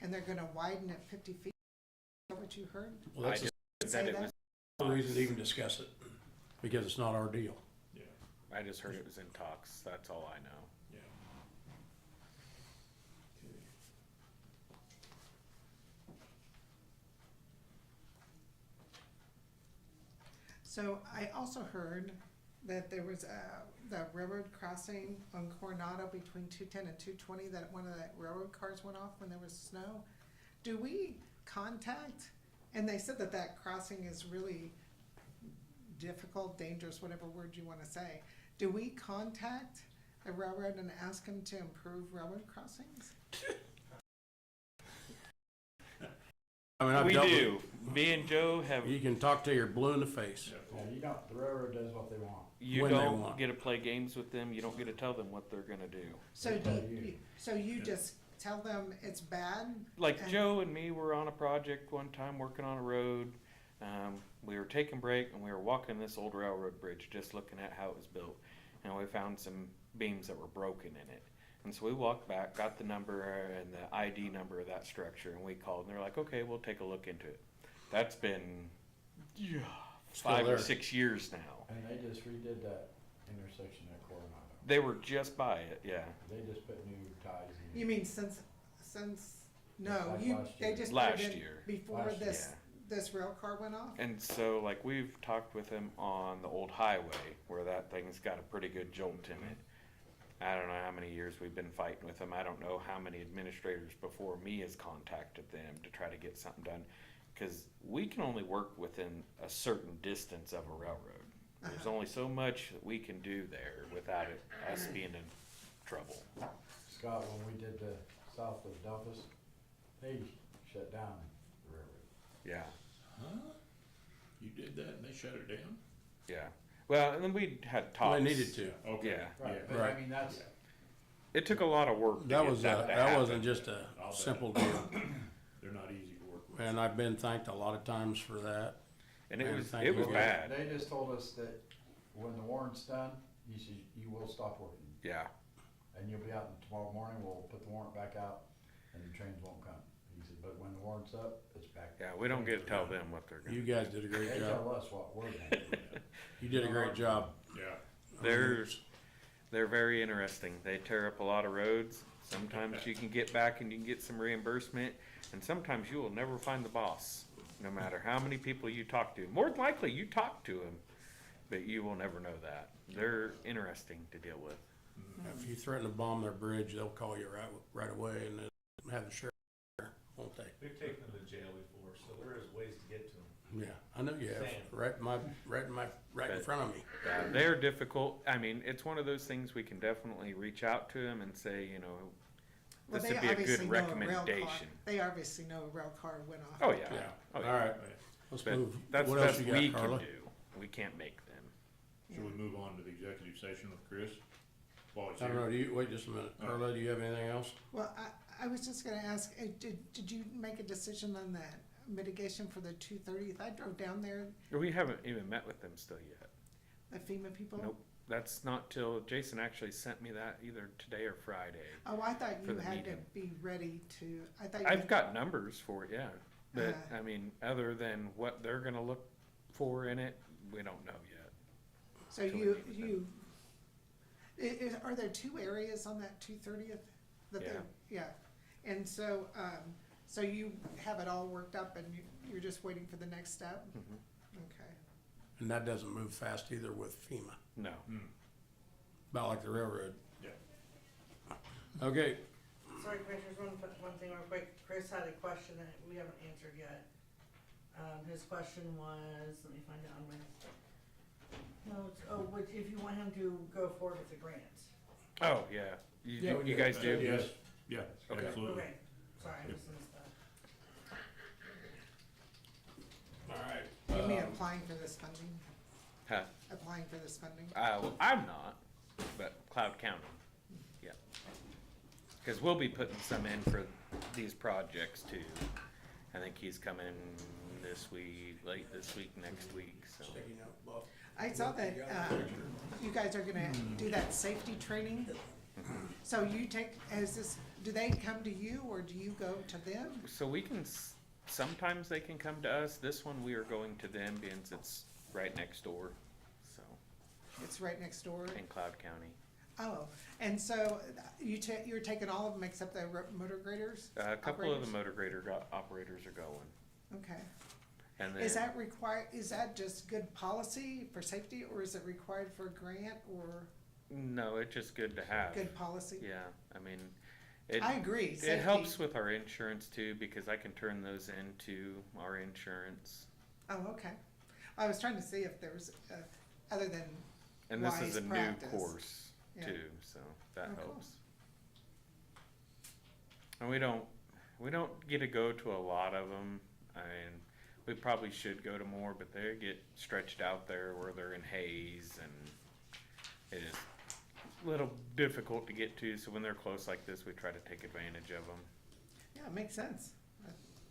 and they're gonna widen it 50 feet. Is that what you heard? Well, I that's just Say said it that? was, the reason to even discuss it, because it's not our deal. Yeah, I just heard it was in talks, that's all I know. yeah. Okay. So I also heard that there was the railroad crossing on Coronado between 210 and 220, that one of the railroad cars went off when there was snow. Do we contact, and they said that that crossing is really difficult, dangerous, whatever word you wanna say. Do we contact the railroad and ask them to improve railroad crossings? I mean, I've We dealt with- do. Me and Joe have, You can talk till you're blue in the face. Yeah, you don't, the railroad does what they want. you when they don't want. get to play games with them, you don't get to tell them what they're gonna do. So They tell do you. so you just tell them it's bad? Like And- Joe and me were on a project one time working on a road. We were taking break and we were walking this old railroad bridge, just looking at how it was built. And we found some beams that were broken in it. And so we walked back, got the number and the ID number of that structure, and we called and they're like, okay, we'll take a look into it. That's been, Still 5 there. or 6 years now. And they just redid that intersection at Coronado. They were just by it, yeah. They just put new ties in. You mean no, Like you, last they year. just put Last it in year. before Last year. this rail car went off? And so, like, we've talked with him on the old highway, where that thing's got a pretty good jolt in it. I don't know how many years we've been fighting with them. I don't know how many administrators before me has contacted them to try to get something done. Cause we can only work within a certain distance of a railroad. There's only so much that we can do there without us being in trouble. Scott, when we did the south of Dumpus, they shut down the railroad. Yeah, Huh? You did that and they shut it down? yeah. Well, and then we had talks. Well, they needed to. Okay. Yeah. Right, Yeah. but Right. I mean, that's, It took a lot of work to That get was, that to that happen. wasn't just a I'll bet. simple deal. They're not easy to work with. And I've been thanked a lot of times for that. And it Man, was, thank it you. was Well, bad. they just told us that when the warrant's done, he said, you will stop working. Yeah. And you'll be out tomorrow morning, we'll put the warrant back out, and the trains won't come. He said, but when the warrant's up, it's back. Yeah, we don't get to tell them what they're You gonna. guys did a great They job. tell us what we're gonna do. You did a great job. Yeah. They're very interesting. They tear up a lot of roads. Sometimes you can get back and you can get some reimbursement, and sometimes you will never find the boss, no matter how many people you talk to. More than likely, you talk to him, but you will never know that. They're interesting to deal with. If you threaten to bomb their bridge, they'll call you right away and then have the sheriff there, won't they? We've taken them to jail before, so there is ways to get to them. Yeah, I know you have, Same. right in front of me. Yeah, they're difficult. I mean, it's one of those things we can definitely reach out to them and say, you know, Well, this they would be a obviously good know a rail car. recommendation. They obviously know a rail car went off. Oh, yeah. Yeah, Oh, all yeah. right, let's But move. that's What the else best you we got, can Carla? do. We can't make them. Should we move on to the executive session with Chris? While he's I don't know, here? wait just a minute. Carla, do you have anything else? Well, I was just gonna ask, did you make a decision on that mitigation for the 230th? I drove down there, We haven't even met with them still yet. the FEMA people. Nope. That's not till Jason actually sent me that either today or Friday. Oh, I thought For you the had to meeting. be ready to, I thought you I've had- got numbers for it, yeah. But, Uh. I mean, other than what they're gonna look for in it, we don't know yet. So till we you, meet with you, are there 2 areas on that 230th? That Yeah. Yeah, and so, so you have it all worked up and you're just waiting for the next step? Mhm. Okay. And that doesn't move fast either with FEMA, No. about like the railroad. Yeah. Okay, Sorry, Commissioners, one thing real quick. Chris had a question that we haven't answered yet. His question was, let me find it on my notes. Oh, if you want him to go forward with the grant. Oh, yeah. Yeah, You guys do? Yes, yeah, Okay. absolutely. Okay, sorry, I just missed that. all right. You mean applying for this funding? Huh? Applying for this funding? Well, I'm not, but Cloud County, yeah. Because we'll be putting some in for these projects too. I think he's coming this week, late this week, next week, so. Sticking out, Buff. I saw that, you guys are gonna do that safety training. So you take, do they come to you or do you go to them? So we can, sometimes they can come to us. This one we are going to them because it's right next door, so, It's right next door? in Cloud County. Oh, and so you're taking all of them except the motor graders? A couple of the operators? motor grader operators are going. Okay. And then. Is that just good policy for safety or is it required for a grant or No, it's just good to have. good policy? Yeah, I mean, I agree, It helps safety. with our insurance too, because I can turn those into our insurance. Oh, okay. I was trying to see if there was, other than And this wise is a new practice. course Yeah. too, so that Oh, cool. helps. And we don't get to go to a lot of them. I mean, we probably should go to more, but they get stretched out there where they're in haze and it is a little difficult to get to. So when they're close like this, we try to take advantage of them. Yeah, it makes sense.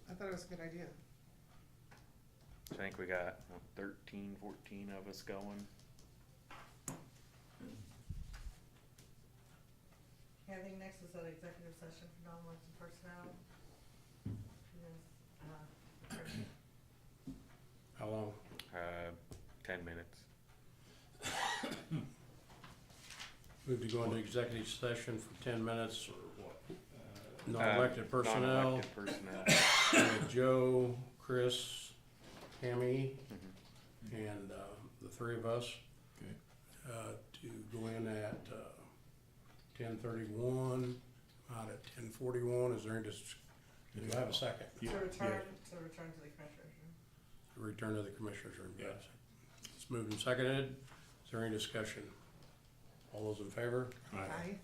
I thought it was a good idea. I think we got 13, 14 of us going. Yeah, I think next is an executive session for non-elected personnel. Yes, How long? 10 minutes. Move to go into executive session for 10 minutes. What? Non-elected personnel, Non-elected personnel. with Joe, Chris, Tammy, and the 3 of us. Okay. To go in at 10:31, out at 10:41. Is there any, do I have a second? Yeah, To return, yeah. to return to the commissioners room. Return to the commissioner's room, yes. Yeah. It's moved and seconded. Is there any discussion? All those in favor? Aye.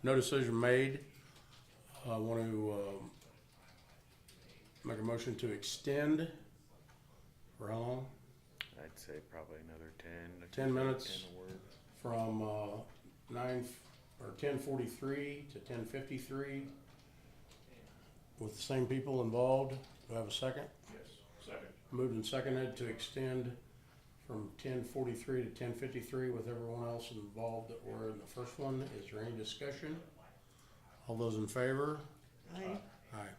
no decision made. I want to, make a motion to extend, for how long? I'd say probably another 10. 10 minutes. 10 will work. From, 10:43 to 10:53 with the same people involved. Do I have a second? Yes, second. Moved and seconded to extend from 10:43 to 10:53 with everyone else involved that were in the first one. Is there any discussion? All those in favor? Aye. Aye.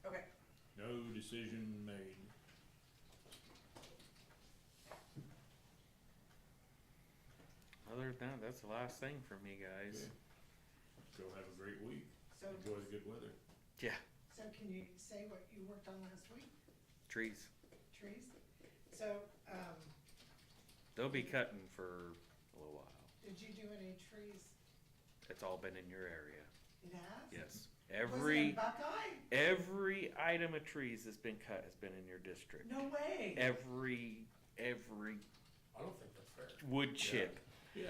Okay, No decision made. Other than that, that's the last thing from me, guys. Go have a great week. So, Enjoy the good weather. Yeah, so can you say what you worked on last week? trees. Trees? So, They'll be cutting for a little while. did you do any trees? It's all been in your area. It has? Yes. Was it in Every Buckeye? item of trees that's been cut has been in your district. No way. Every I don't think that's fair. wood chip Yeah.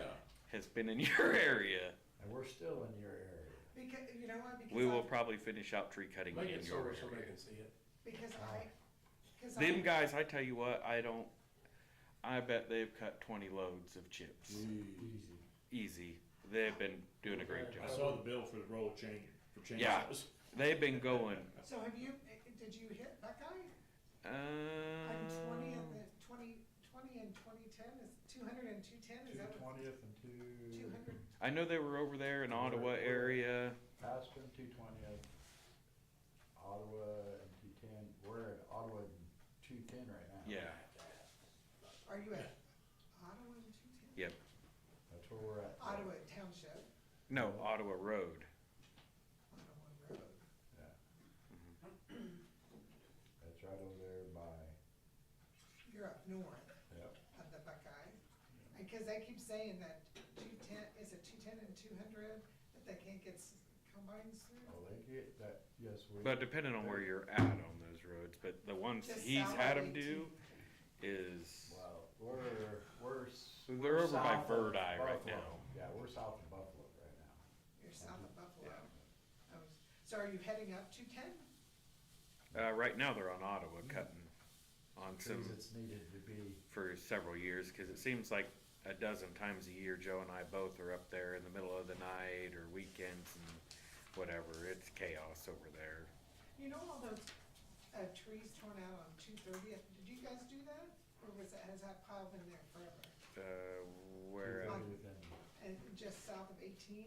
has been in your area. And we're still in your area. Because, you know what, because We will I, probably finish out tree cutting Make in it so your where somebody area. can see it. because Them guys, I tell you what, I bet they've cut 20 loads of chips. Easy. Easy. They've been doing a great I job. saw the bill for the roll change, for chainsaws. Yeah. They've been going. So have you, did you hit Buckeye? On Uh, 20 and the 20 and 2010 is 200 and 210, is that what? 220th and 200? I know they were over there in Ottawa area. Aspen, 220th, Ottawa and 210. We're at Ottawa and 210 right now. Yeah. Are you at Ottawa and 210? Yep. That's where we're at. Ottawa Township, No, Ottawa Road. Ottawa Road. Yeah. That's right over there by, You're up north yep. of the Buckeye. Because they keep saying that 210, is it 210 and 200, that they can't get combines through? Oh, they get that, yes, we. But depending on where you're at on those roads, but the ones Just he's south had of them do is, Well, they're we're over by south of Bird Eye right Buffalo. now. Yeah, we're south of Buffalo right now. You're south of Buffalo. So are you heading up 210? Right now they're on Ottawa cutting on some, Trees that's needed to be, for several years, cause it seems like a dozen times a year, Joe and I both are up there in the middle of the night or weekends and whatever. It's chaos over there. You know all those trees torn out on 230th? Did you guys do that? Or has that piled in there forever? Where, And just south of 18?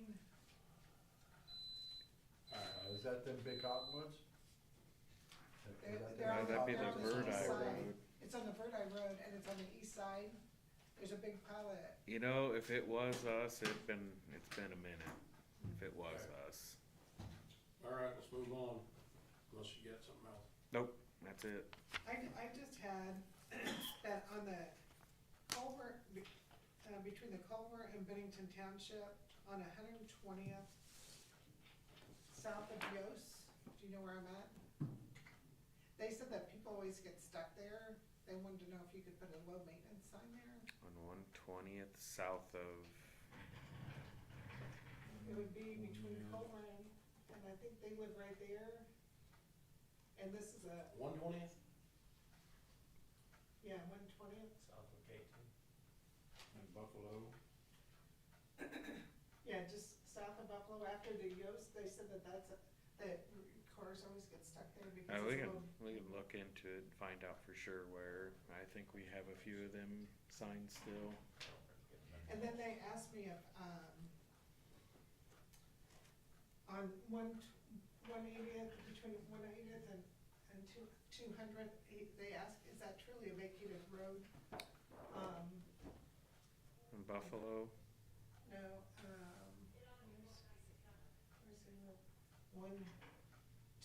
is that them big cottonwoods? They're on that'd be the they're on Bird east Eye side. Road. It's on the Bird Eye Road and it's on the east side. There's a big pile of, you know, if it was us, it's been a minute. If it was us. All right, let's move on, unless you got something else. Nope, that's it. I just had that on the culvert, between the culvert and Bennington Township on 120th, south of Yost. Do you know where I'm at? They said that people always get stuck there. They wanted to know if you could put a low maintenance sign there. On 120th, south of, It would be between Culver and I think they live right there. And this is a, 120th? yeah, 120th. South of K2. And Buffalo. Yeah, just south of Buffalo after the Yost. They said that that cars always get stuck there because we it's can, low. we can look into it and find out for sure where. I think we have a few of them signs still. And then they asked me if, on 180th, between 180th and 200th, they asked, is that truly a vacated road? In Buffalo, No, where's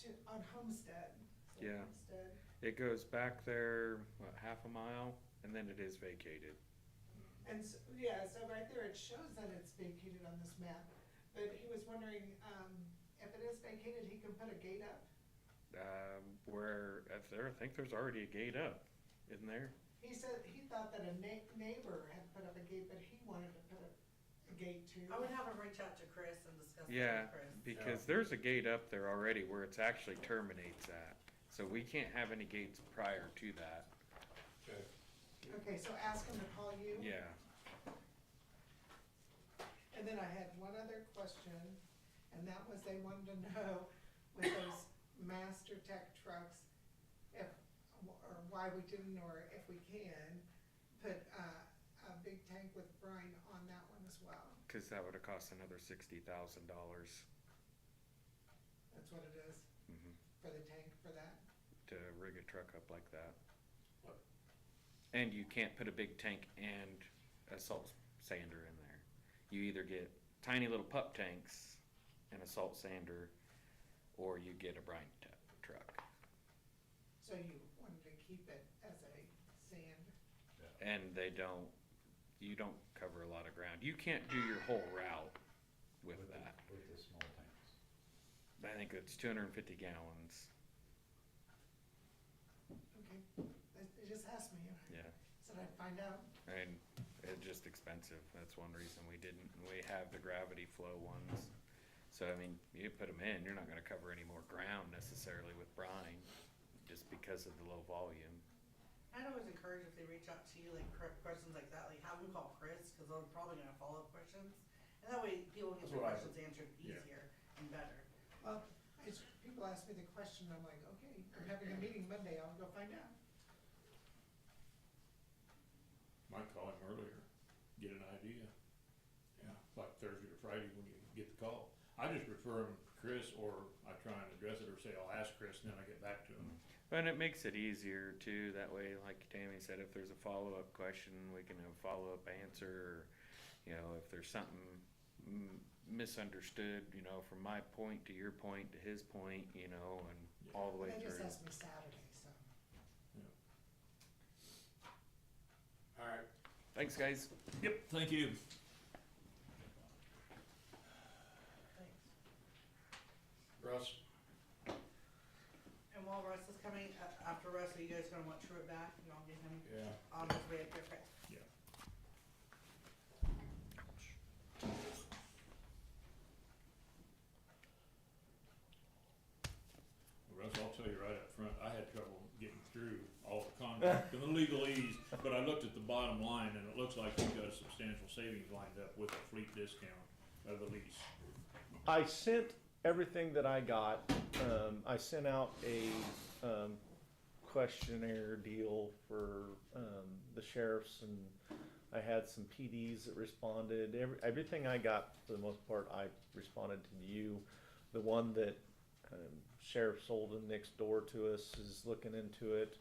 the, on Homestead. So Yeah. Homestead. it goes back there, what, half a mile, and then it is vacated. And so, yeah, so right there, it shows that it's vacated on this map, but he was wondering, if it is vacated, he can put a gate up. Where, I think there's already a gate up, isn't there? He said, he thought that a neighbor had put up a gate, but he wanted to put a gate too. I would have him reach out to Chris and discuss that Yeah, with Chris. because there's a gate up there already where it's actually terminates at. So we can't have any gates prior to that. Okay. Okay, so ask him to call you. Yeah. And then I had one other question, and that was they wanted to know with those Master Tech trucks, if, or why we didn't, or if we can, put a big tank with brine on that one as well. Cause that would've cost another $60,000. That's what it is, Mhm. for for the tank for that? To rig a truck up like that. And you can't put a big tank and a salt sander in there. You either get tiny little pup tanks and a salt sander, or you get a brine truck. So you wanted to keep it as a sand? And you don't cover a lot of ground. You can't do your whole route with that. With the small tanks. I think it's 250 gallons. Okay, they just asked me, and I Yeah. said I'd find out. And it's just expensive. That's one reason we didn't. We have the gravity flow ones. So, I mean, you put them in, you're not gonna cover any more ground necessarily with brine, just because of the low volume. I'd always encourage if they reach out to you, like questions like that, like have them call Chris, cause they're probably gonna have follow-up questions. And that way people get their questions answered easier and better. Well, people ask me the question, I'm like, okay, I'm having a meeting Monday, I'll go find out. Might call him earlier, get an idea. Yeah, like Thursday or Friday when you get the call. I just refer him to Chris, or I try and address it, or say, I'll ask Chris, and then I get back to him. And it makes it easier too, that way, like Tammy said, if there's a follow-up question, we can have a follow-up answer, or, you know, if there's something misunderstood, you know, from my point to your point to his point, you know, and all the way They just through. asked me Saturday, so. All right. Thanks, guys. Yep, thank you. Thanks. Russ? And while Russ is coming, after Russ, are you guys gonna want Truett back? And I'll get him Yeah. on his way up here. Okay. Yeah. Russ, I'll tell you right up front, I had trouble getting through all the contract and the legalese, but I looked at the bottom line, and it looks like you've got a substantial savings lined up with a fleet discount of the lease. I sent everything that I got. I sent out a questionnaire deal for the sheriffs, and I had some PDs that responded. Everything I got, for the most part, I responded to you. The one that Sheriff Solden next door to us is looking into it.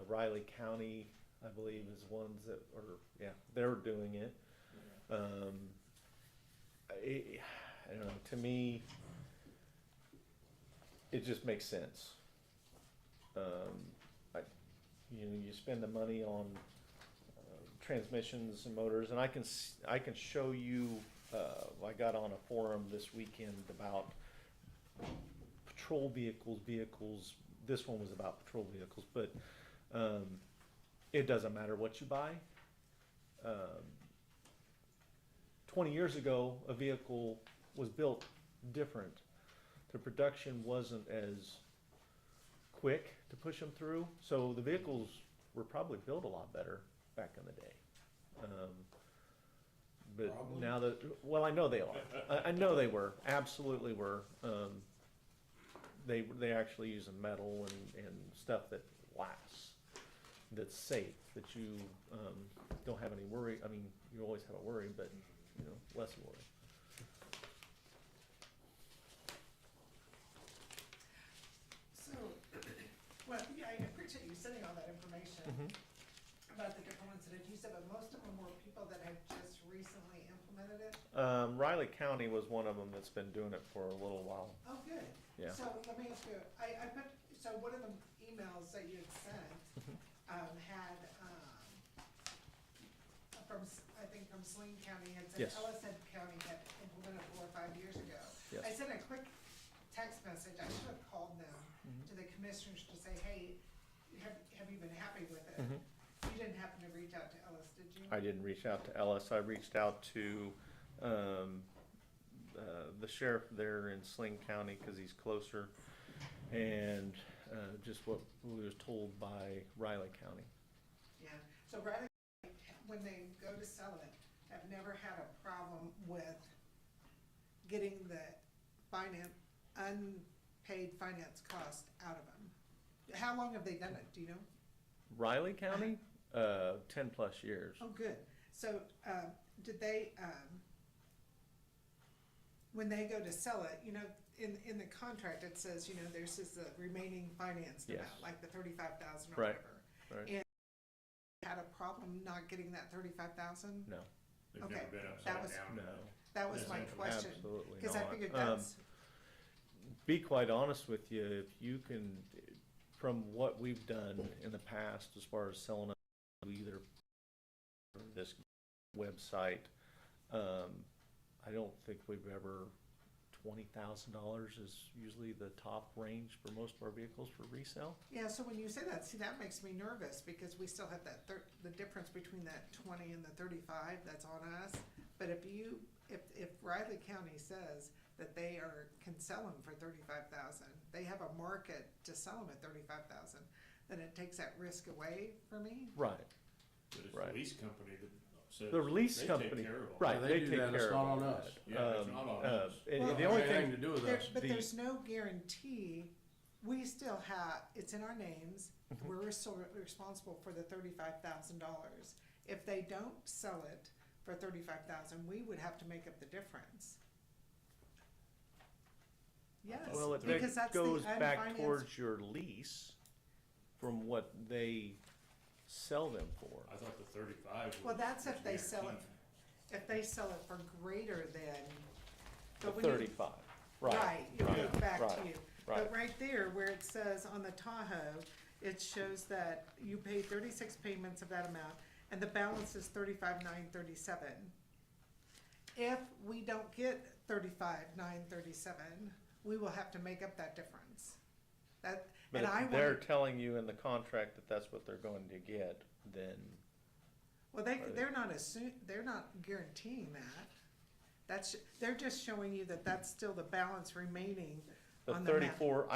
Riley County, I believe, is ones that are, yeah, they're doing it. I don't know, to me, it just makes sense. You spend the money on transmissions and motors, and I can show you. I got on a forum this weekend about patrol vehicles. This one was about patrol vehicles, but it doesn't matter what you buy. 20 years ago, a vehicle was built different. The production wasn't as quick to push them through, so the vehicles were probably built a lot better back in the day. But Probably. now that, well, I know they are. I know they were, absolutely were. They actually use a metal and stuff that lasts, that's safe, that you don't have any worry. I mean, you always have a worry, but you know, less worry. So, well, yeah, I appreciate you sending all that information about the different ones that had used it, but most of them were people that had just recently implemented it. Riley County was one of them that's been doing it for a little while. Oh, good. Yeah. So let me ask you, I put, so one of the emails that you had sent, had, I think from Saline County had said, Yes. Ellishead County had implemented 4 or 5 years ago. Yes. I sent a quick text message, I should have called them to the commissioners to say, hey, have you been happy with it? You didn't happen to reach out to Ellis, did you? I didn't reach out to Ellis. I reached out to the sheriff there in Saline County because he's closer, and just what we was told by Riley County. Yeah, so Riley, when they go to sell it, have never had a problem with getting the unpaid finance cost out of them. How long have they done it, do you know? Riley County, 10 plus years. Oh, good. So, did they, when they go to sell it, you know, in the contract, it says, you know, there's this remaining financed Yes. amount, like the 35,000 or Right. whatever. Right. And had a problem not getting that 35,000? No, They've Okay, never been that upside was- down. no. That was my question. Absolutely Cause I not. figured that's, Be quite honest with you, if you can, from what we've done in the past, as far as selling either this website, I don't think we've ever, $20,000 is usually the top range for most of our vehicles for resale. yeah, so when you say that, see, that makes me nervous, because we still have that the difference between that 20 and the 35 that's on us. But if Riley County says that they can sell them for 35,000, they have a market to sell them at 35,000, then it takes that risk away for me. Right. But it's Right. the lease company that says The lease they company, take care of all right, Yeah, they they do take that, it's care of not all on that. us. Yeah, it's not on us. And Well, the only Anything to thing, do with There, us. but the- there's no guarantee, we still have, it's in our names, Mm-hmm. we're still responsible for the $35,000. If they don't sell it for 35,000, we would have to make up the difference. Yes, well, because that that's the goes back unfinanced. towards your lease from what they sell them for. I thought the 35 was. Well, that's if was they sell it, guaranteed. if they sell it for greater than. The but when you- 35, right. Right, it right, goes back right, to you. right. But right there, where it says on the Tahoe, it shows that you pay 36 payments of that amount, and the balance is 35,937. If we don't get 35,937, we will have to make up that difference. That, But and I if they're want, telling you in the contract that that's what they're going to get, then, well, they're not guaranteeing that. They're just showing you that that's still the balance remaining the on the map. 34,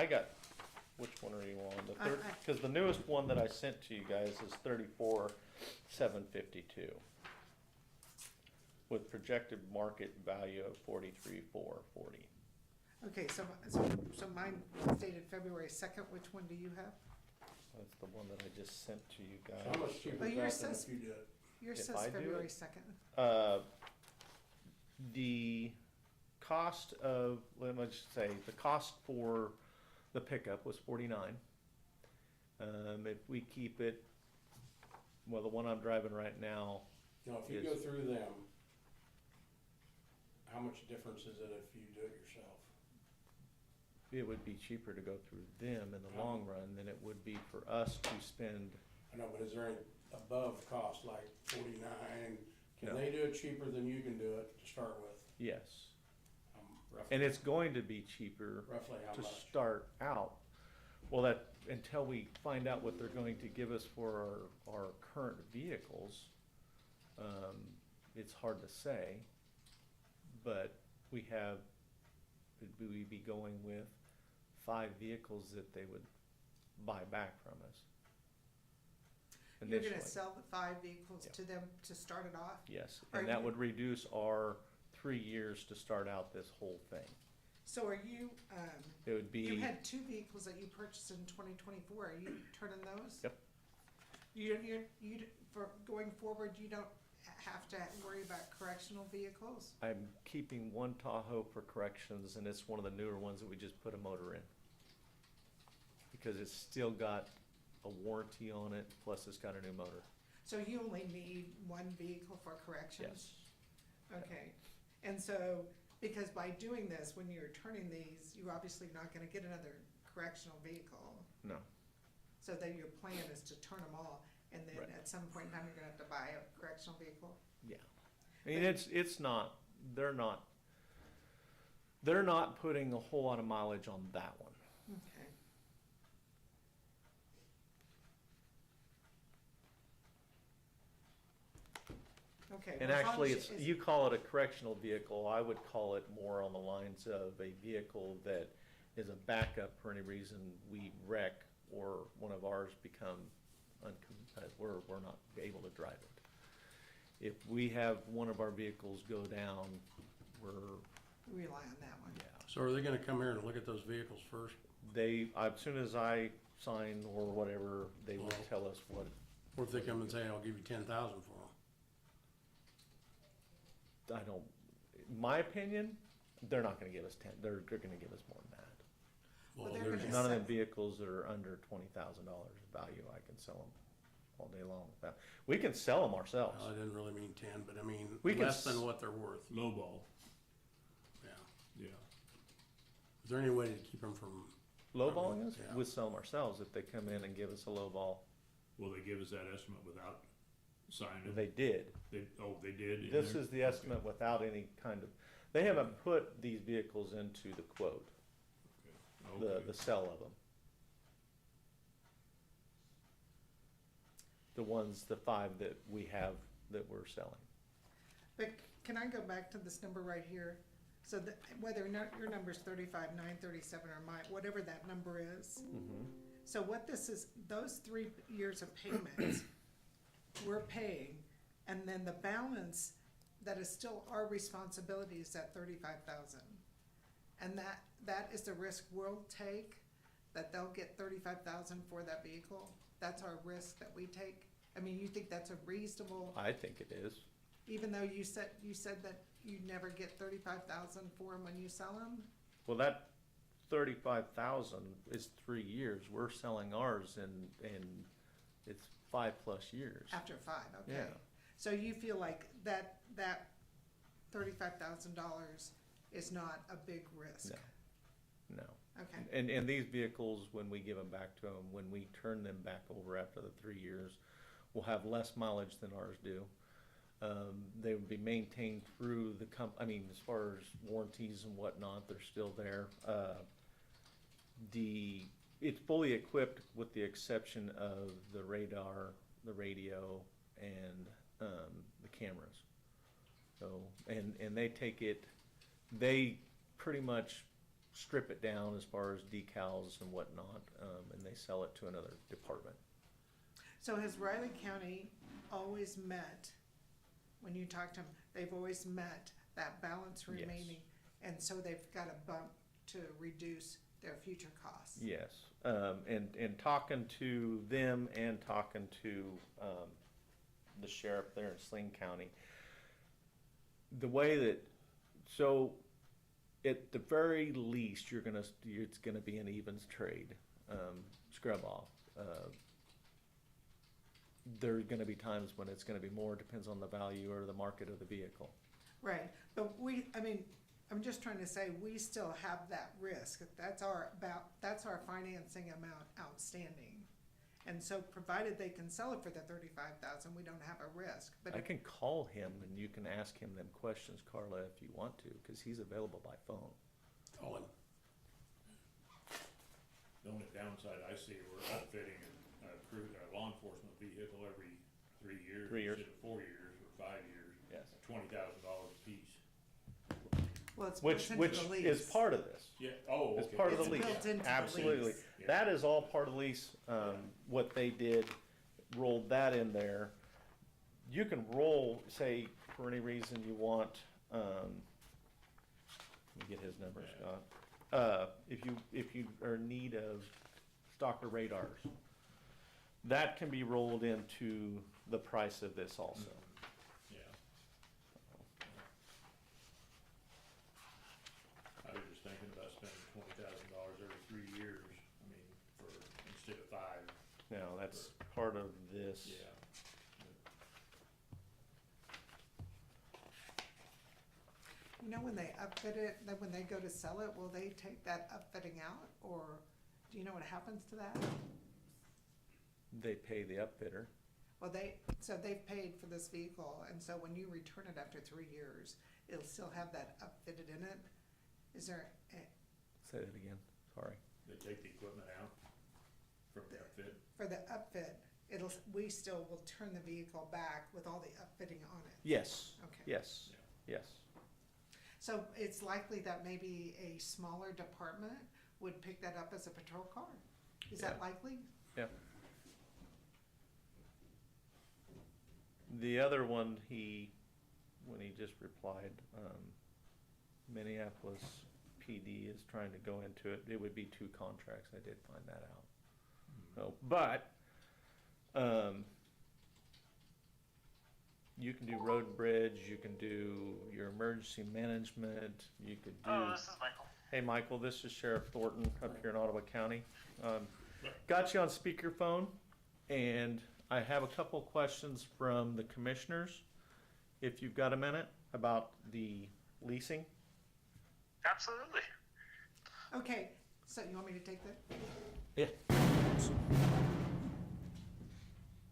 which one are you on? The third, I- because the newest one that I sent to you guys is 34,752. With projected market value of 43,440. Okay, so mine dated February 2nd, which one do you have? That's the one that I just sent to you guys. How much cheaper Well, is yours that than says- if you do it? Yours If says I do February it? 2nd. The cost of, let me just say, the cost for the pickup was 49. If we keep it, well, the one I'm driving right now, Now, if you Yes. go through them, how much difference is it if you do it yourself? it would be cheaper to go through them in the long run than it would be for us to spend. I know, but is there any above cost, like 49? Can No. they do it cheaper than you can do it to start with? Yes. Roughly, And it's going to be cheaper roughly how to much? start out. Well, until we find out what they're going to give us for our current vehicles, it's hard to say. But we'd be going with 5 vehicles that they would buy back from us. You're gonna initially. sell the 5 vehicles Yeah. to them to start it off? Yes, Are and that you- would reduce our 3 years to start out this whole thing. So are you, It would be. you had 2 vehicles that you purchased in 2024, are you turning those? Yep. For going forward, you don't have to worry about correctional vehicles? I'm keeping one Tahoe for corrections, and it's one of the newer ones that we just put a motor in. Because it's still got a warranty on it, plus it's got a new motor. So you only need 1 vehicle for corrections? Yes. Okay, and so, because by doing this, when you're turning these, you're obviously not gonna get another correctional vehicle. No. So that your plan is to turn them all, and then Right. at some point in time, you're gonna have to buy a correctional vehicle? Yeah. I mean, it's not, they're not putting a whole lot of mileage on that one. Okay. Okay. And well, how actually, much is- you call it a correctional vehicle, I would call it more on the lines of a vehicle that is a backup for any reason we wreck or one of ours become we're not able to drive it. If we have one of our vehicles go down, we're, Rely on that one. yeah. So are they gonna come here and look at those vehicles first? As soon as I sign or whatever, they will tell us what, Or if they come and say, I'll give you 10,000 for them? I don't, in my opinion, they're not gonna give us 10, they're gonna give us more than that. Well, Well, they're there's, gonna None of them sell- vehicles that are under $20,000 value, I can sell them all day long without, we can sell them ourselves. I didn't really mean 10, but I mean, We can less s- than what they're worth. Lowball, Yeah. yeah. Is there any way to keep them from? Lowballing us, Yeah. we'll sell them ourselves if they come in and give us a low ball. Will they give us that estimate without signing? They did. They did? in This there? is the estimate without any kind of, they haven't put these vehicles into the quote, Okay. the sell of them. The ones, the 5 that we have that we're selling. But can I go back to this number right here? So that, whether or not your number's 35,937 or mine, whatever that number is. So what this is, those 3 years of payments, we're paying, and then the balance that is still our responsibility is at 35,000. And that is the risk we'll take, that they'll get 35,000 for that vehicle. That's our risk that we take. I mean, you think that's a reasonable, I think it is. even though you said that you never get 35,000 for them when you sell them? Well, that 35,000 is 3 years. We're selling ours in it's 5+ years. After 5, okay. Yeah. So you feel like that $35,000 is not a big risk? No. Okay. And these vehicles, when we give them back to them, when we turn them back over after the 3 years, will have less mileage than ours do. They would be maintained through the I mean, as far as warranties and whatnot, they're still there. It's fully equipped with the exception of the radar, the radio, and the cameras. So, and they take it, they pretty much strip it down as far as decals and whatnot, and they sell it to another department. So has Riley County always met, when you talk to them, they've always met that balance Yes. remaining? And so they've got a bump to reduce their future costs? Yes, and talking to them and talking to the sheriff there in Sling County, the way that, so at the very least, it's gonna be an evens trade, scrub off. There's gonna be times when it's gonna be more, depends on the value or the market of the vehicle. Right, but I'm just trying to say, we still have that risk. That's our financing amount outstanding. And so provided they can sell it for the 35,000, we don't have a risk. But I can call him and you can ask him them questions, Carla, if you want to, because he's available by phone. Call him. The only downside I see, we're outfitting a law enforcement vehicle every 3 years. 3 years. Instead of 4 years or 5 years. Yes. $20,000 a piece. Well, it's Which built into the lease. is part of this. Yeah, oh, It's okay. part of the It's lease. built into the Absolutely. lease. Yeah. That is all part of the lease. What they did, rolled that in there. You can roll, say, for any reason you want, let me get his number, Scott. If you are in need of stalker radars, that can be rolled into the price of this also. Yeah. I was just thinking about spending $20,000 every 3 years, I mean, instead of 5. Now, that's part of this. Yeah. You know, when they upfit it, then when they go to sell it, will they take that upfitting out? Or do you know what happens to that? They pay the upfitter. Well, so they've paid for this vehicle, and so when you return it after 3 years, it'll still have that upfitted in it? Is there, Say that again, sorry. They take the equipment out from the outfit. for the upfit, we still will turn the vehicle back with all the upfitting on it? Yes, Okay. yes, yes. So it's likely that maybe a smaller department would pick that up as a patrol car? Is that Yeah. likely? Yeah. The other one, when he just replied, Minneapolis PD is trying to go into it. It would be 2 contracts. I did find that out. So, but, you can do road and bridge, you can do your emergency management, you could do. Oh, this is Michael. Hey, Michael, this is Sheriff Thornton up here in Ottawa County. Got you on speakerphone, and I have a couple questions from the commissioners, if you've got a minute, about the leasing. Absolutely. Okay, so you want me to take that? Yeah.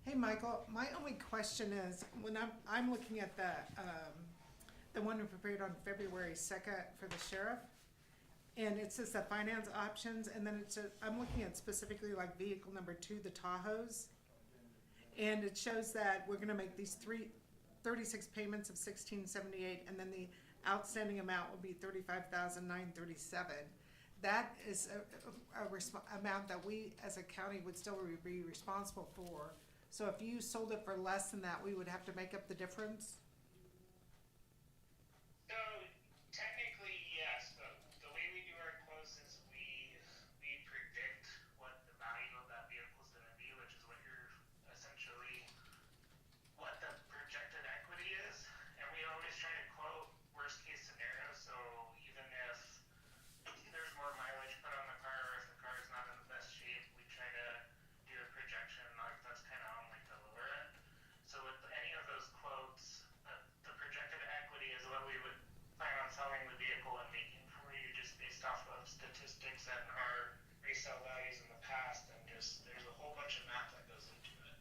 Hey, Michael, my only question is, when I'm looking at the one we prepared on February 2nd for the sheriff, and it says the finance options, and then I'm looking at specifically like vehicle number 2, the Tahoes, and it shows that we're gonna make these 36 payments of $1,678, and then the outstanding amount will be $35,937. That is a amount that we as a county would still be responsible for. So if you sold it for less than that, we would have to make up the difference? So technically, yes, but the way we do our quotes is we predict what the value of that vehicle is going to be, which is what the projected equity is, and we always try to quote worst case scenario. So even if there's more mileage put on the car, or if the car is not in the best shape, we try to do a projection that's kind of on like the lower end. So with any of those quotes, the projected equity is what we would plan on selling the vehicle and making for you, just based off of statistics and our resale values in the past, and just there's a whole bunch of math that goes into it.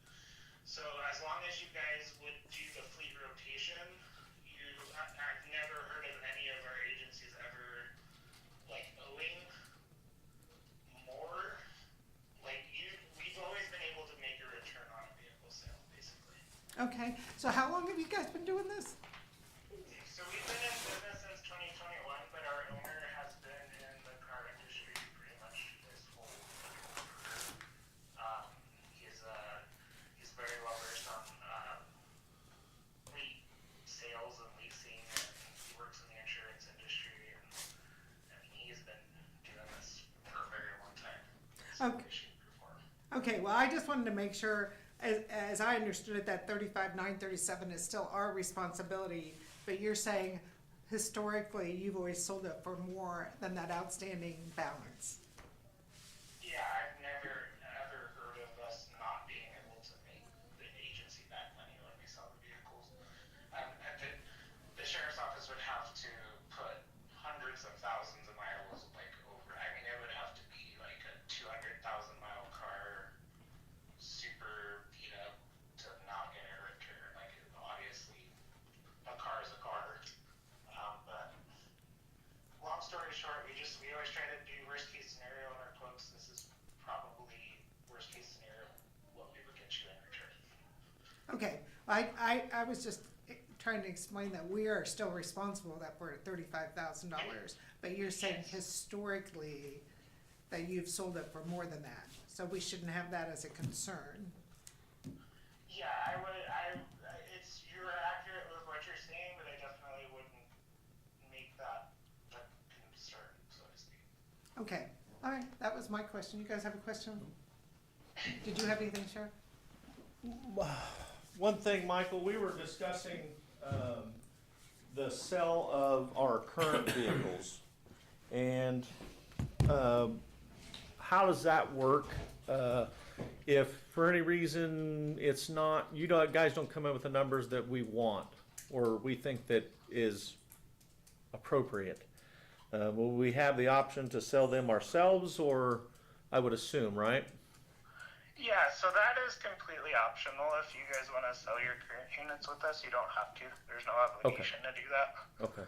So as long as you guys would do the fleet rotation, I've never heard of any of our agencies ever like owing more. We've always been able to make a return on a vehicle sale, basically. Okay, so how long have you guys been doing this? So we've been in business since 2021, but our owner has been in the car industry pretty much his whole career. He's very well versed on fleet sales and leasing, and he works in the insurance industry, and he's been doing this for a very long time. Okay. Okay, well, I just wanted to make sure, as I understood it, that $35,937 is still our responsibility, but you're saying historically, you've always sold it for more than that outstanding balance. Yeah, I've never ever heard of us not being able to make the agency back money when we sell the vehicles. The sheriff's office would have to put hundreds of thousands of miles over. I mean, it would have to be like a 200,000 mile car, super beat up, to not get a return. Like, obviously, a car is a car. But long story short, we always try to do worst case scenario in our quotes. This is probably worst case scenario what we would get you in return. Okay, I was just trying to explain that we are still responsible for $35,000, but you're saying historically that you've sold it for more than that, so we shouldn't have that as a concern. Yeah, you're accurate with what you're saying, but I definitely wouldn't make that a concern, so to speak. Okay, all right, that was my question. You guys have a question? Did you have anything, Sheriff? One thing, Michael, we were discussing the sale of our current vehicles, and how does that work? If for any reason it's not, guys don't come in with the numbers that we want or we think that is appropriate, will we have the option to sell them ourselves, or I would assume, right? Yeah, so that is completely optional. If you guys want to sell your current units with us, you don't have to. There's no obligation to do that. Okay.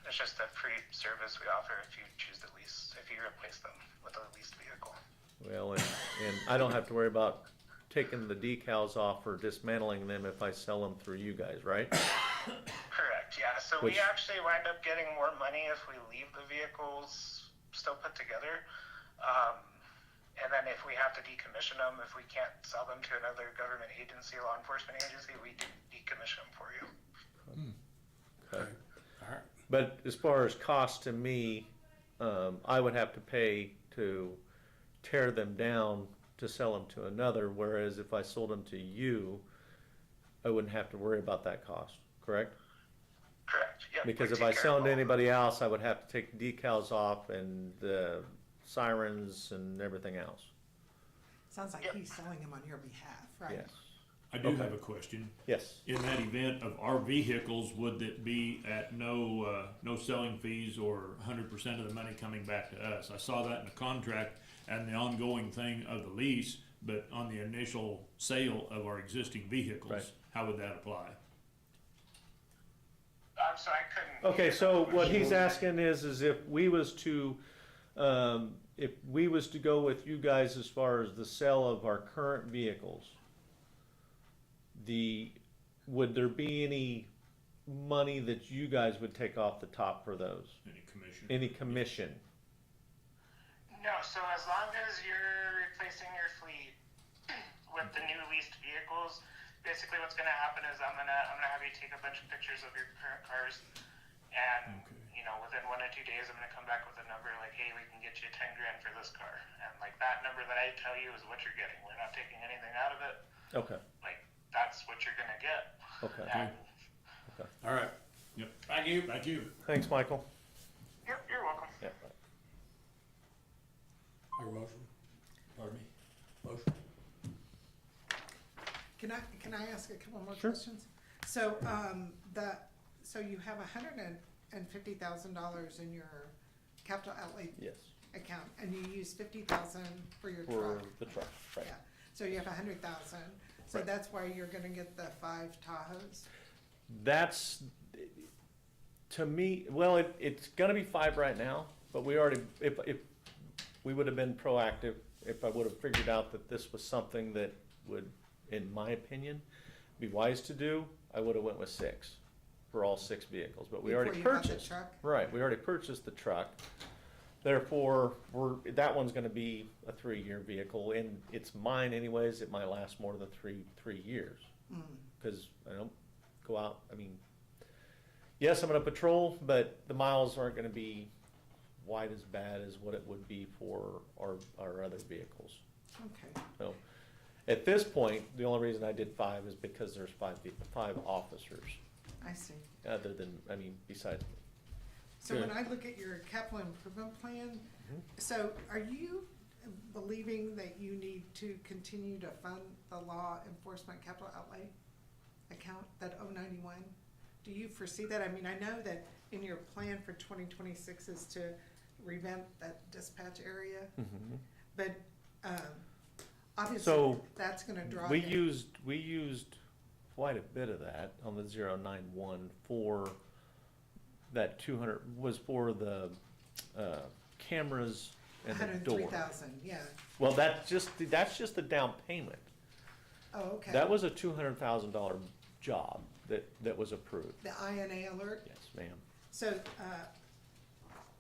It's just a free service we offer if you choose to lease, if you replace them with a leased vehicle. Well, and I don't have to worry about taking the decals off or dismantling them if I sell them through you guys, right? Correct, yeah. So we actually wind up getting more money if we leave the vehicles still put together. And then if we have to decommission them, if we can't sell them to another government agency, law enforcement agency, we do decommission them for you. Okay. All right. But as far as cost to me, I would have to pay to tear them down to sell them to another, whereas if I sold them to you, I wouldn't have to worry about that cost, correct? Correct, yep. Because we if take I care sell of them to all of anybody else, I would have to take the decals off and the sirens and everything else. Sounds like Yep. he's selling them on your behalf, right? Yes. I do have a question. Yes. In that event of our vehicles, would it be at no selling fees or 100% of the money coming back to us? I saw that in the contract and the ongoing thing of the lease, but on the initial sale of our existing vehicles, Right. how would that apply? I'm sorry, I couldn't. Okay, hear so the what question. he's asking is if we was to, go with you guys as far as the sale of our current vehicles, would there be any money that you guys would take off the top for those? Any commission? Any commission? No, so as long as you're replacing your fleet with the new leased vehicles, basically what's gonna happen is I'm gonna have you take a bunch of pictures of your current cars, and you know, within 1 or 2 days I'm gonna come back with a number like, hey, we can get you 10 grand for this car, and like that number that I tell you is what you're getting. We're not taking anything out of it. Okay, Like that's what you're gonna get. okay. And All right. Yep. Thank you. Thanks, Michael. you're welcome. Yeah. Your motion? Pardon me? Motion? Can I ask a couple more Sure. questions? So, so you have $150,000 in your capital outlay Yes, account, and you use 50,000 for your for truck. the truck, right. Yeah, so you have 100,000, so Right. that's why you're gonna get the 5 Tahoes? That's, to me, well, it's gonna be 5 right now, but we already, if we would have been proactive, if I would have figured out that this was something that would, in my opinion, be wise to do, I would have went with 6 for all 6 vehicles, but we already Before you bought the purchased. truck? Right, we already purchased the truck. Therefore, that one's gonna be a 3-year vehicle, and it's mine anyways, it might last more than three years. Mm. Cause I don't go out, I mean, yes, I'm gonna patrol, but the miles aren't gonna be quite as bad as what it would be for our other vehicles. Okay, So, at this point, the only reason I did 5 is because there's 5 officers, I see. other than, I mean, besides me. So when I look at your capital improvement plan, so are you believing that you need to continue to fund the law enforcement capital outlay account, that 091? Do you foresee that? I mean, I know that in your plan for 2026 is to revamp that dispatch area, but obviously So, that's gonna draw. We down- used quite a bit of that on the 091 for that 200, was for the, cameras and the door. 103,000, yeah. Well, that's just the down payment. Oh, okay. That was a $200,000 job that was approved. The INA alert? Yes, ma'am. So,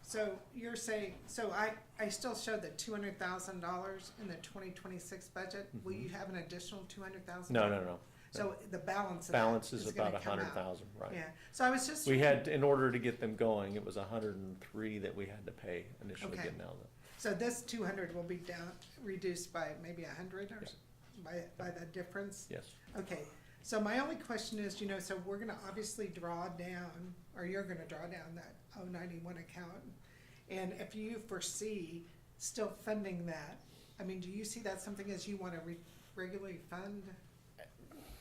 so you're saying, so I still showed the $200,000 in the 2026 budget. Will you have an additional 200,000? No. So the balance of that Balance is gonna about come out. 100,000, right. Yeah, so I was just. We had, in order to get them going, it was 103 that we had to pay initially Okay. getting out of them. So this 200 will be down, reduced by maybe 100 or, by the difference? Yes. Okay, so my only question is, so we're gonna obviously draw down, or you're gonna draw down that 091 account. And if you foresee still funding that, I mean, do you see that something as you wanna regularly fund?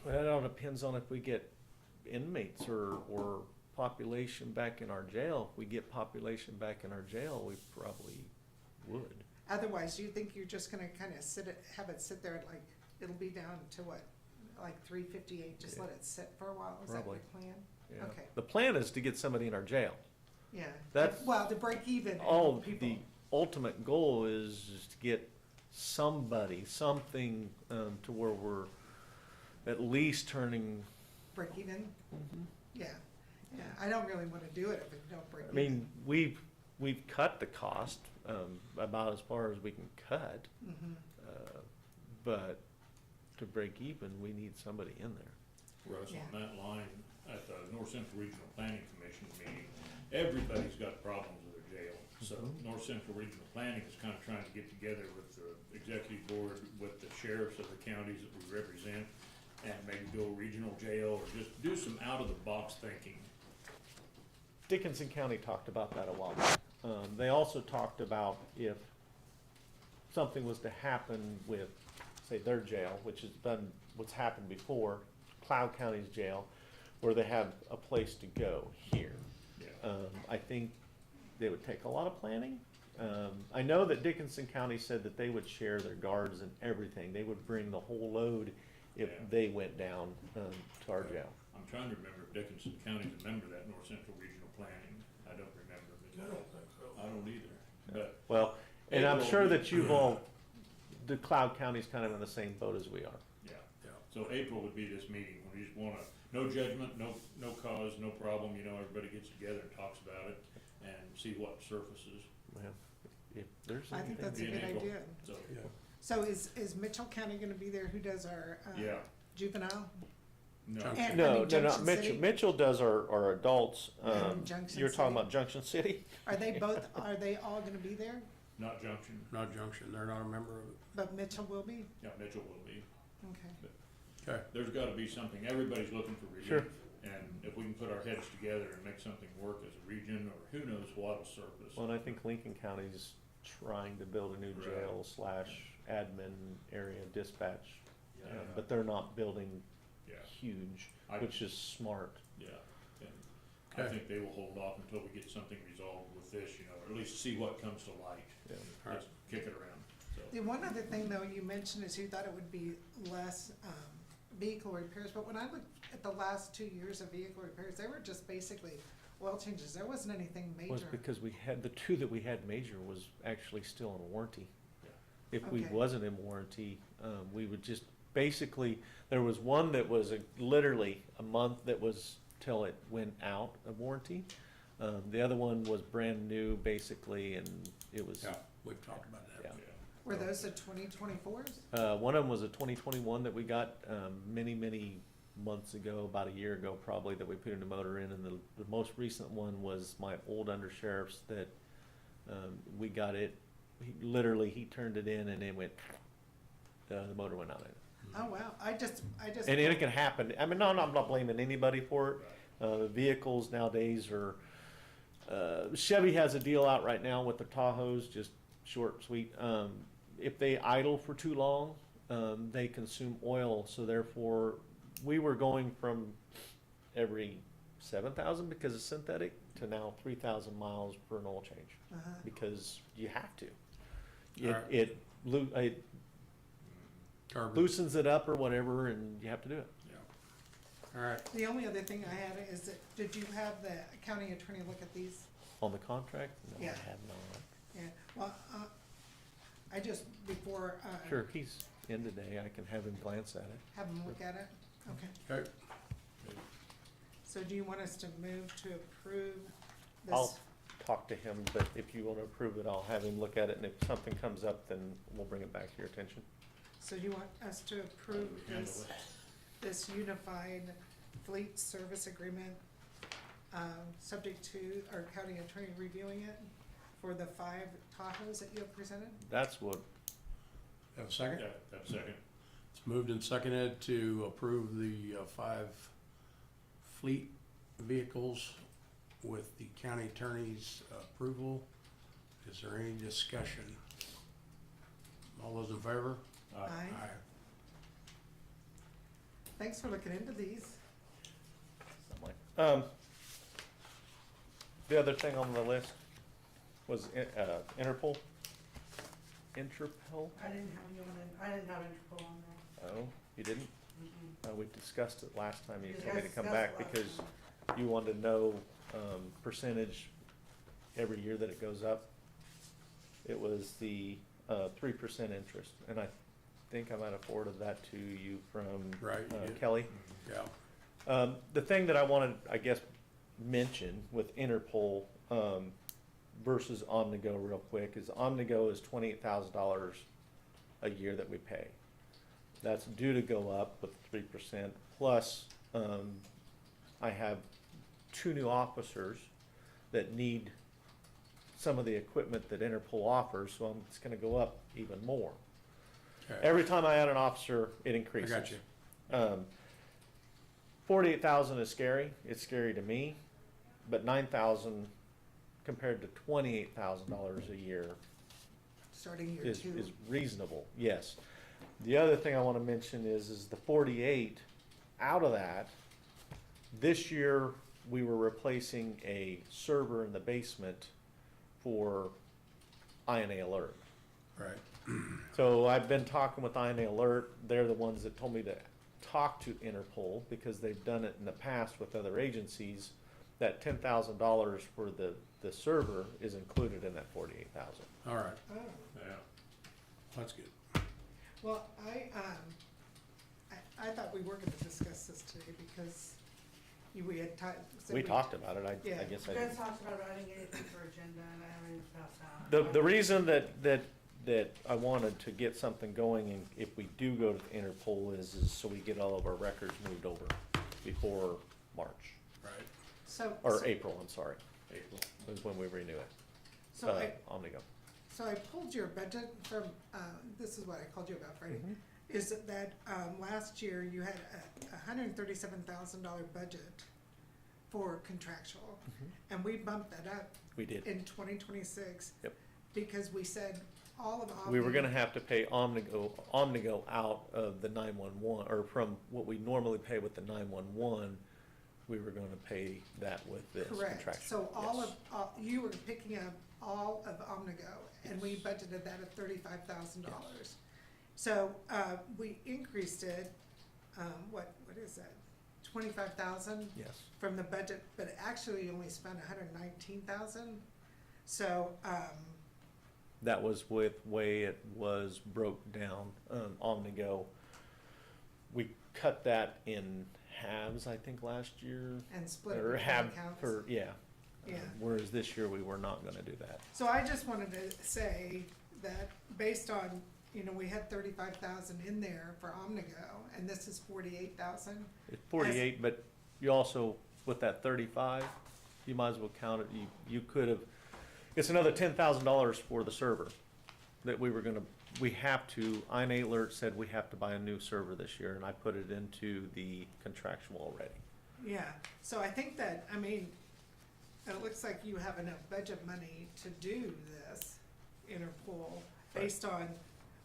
Well, it all depends on if we get inmates or population back in our jail. If we get population back in our jail, we probably would. Otherwise, do you think you're just gonna kinda have it sit there at like, it'll be down to what, like 358, just Yeah. let it sit for a while, is that Probably. your plan? Yeah. Okay, The plan is to get somebody in our jail. yeah. That's- Well, to break even. and All, people. the ultimate goal is to get something, to where we're at least turning, Break even? Yeah, I don't really wanna do it if it don't break I even. mean, we've cut the cost, about as far as we can cut. Mhm. But to break even, we need somebody in there. Russ, Yeah. on that line, at the North Central Regional Planning Commission meeting, everybody's got problems with their jail. So North Central Regional Planning is kind of trying to get together with the executive board, with the sheriffs of the counties that we represent, and maybe go regional jail, or just do some out-of-the-box thinking. Dickinson County talked about that a while back. They also talked about if something was to happen with, say, their jail, which has been what's happened before, Cloud County's jail, where they have a place to go here. Yeah. I think they would take a lot of planning. I know that Dickinson County said that they would share their guards and everything. They would bring the whole load if Yeah. they went down to our jail. I'm trying to remember if Dickinson County's a member of that North Central Regional Planning. I don't remember. I don't think so. I don't either, but. Well, and I'm April sure will be- that you've all, the Cloud County's kind of in the same boat as we are. Yeah, Yeah. so April would be this meeting, where we just wanna, no judgment, no cause, no problem, everybody gets together and talks about it, and see what surfaces. Well, if there's I think anything, that's a Be in good April. idea. So, Yeah. So is Mitchell County gonna be there? Who does our, yeah, juvenile? no, Junction. And- I no, mean, no, Junction Mitchell, City? Mitchell does our adults. Junction You're talking City? about Junction City? Are they all gonna be there? not Junction, Not Junction, they're not a member of it. But Mitchell will be? yeah, Mitchell will be. Okay. Okay. There's gotta be something, everybody's looking for relief. Sure. And if we can put our heads together and make something work as a region, or who knows what'll surface. Well, and I think Lincoln County's trying to build a new Right. jail / admin area dispatch. Yeah. But they're not building Yeah, huge, I- which is smart. yeah, and I Okay. think they will hold off until we get something resolved with this, or at least see what comes to light. Yeah. All right. Let's kick it around, so. The one other thing though you mentioned is you thought it would be less, vehicle repairs, but when I looked at the last 2 years of vehicle repairs, they were just basically oil changes. There wasn't anything major. Was because we had, the two that we had major was actually still in warranty. Yeah. If we Okay. wasn't in warranty, we would just, basically, there was one that was literally a month that was till it went out of warranty. The other one was brand new, basically, and it was, Yeah, we've talked about that. yeah. Were those the 2024s? One of them was a 2021 that we got many months ago, about a year ago probably, that we put a new motor in, and the most recent one was my old undersheriff's that we got it. He turned it in and it went. The motor went out in it. Oh, wow. I just. And it can happen. I mean, no, I'm not blaming anybody for it. Vehicles nowadays are. Chevy has a deal out right now with the Tahoes, just short, sweet. If they idle for too long, they consume oil. So therefore, we were going from every 7,000 because it's synthetic to now 3,000 miles for an oil change Uh-huh. because you have to. Alright. It Carbon. loosens it up or whatever, and you have to do it. All right. The only other thing I had is that, did you have the county attorney look at these? On the contract? No, Yeah. I have not. Yeah, well, I just, before, Sure, he's in today. I can have him glance at it. have them look at it? Okay. Okay. So do you want us to move to approve this? I'll talk to him, but if you want to approve it, I'll have him look at it, and if something comes up, then we'll bring it back to your attention. So do you want us to approve Handle this, it. this unified fleet service agreement, subject to our county attorney reviewing it for the 5 Tahoes that you have presented? That's what, Have a second? Yeah, that's second. It's moved and seconded to approve the 5 fleet vehicles with the county attorney's approval. Is there any discussion? All those in favor? Aye. Thanks for looking into these. something like, the other thing on the list was, Interpol. Interpol? I didn't have Interpol on there. Oh, you didn't? We discussed it last time. You You told me to guys come discussed back it last because time. you wanted to know, percentage every year that it goes up. It was the, 3% interest, and I think I might have forwarded that to you from, Right, you did. Kelly. Yeah. The thing that I wanted, I guess, mention with Interpol, versus Omnigo real quick is Omnigo is $28,000 a year that we pay. That's due to go up with 3%. Plus, I have 2 new officers that need some of the equipment that Interpol offers, so it's gonna go up even more. Okay. Every time I add an officer, it I increases. got you. $48,000 is scary. It's scary to me, but $9,000 compared to $28,000 a year Starting year is two. reasonable. Yes. The other thing I want to mention is the 48 out of that. This year we were replacing a server in the basement for INA Alert. Right. So I've been talking with INA Alert. They're the ones that told me to talk to Interpol because they've done it in the past with other agencies. That $10,000 for the server is included in that 48,000. All right, Oh, Yeah. that's good. well, I thought we were gonna discuss this today because we had said We talked about it. I Yeah. guess I You did. guys talked about writing anything for agenda and I haven't even passed out. The reason that I wanted to get something going, and if we do go to Interpol, is so we get all of our records moved over before March, Right. or April, I'm sorry. April. Is when we renew it. So Omnigo. So I pulled your budget from, this is what I called you about Friday, is that, last year you had a $137,000 budget for contractual. And we bumped that up We did. in 2026. Yep. Because we said all of We were gonna have to pay Omnigo out of the 911, or from what we normally pay with the 911, we were gonna pay that with this contraction. Correct, so you were picking up all of Omnigo, and we budgeted that at $35,000. So, we increased it, what is that, 25,000? Yes. From the budget, but actually you only spent 119,000, so, That was with way it was broke down, Omnigo. We cut that in halves, I think, last year. and split it Or between half accounts. for, yeah. Yeah. Whereas this year, we were not gonna do that. So I just wanted to say that based on, we had 35,000 in there for Omnigo, and this is 48,000. It's 48, but you also, with that 35, you might as well count it, you could have, it's another $10,000 for the server that we have to, INA Alert said we have to buy a new server this year, and I put it into the contractual already. Yeah, so I think that, it looks like you have enough budget money to do this Interpol based on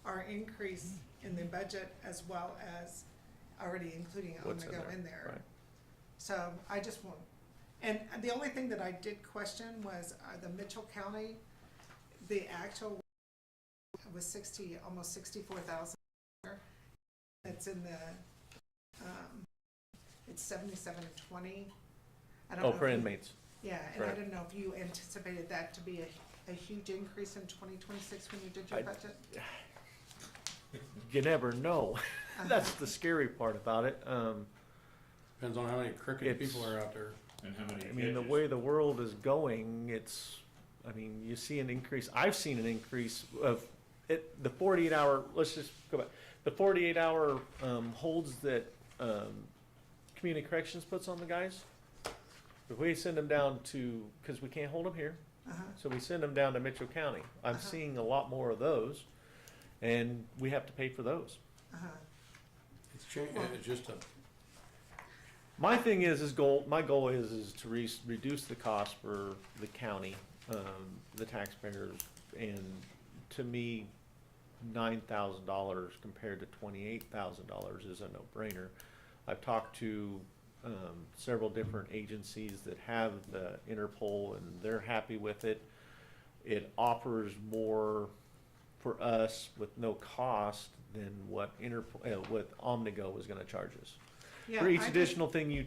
our increase in the budget as well as already including What's in Omnigo there, in there. right. So I just want, and the only thing that I did question was the Mitchell County, the actual was almost 64,000. It's in the, it's 7720. I don't Oh, know for if you- inmates. Yeah, and I Right. didn't know if you anticipated that to be a huge increase in 2026 when you did your I- budget? You never know. That's the scary part about it. Depends on how many crooked It's- people are out there. And how many I mean, the judges? way the world is going, you see an increase, I've seen an increase of the 48-hour, let's just go back. The 48-hour holds that community corrections puts on the guys. If we send them down to, because we can't hold them here, so we send them down to Mitchell County. I'm seeing a lot more of those, and we have to pay for those. It's just a, My thing my goal is to reduce the cost for the county, the taxpayers, and to me, $9,000 compared to $28,000 is a no-brainer. I've talked to several different agencies that have the Interpol, and they're happy with it. It offers more for us with no cost than what what Omnigo was going to charge us. Yeah, For each I additional thing you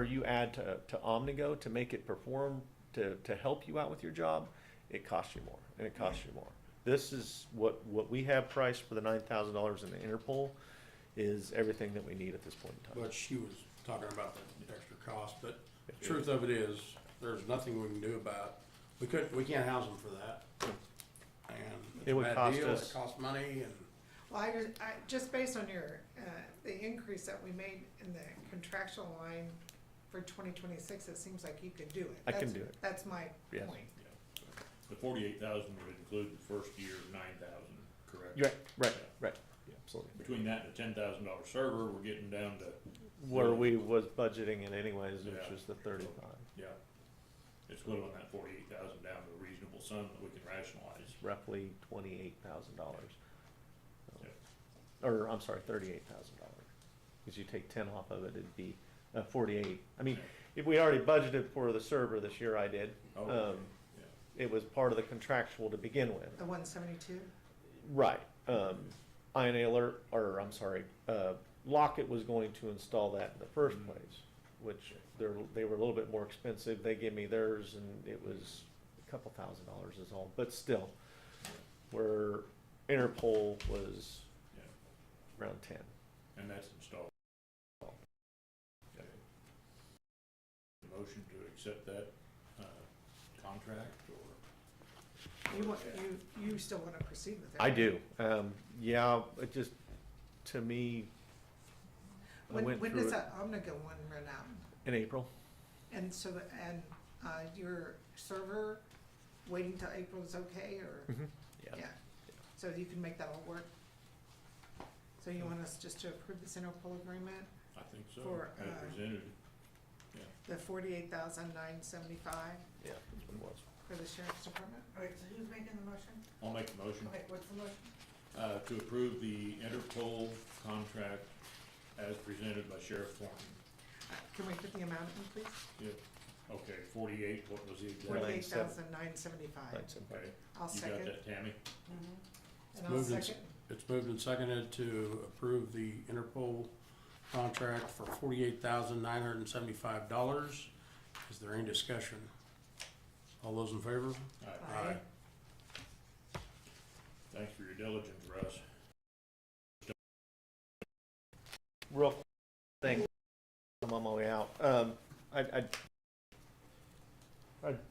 you add to Omnigo to make it perform, to help you out with your job, it costs you more, and it costs you more. This is what we have priced for the $9,000 in the Interpol is everything that we need at this point in time. but she was talking about the extra cost, but the truth of it is, there's nothing we can do about, we can't house them for that. And it's It a would bad cost deal, us- it costs money, and Well, just based on the increase that we made in the contractual line for 2026, it seems like you could do it. I can do it. That's my Yes. point. The 48,000 would include the first year, 9,000, correct? Right. between that and a $10,000 server, we're getting down to. Where we was budgeting it anyways, which Yeah. is the 35. Yeah. It's whittling that 48,000 down to a reasonable sum that we can rationalize. Roughly $28,000. Yeah. Or, I'm sorry, $38,000. Because you take 10 off of it, it'd be 48. I mean, if we already budgeted for the server this year, I did. Oh, okay. It was part of the contractual to begin with. The 172? Right. INA Alert, or I'm sorry, Lockett was going to install that in the first place, which they were a little bit more expensive. They gave me theirs, and it was a couple $1,000 is all. But still, where Interpol was around 10. And that's installed. Okay. Motion to accept that contract, or? You still want to proceed with it? I do. Yeah, it just, to me, I went When through does it that Omega one run out? in April. And so, your server waiting till April is okay, or? Yeah. So you can make that all work? So you want us just to approve this Interpol agreement? I think so, For, as presented. The $48,975 Yeah, that's what it was. for the sheriff's department? All right, so who's making the motion? I'll make the motion. Okay, what's the motion? To approve the Interpol contract as presented by Sheriff Thornton. Can we put the amount in, please? Yeah. Okay, 48, what was the exact? $48,975. Okay. I'll You second. got that, Tammy? And I'll second. It's moved and seconded to approve the Interpol contract for $48,975. Is there any discussion? All those in favor? Aye. Thanks for your diligence, Russ. Real thing, I'm on my way out. I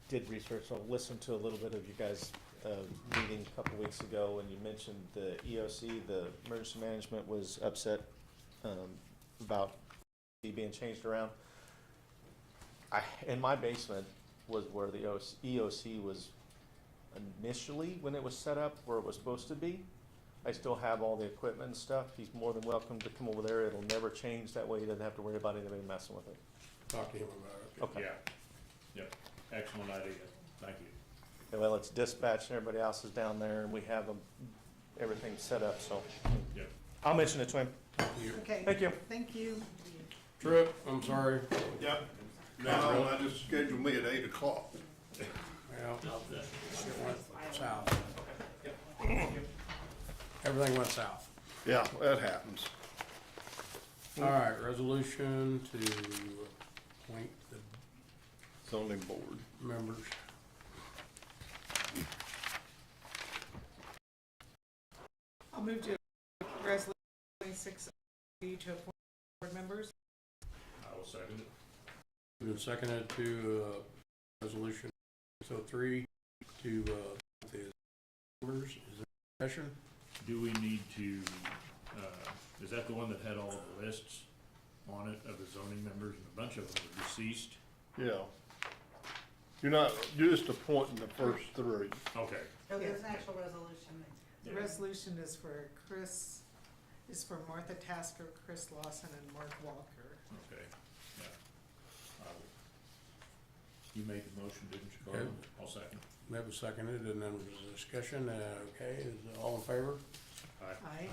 did research, so I listened to a little bit of you guys' meeting a couple weeks ago, and you mentioned the EOC, the emergency management, was upset about it being changed around. In my basement was where the EOC was initially when it was set up, where it was supposed to be. I still have all the equipment and stuff. He's more than welcome to come over there. It'll never change. That way he doesn't have to worry about anybody messing with it. Talk to him about it. Okay. Yeah. Yep. Excellent idea. Thank you. Yeah, well, it's dispatched and everybody else is down there, and we have everything set up, so. Yep. I'll mention it to him. Okay. Thank you. Thank you. Trip, I'm sorry. Yep. No, I just scheduled me at 8 o'clock. Well, it went south. Everything went south. Yeah, that happens. All right, resolution to appoint the Zoning board. members. I'll move to resolution 26 to appoint board members. I will second it. Moved and seconded to resolution 603 to the members. Is there discussion? Do we need to, is that the one that had all of the lists on it of the zoning members, and a bunch of them were deceased? Yeah. You're not, just appointing the first three. Okay. Oh, there's an actual resolution. The resolution is for Martha Tasker, Chris Lawson, and Mark Walker. Okay, yeah. I will. You made the motion, didn't you, Carl? Okay. I'll second. That was seconded, and then there was a discussion. Okay, is all in favor? Aye.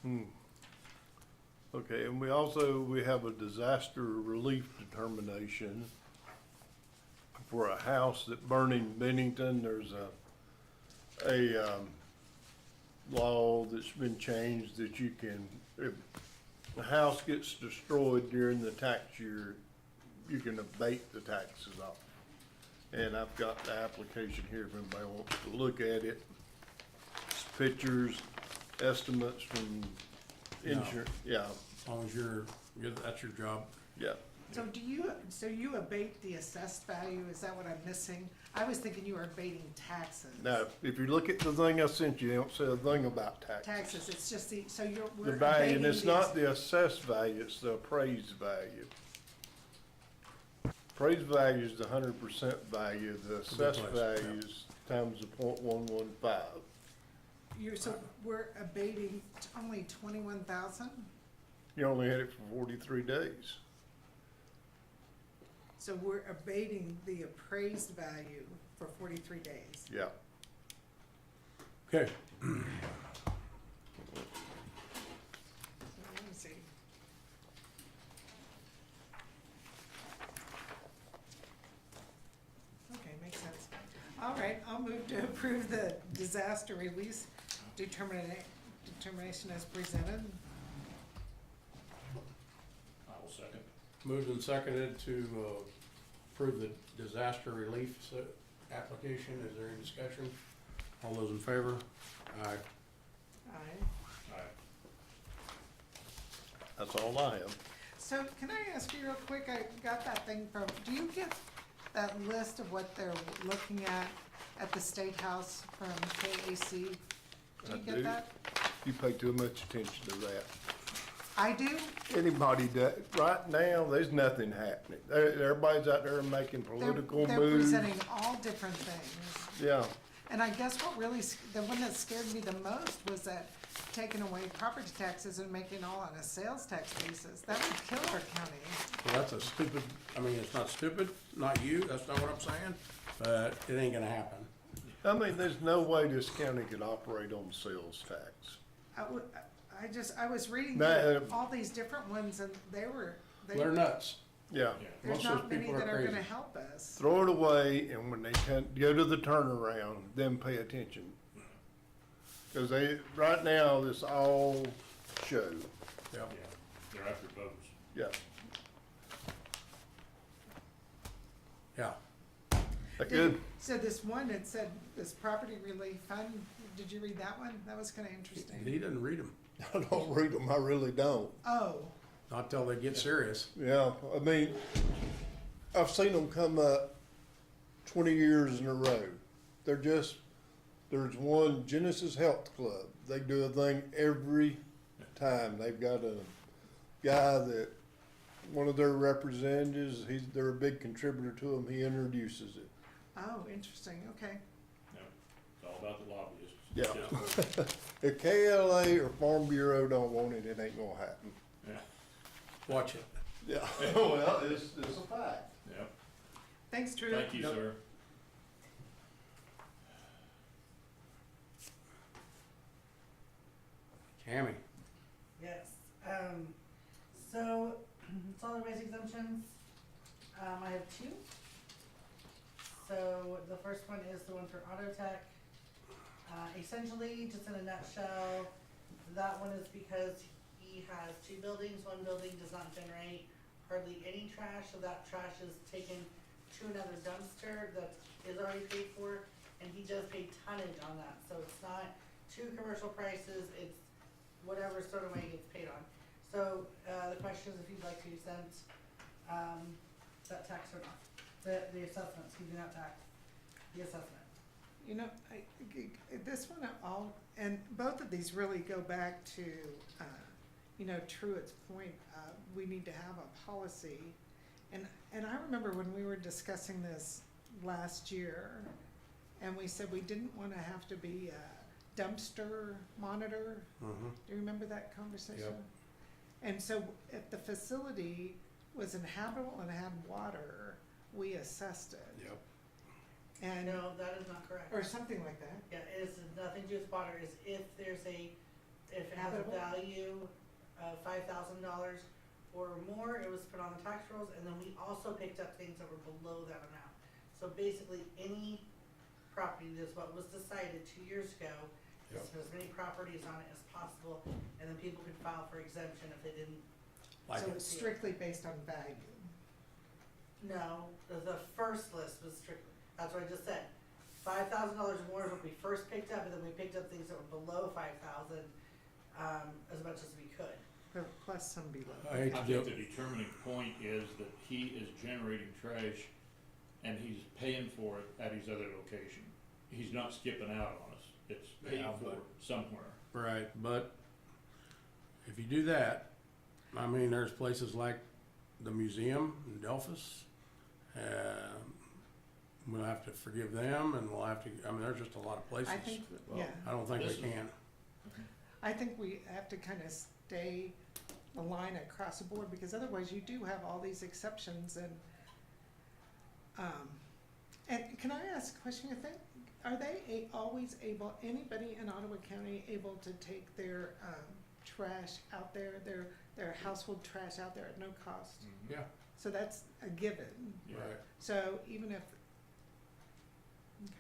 Aye. Okay, and we have a disaster relief determination for a house that burned in Bennington. There's a law that's been changed that you can, if the house gets destroyed during the tax year, you can abate the taxes off. And I've got the application here if anybody wants to look at it. It's pictures, estimates from insurance, yeah, As long as that's your job. yeah. So you abate the assessed value? Is that what I'm missing? I was thinking you were abating taxes. Now, if you look at the thing I sent you, they don't say a thing about taxes. Taxes, it's just we're The value, and abating it's not the assessed value, it's the appraised value. appraised value is the 100% value, the assessed Good place, value is times the .115. So we're abating only 21,000? You only had it for 43 days. So we're abating the appraised value for 43 days. Yeah. Okay, So let me see. Okay, makes sense. All right, I'll move to approve the disaster release determination as presented. I will second. moved and seconded to approve the disaster relief application. Is there any discussion? All those in favor? Aye. Aye. Aye. That's all I have. So can I ask you real quick, I got that thing from, do you get that list of what they're looking at the State House from KAC? Do I you get do. that? You pay too much attention to that. I do? Anybody does. Right now, there's nothing happening. Everybody's out there making political They're moves. presenting all different things. Yeah. And I guess what really, the one that scared me the most was that taking away property taxes and making all on a sales tax basis. That would kill our county. Well, that's a stupid, I mean, it's not stupid, not you, that's not what I'm saying, but it ain't gonna happen. I mean, there's no way this county could operate on sales tax. I was reading That, all these different ones and They're nuts. Yeah. there's Most of not those many people that are are crazy. gonna help us. Throw it away, and when they go to the turnaround, then pay attention. Because right now, this all show. Yep. Yeah, they're after votes. Yeah. Yeah. Good. So this one, it said this property relief fund, did you read that one? That was kinda interesting. He doesn't read them, I don't read them, I really don't. Oh, not till they get serious. Yeah, I mean, I've seen them come up 20 years in a row. There's one, Genesis Health Club. They do a thing every time. They've got a guy that, one of their representatives, they're a big contributor to them. He introduces it. oh, interesting, okay. No, it's all about the lobbyists. Yeah. Just- If KLA or Farm Bureau don't want it, it ain't gonna happen. Yeah, Watch it. Yeah. Well, it's a fact. yeah. Thanks, Drew. Thank you, Yep. sir. Tammy. Yes, so, solid waste exemptions, I have two. So, the first one is the one for Auto Tech. Essentially, just in a nutshell, that one is because he has two buildings. One building does not generate hardly any trash, so that trash is taken to another dumpster that is already paid for, and he does pay tonnage on that. So it's not two commercial prices, it's whatever sort of way it gets paid on. So, the question is if you'd like to exempt, that tax or not, the assessment, excuse me, not tax, the assessment. You know, this one, and both of these really go back to, Truett's point, we need to have a policy. And I remember when we were discussing this last year, and we said we didn't wanna have to be a dumpster monitor. Mm-hmm. Do you remember that conversation? Yep. And so if the facility was inhabitable and had water, we assessed it. Yep. And, No, that is not correct. or something like that. Yeah, it's nothing to do with water, is if it has a Habitable? value of $5,000 or more, it was put on the tax rolls, and then we also picked up things that were below that amount. So basically, any property, that's what was decided 2 years ago, is Yep. put as many properties on it as possible, and then people could file for exemption if they didn't. Like So it. it's strictly based on value. No, the first list was strictly, that's what I just said. $5,000 more is what we first picked up, and then we picked up things that were below 5,000, as much as we could. Plus some below. I hate I to do think the determining point is that he is generating trash and he's paying for it at his other location. He's not skipping out on us. It's paid Yeah, for but- somewhere. Right, but if you do that, I mean, there's places like the museum in Delphus We'll have to forgive them, and we'll have to, I mean, there's just a lot of places. I think, Well, yeah, I don't think This we is- can. I think we have to kind of stay the line across the board, because otherwise you do have all these exceptions and can I ask a question? Are they always able, anybody in Ottawa County able to take their, trash out there, their household trash out there at no cost? Mhm. Yeah, So that's a given. Yeah. right. So even if, okay.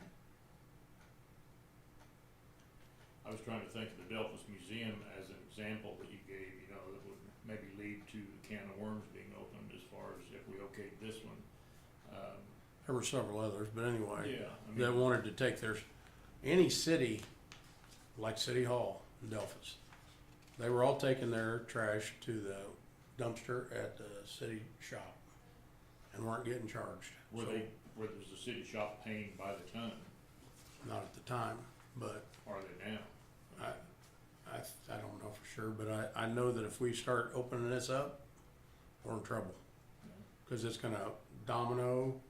I was trying to think of the Delphus Museum as an example that you gave, you know, that would maybe lead to the can of worms being opened as far as if we okayed this one. There were several others, but anyway, Yeah, I that mean, wanted to take any city, like City Hall in Delphus, they were all taking their trash to the dumpster at the city shop and weren't getting charged. were So, was the city shop paying by the ton, not at the time, but are they now? I don't know for sure, but I know that if we start opening this up, we're in trouble. Cause it's gonna domino.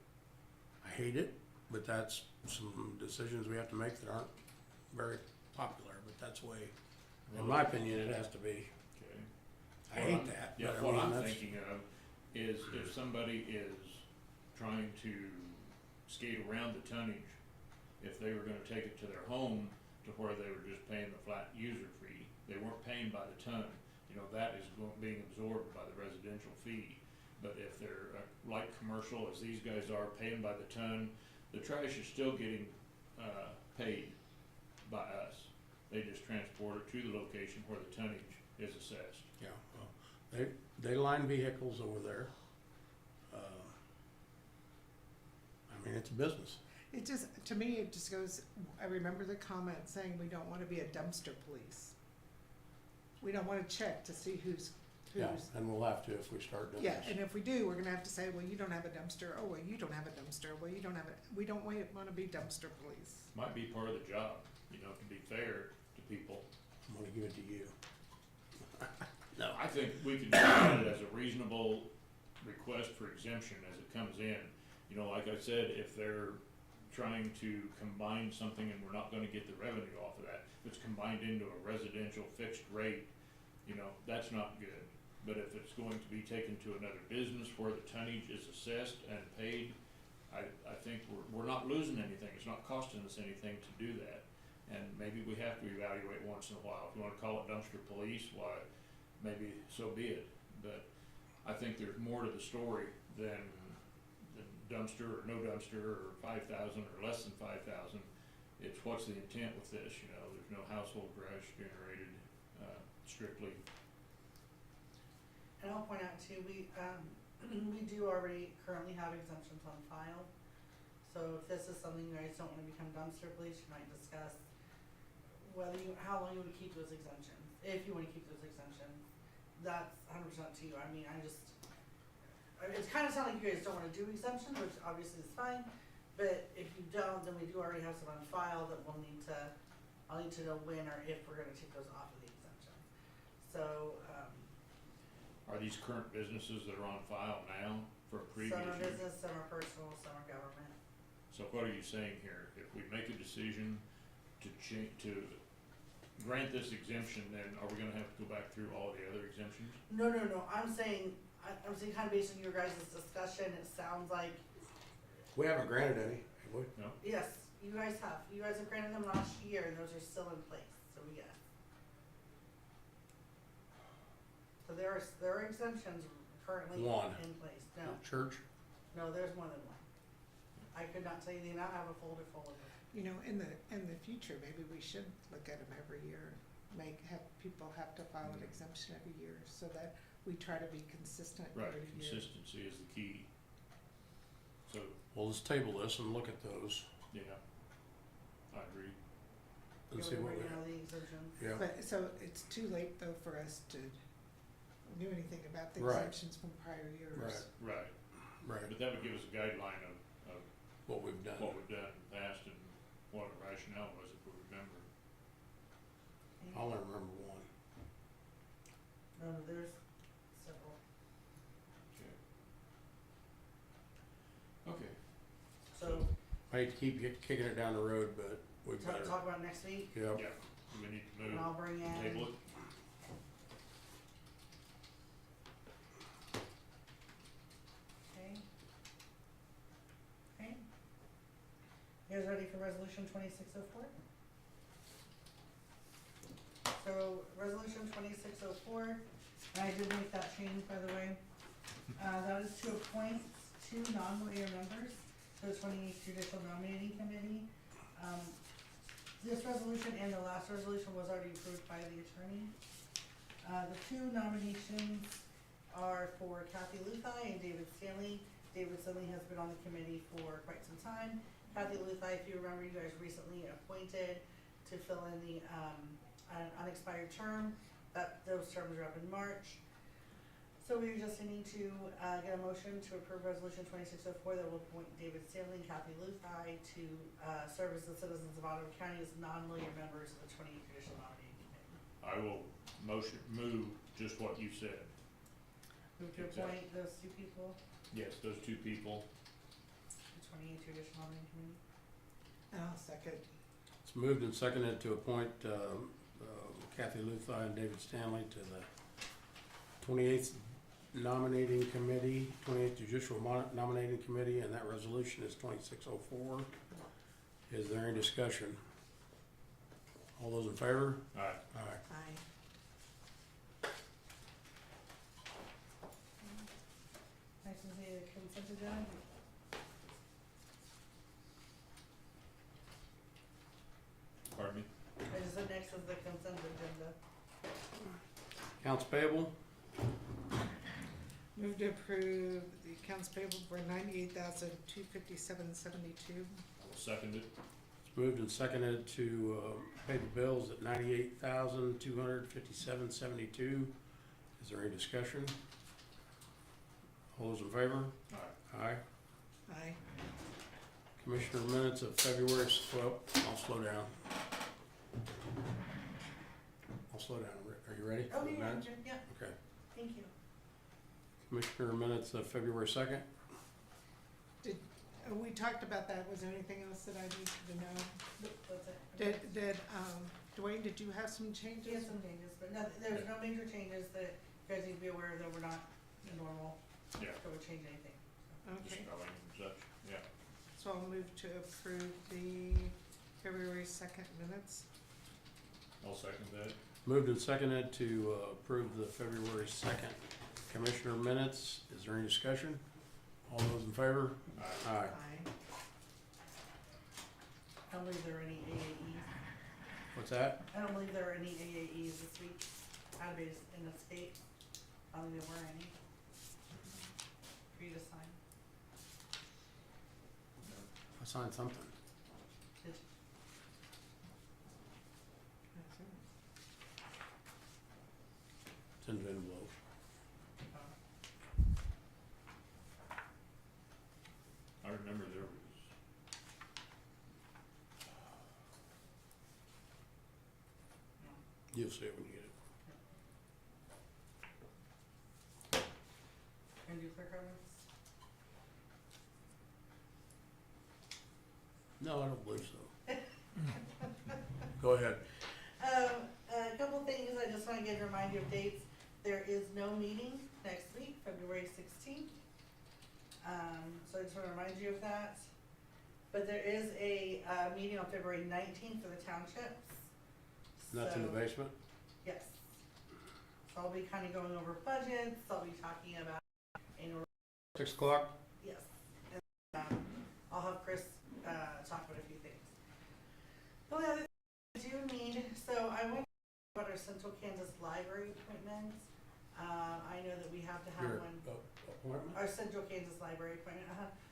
I hate it, but that's some decisions we have to make that aren't very popular, but that's the way, in my opinion, it has to be. Okay. I hate that, Yeah, but I what mean, I'm that's, thinking of is if somebody is trying to skate around the tonnage, if they were gonna take it to their home to where they were just paying the flat user fee, they weren't paying by the ton, you know, that is being absorbed by the residential fee. But if they're light commercial, as these guys are, paying by the ton, the trash is still getting, paid by us. They just transport it to the location where the tonnage is assessed. yeah, well, they line vehicles over there. I mean, it's a business. It just, to me, it just goes, I remember the comment saying we don't wanna be a dumpster police. We don't wanna check to see who's, Yeah, and we'll have to if we start doing yeah, this. and if we do, we're gonna have to say, well, you don't have a dumpster, oh, well, you don't have a dumpster, well, you don't have a, we don't wanna be dumpster police. Might be part of the job, you know, to be fair to people. I'm gonna give it to you. No. I think we can look at it as a reasonable request for exemption as it comes in. You know, like I said, if they're trying to combine something and we're not gonna get the revenue off of that, if it's combined into a residential fixed rate, you know, that's not good. But if it's going to be taken to another business where the tonnage is assessed and paid, I think we're not losing anything. It's not costing us anything to do that. And maybe we have to evaluate once in a while. If you wanna call it dumpster police, why, maybe so be it. But I think there's more to the story than dumpster or no dumpster or 5,000 or less than 5,000. It's what's the intent with this, you know, there's no household trash generated, strictly. And I'll point out too, we do already currently have exemptions on file. So if this is something you guys don't wanna become dumpster police, you might discuss how long you would keep those exemptions, if you wanna keep those exemptions. That's 100% to you. I mean, it's kinda sound like you guys don't wanna do exemptions, which obviously is fine, but if you don't, then we do already have some on file that I'll need to know when or if we're gonna take those off of the exemption. So, Are these current businesses that are on file now for a previous some are year? business, some are personal, some are government. So what are you saying here? If we make a decision to grant this exemption, then are we gonna have to go back through all the other exemptions? No, I'm saying kind of based on your guys' discussion, it sounds like, We haven't granted any, have we? No? yes, you guys have granted them last year and those are still in place, so yes. So there are exemptions currently One. in place, Church? no, there's more than one. I could not tell you the amount, I have a folder full of them. You know, in the future, maybe we should look at them every year, have people have to file an exemption every year, so that we try to be consistent Right, every year. consistency is the key. So, Well, let's table this and look at those yeah, I agree. and Get see what rid we of have. all the exemptions. Yeah, But, so it's too late though for us to do anything about the Right. exemptions from prior years. Right. Right, right, but that would give us a guideline of what we've done. what we've done in the past and what the rationale was, if we remember. I only remember one. No, there's several. Okay. I hate to keep kicking it down the road, but we better. Talk about next week, Yep. Yeah, we need to move. and I'll bring in. Table it. Okay. Okay. You guys ready for resolution 2604? So, resolution 2604, and I did make that change, by the way. That is to appoint 2 non-lawyer members to the 28th Judicial Nominating Committee. This resolution and the last resolution was already approved by the attorney. The 2 nominations are for Kathy Luthai and David Stanley. David Stanley has been on the committee for quite some time. Kathy Luthai, if you remember, you guys recently appointed to fill in the an unexpired term. Those terms are up in March. So we just need to get a motion to approve resolution 2604 that will appoint David Stanley and Kathy Luthai to serve as the citizens of Ottawa County as non-lawyer members of the 28th Judicial Nominating Committee. I will move just what you said. Move to appoint those 2 people, Yes, those 2 people. the 28th Judicial Nominating Committee. And I'll second. It's moved and seconded to appoint Kathy Luthai and David Stanley to the 28th Nominating Committee, 28th Judicial Nominating Committee, and that resolution is 2604. Is there any discussion? All those in favor? Aye. Aye. Aye. Next is the consent agenda. Pardon me? I just said next is the consent agenda. Accounts payable? Move to approve the accounts payable for $98,257.72. I will second it. It's moved and seconded to pay the bills at $98,257.72. Is there any discussion? All those in favor? Aye. Aye. Aye. Commissioner minutes of February 12th. I'll slow down. Are you ready? Oh, for the yeah, minutes? yeah, Okay. thank you. Commissioner minutes of February 2nd. We talked about that. Was there anything else that I needed to know? That's it. Dwayne, did you have some He changes? has some changes, but no, there's no major changes that you guys need to be aware of that we're not normal, Yeah, that would change anything. just Okay, spelling and such, yeah. so I'll move to approve the February 2nd minutes. I'll second that. Moved and seconded to approve the February 2nd Commissioner minutes. Is there any discussion? All those in favor? Aye. Aye. Aye. I don't believe there are any AAEs. What's that? I don't believe there are any AAEs this week. Out-of-base in the state. I don't think there were any. For you to sign. I signed something. Did It's in the envelope. I remember there was, You'll see it when you get it. and do clerk comments? No, I don't believe so. Go ahead. A couple things, I just wanna get a reminder of dates. There is no meeting next week, February 16th. So I just wanna remind you of that. But there is a, meeting on February 19th for the townships. And that's in the So- basement? Yes. So I'll be kinda going over budgets, I'll be talking about annual, 6 o'clock? yes. And, I'll have Chris, talk about a few things. The only other thing I do need, so I went about our Central Kansas Library appointments. I know that we have to have Your one, appointment? our Central Kansas Library appointment,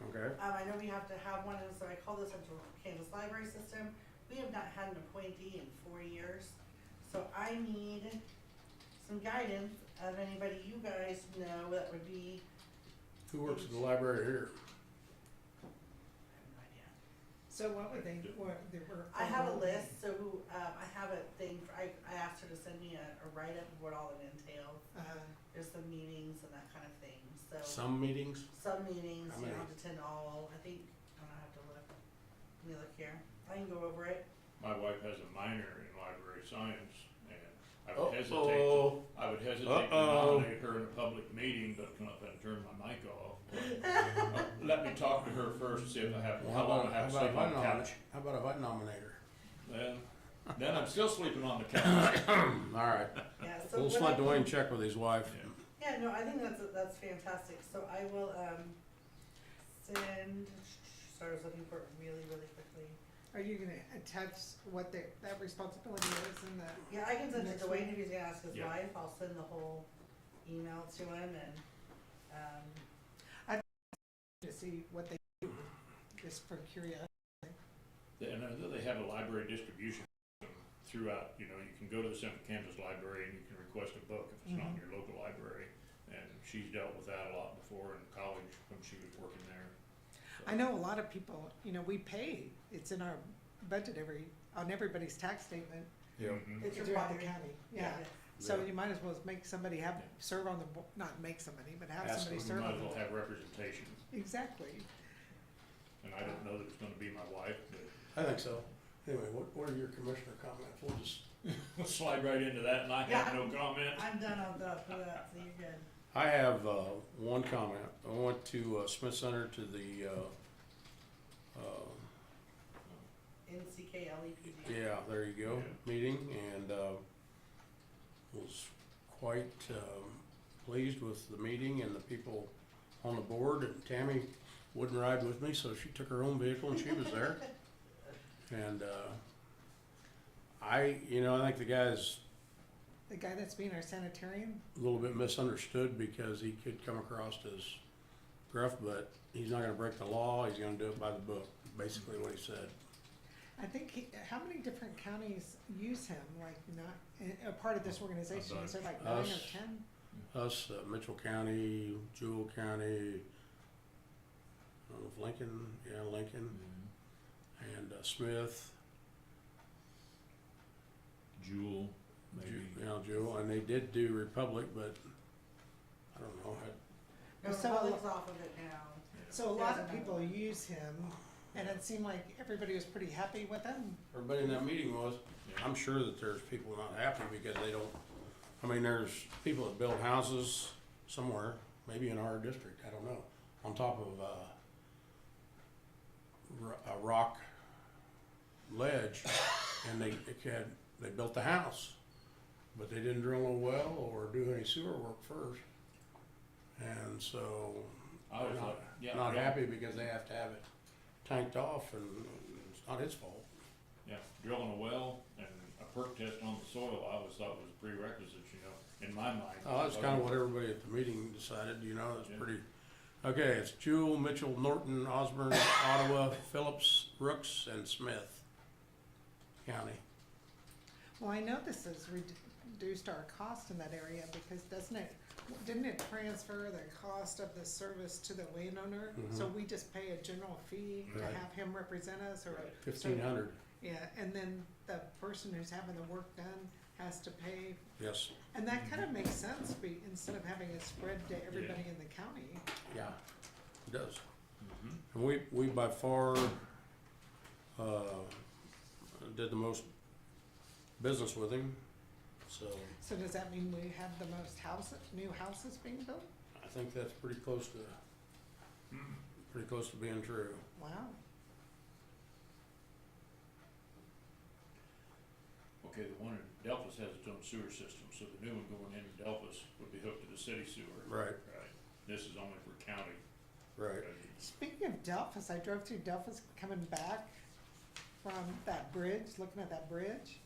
Okay. I know we have to have one, and so I call the Central Kansas Library System. We have not had an appointee in 4 years, so I need some guidance of anybody you guys know that would be. Who works at the library here? I have no idea. So what would they were? I have a list, so I have a thing, I asked her to send me a write-up of what all it entails. There's some meetings and that kind of thing, so. Some meetings? Some meetings, How you don't many? have to attend all, I think, I don't know, I have to look. Let me look here. I can go over it. My wife has a minor in library science, and I Uh-oh. would hesitate to nominate her in a public meeting, but come up and turn my mic off. Let me talk to her first, see if I have, how long I have to sleep on the couch. How about if I nominate her? Then I'm still sleeping on the couch. All right. Yeah, so We'll what let I Dwayne can- check with his wife. Yeah, no, I think that's fantastic. So I will send. Sorry, I was looking for it really quickly. Are you gonna attach what that responsibility is in the? Yeah, I can send it next to Wayne week? if he's gonna ask his Yeah. wife. I'll send the whole email to him and. To see what they do, just for curiosity. And I know they have a library distribution system throughout, you can go to the Central Kansas Library and you can request a book if it's not in your local library. And she's dealt with that a lot before in college when she was working there. I know a lot of people, we pay, it's in our budget on everybody's tax statement. Yeah. It's Throughout the required. county, yeah. So you might as well make somebody serve on the, not make somebody, but have Ask somebody them, serve might on as well the. have representation. Exactly. And I don't know that it's gonna be my wife, but I think so. Anyway, what are your commissioner comments? We'll just, we'll slide right into that and I have no comment. I'm done on that for that, so you're good. I have, one comment. I went to, Smith Center to the, NCKLEPD. yeah, there you go, meeting, and, was quite, pleased with the meeting and the people on the board, and Tammy wouldn't ride with me, so she took her own vehicle and she was there. And, I think the guy's The guy that's being our sanitarian, a little bit misunderstood because he could come across as gruff, but he's not gonna break the law, he's gonna do it by the book, basically what he said. I think how many different counties use him, like a part of this organization, is there like 9 or Us. 10? Us, Mitchell County, Jewell County, I don't know if Lincoln, and Smith, Jewel, maybe. Jewell, and they did do Republic, but I don't know, No, So- Republic's off of it now. So a lot of people use him, and it seemed like everybody was pretty happy with him. everybody in that meeting was. I'm sure that there's people not happy because they don't, there's people that build houses somewhere, maybe in our district, I don't know, on top of a rock ledge, and they built the house, but they didn't drill a well or do any sewer work first. And so, I was they're like, yeah, not yeah. happy because they have to have it tanked off, and it's not his fault. Yeah, drilling a well and a perk test on the soil, I always thought was prerequisites, in my mind. Oh, that's kind of what everybody at the meeting decided, it's pretty, okay, it's Jewell, Mitchell, Norton, Osborne, Ottawa, Phillips, Brooks, and Smith County. Well, I know this has reduced our cost in that area because didn't it transfer the cost of the service to the landowner? So we just pay a general fee to Right. have him represent us, or? $1,500, Yeah, and then the person who's having the work done has to pay, yes, and that kind of makes sense, instead of having it spread to everybody in the county. yeah, it does. And we by far, did the most business with him, so So does that mean we have the most new houses being built? I think that's pretty close to being true. Wow. Okay, the one in Delphus has its own sewer system, so the new one going in Delphus would be hooked to the city sewer. Right. Right. This is only for county. Right. Speaking of Delphus, I drove through Delphus coming back from that bridge, looking at that bridge,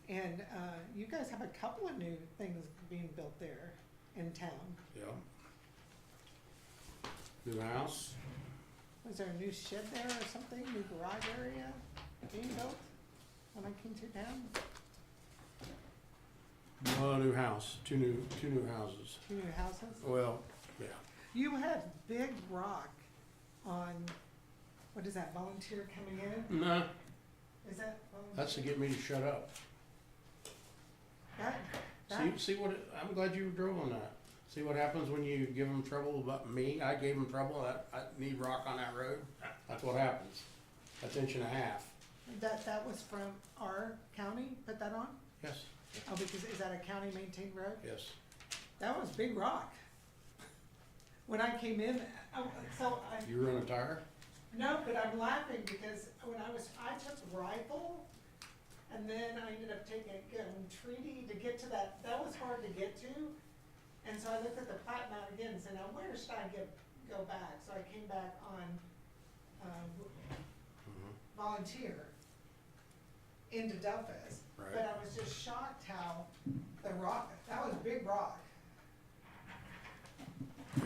and you guys have a couple of new things being built there in town. Yeah. New house, Was there a new shed there or something, new garage area being built when I came through town? new house, two new houses. 2 new houses? Well, yeah, You had Big Rock on, what is that, volunteer coming in? no, Is that volunteer? that's to get me to shut up. See what, I'm glad you drove on that. See what happens when you give them trouble about me? I gave them trouble, I need rock on that road. That's what happens. That's inch and a half. That was from our county, put that on? Yes, Oh, because, is that a county maintained road? yes. That was big rock. When I came in, so I. You run a tire? No, but I'm laughing because I took rifle, and then I ended up taking treaty to get to that was hard to get to. And so I looked at the plat map again and said, now where should I go back? So I came back on, volunteer into Delphus. Right. But I was just shocked how the rock, that was big rock.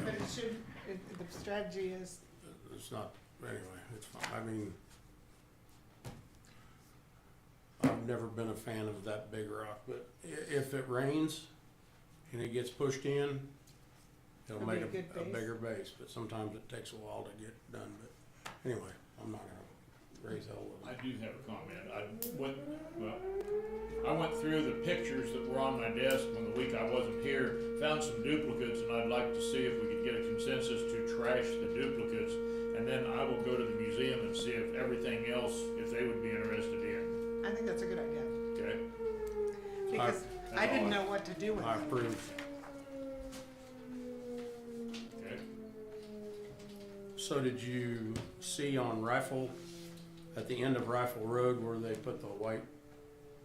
But it should, the strategy is, It's not, anyway, it's fine. I mean, I've never been a fan of that big rock, but if it rains and it gets pushed in, it'll It'll make be a good a base. bigger base, but sometimes it takes a while to get done, but anyway, I'm not gonna raise hell with I it. do have a comment. I went through the pictures that were on my desk when the week I wasn't here, found some duplicates, and I'd like to see if we could get a consensus to trash the duplicates, and then I will go to the museum and see if everything else, if they would be interested in. I think that's a good idea. Okay? Because I didn't know what to do with I it. approve. Okay? So did you see on Rifle, at the end of Rifle Road where they put the white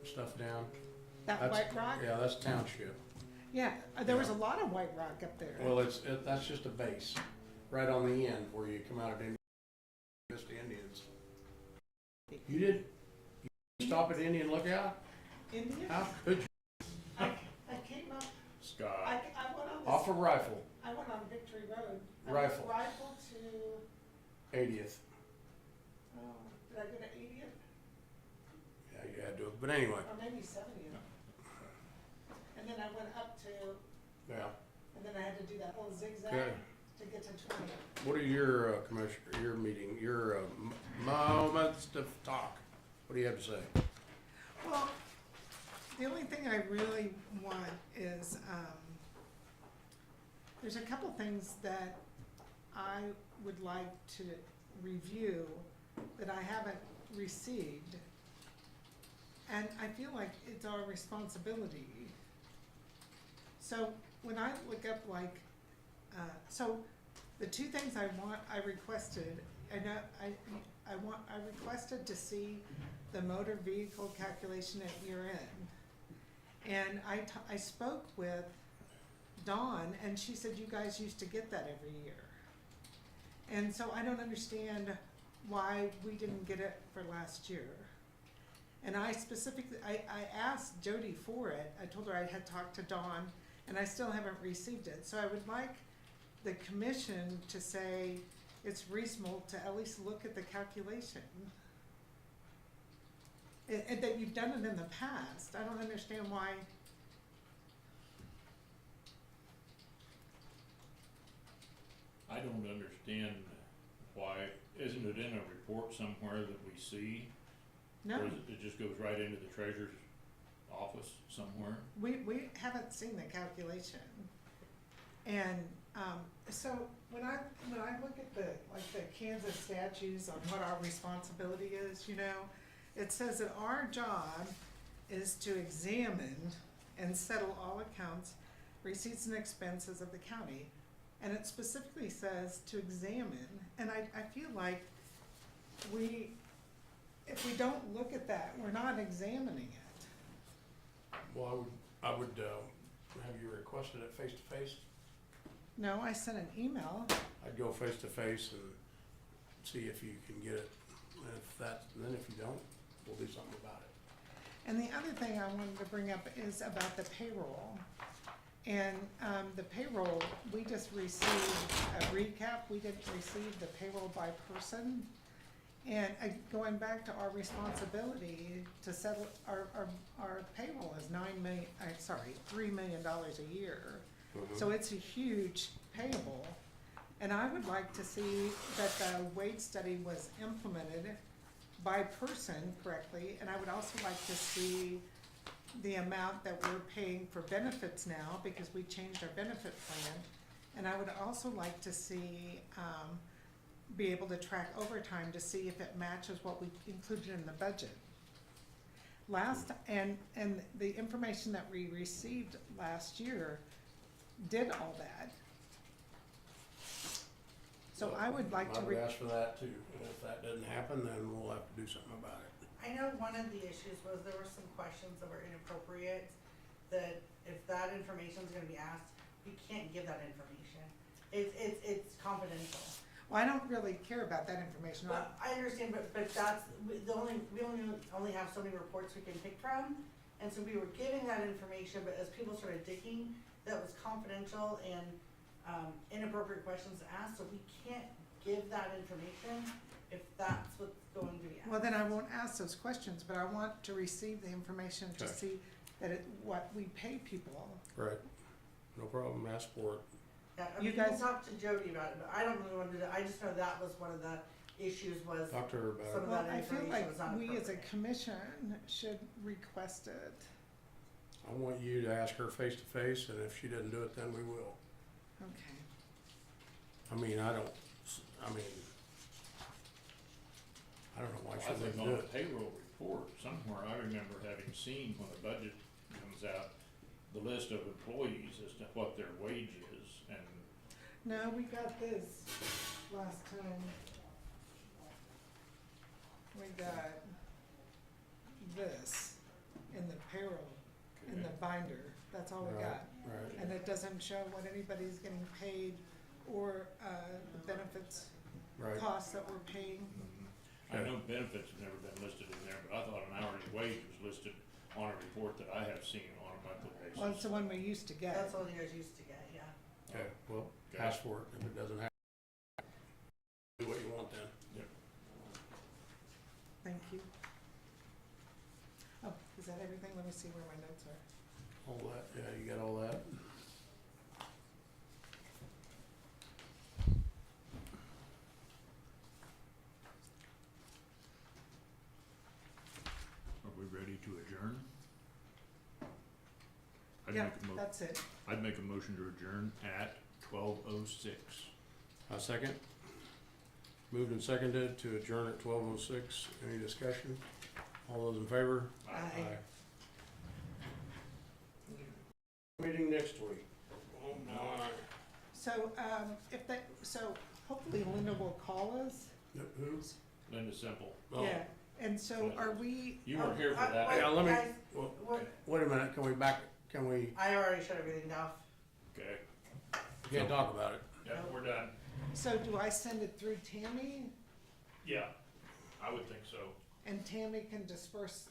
stuff down? That That's- white rock? Yeah, that's township. Yeah, there was a lot of white rock up there. Well, that's just a base, right on the end where you come out of Indians. You did, you stop at Indian Lookout? Indian? How could you? I came up, Scott. I went on this. Off of Rifle, I went on Victory Road. Rifle. Rifle to, 80th. did I go to 80th? Yeah, you had to, but anyway, Or maybe 70th. And then I went up to, yeah. and then I had to do that little zigzag Okay. to get to 20th. What are your, your moments to talk? What do you have to say? Well, the only thing I really want is, there's a couple things that I would like to review that I haven't received. And I feel like it's our responsibility. So when I look up like, so the two things I requested, I requested to see the motor vehicle calculation at year end. And I spoke with Dawn, and she said you guys used to get that every year. And so I don't understand why we didn't get it for last year. And I specifically, I asked Jody for it. I told her I had talked to Dawn, and I still haven't received it. So I would like the commission to say it's reasonable to at least look at the calculation. And that you've done it in the past. I don't understand why. I don't understand why, isn't it in a report somewhere that we see? No, Or is it just goes right into the treasurer's office somewhere? we haven't seen the calculation. And, so when I look at the Kansas statutes on what our responsibility is, it says that our job is to examine and settle all accounts, receipts and expenses of the county. And it specifically says to examine, and I feel like if we don't look at that, we're not examining it. Well, I would have you requested it face to face. No, I sent an email. I'd go face to face and see if you can get it. And then if you don't, we'll do something about it. And the other thing I wanted to bring up is about the payroll. And the payroll, we just received a recap. We didn't receive the payroll by person. And going back to our responsibility to settle, our payroll is $3 million a year. So it's a huge payable. And I would like to see that the wage study was implemented by person correctly. And I would also like to see the amount that we're paying for benefits now, because we changed our benefit plan. And I would also like to see be able to track overtime to see if it matches what we included in the budget. And the information that we received last year did all that. So I would like to. I would ask for that too, and if that doesn't happen, then we'll have to do something about it. I know one of the issues was there were some questions that were inappropriate, that if that information is gonna be asked, we can't give that information. It's confidential. Well, I don't really care about that information. But I understand, but that's, we only have so many reports we can pick from. And so we were giving that information, but as people started digging, that was confidential and, inappropriate questions asked, so we can't give that information if that's what's going to be asked. Well, then I won't ask those questions, but I want to receive the information to Okay. see that what we pay people. Right, no problem, ask for it. Yeah, I You mean, we'll guys- talk to Jody about it, but I don't really want to do that. I just know that was one of the issues was Talk to her about some it. of Well, that I feel information like was not we as a appropriate. commission should request it. I want you to ask her face to face, and if she doesn't do it, then we will. Okay. I mean, I don't know why I she think wouldn't on do the it. payroll report, somewhere I remember having seen when the budget comes out, the list of employees as to what their wage is, and No, we got this last time. We got this in the payroll, in the binder. That's all we Right, got. right. And it doesn't show what anybody's getting paid or, the benefits Right. costs that we're paying. I know benefits have never been listed in there, but I thought an hourly wage was listed on a report that I have seen on a monthly basis. Well, it's the one we used to get. That's all you guys used to get, yeah. Okay, well, Okay. ask for it, if it doesn't happen, do what you want then. Yep. Thank you. Oh, is that everything? Let me see where my notes are. All that, yeah, you got all that? Are we ready to adjourn? Yeah, that's it. I'd make a motion to adjourn at 12:06. A second? Moved and seconded to adjourn at 12:06. Any discussion? All those in favor? Aye. Meeting next week. Oh, my. So, so hopefully Linda will call us. Who? Linda Semple. Oh. Yeah, and so are we? You weren't here for that. Wait, Yeah, let me, guys, well, what- wait a minute, can we, I already shut everything off. Okay, we can't talk about it. yeah, we're done. So do I send it through Tammy Yeah, I would think so. and Tammy can disperse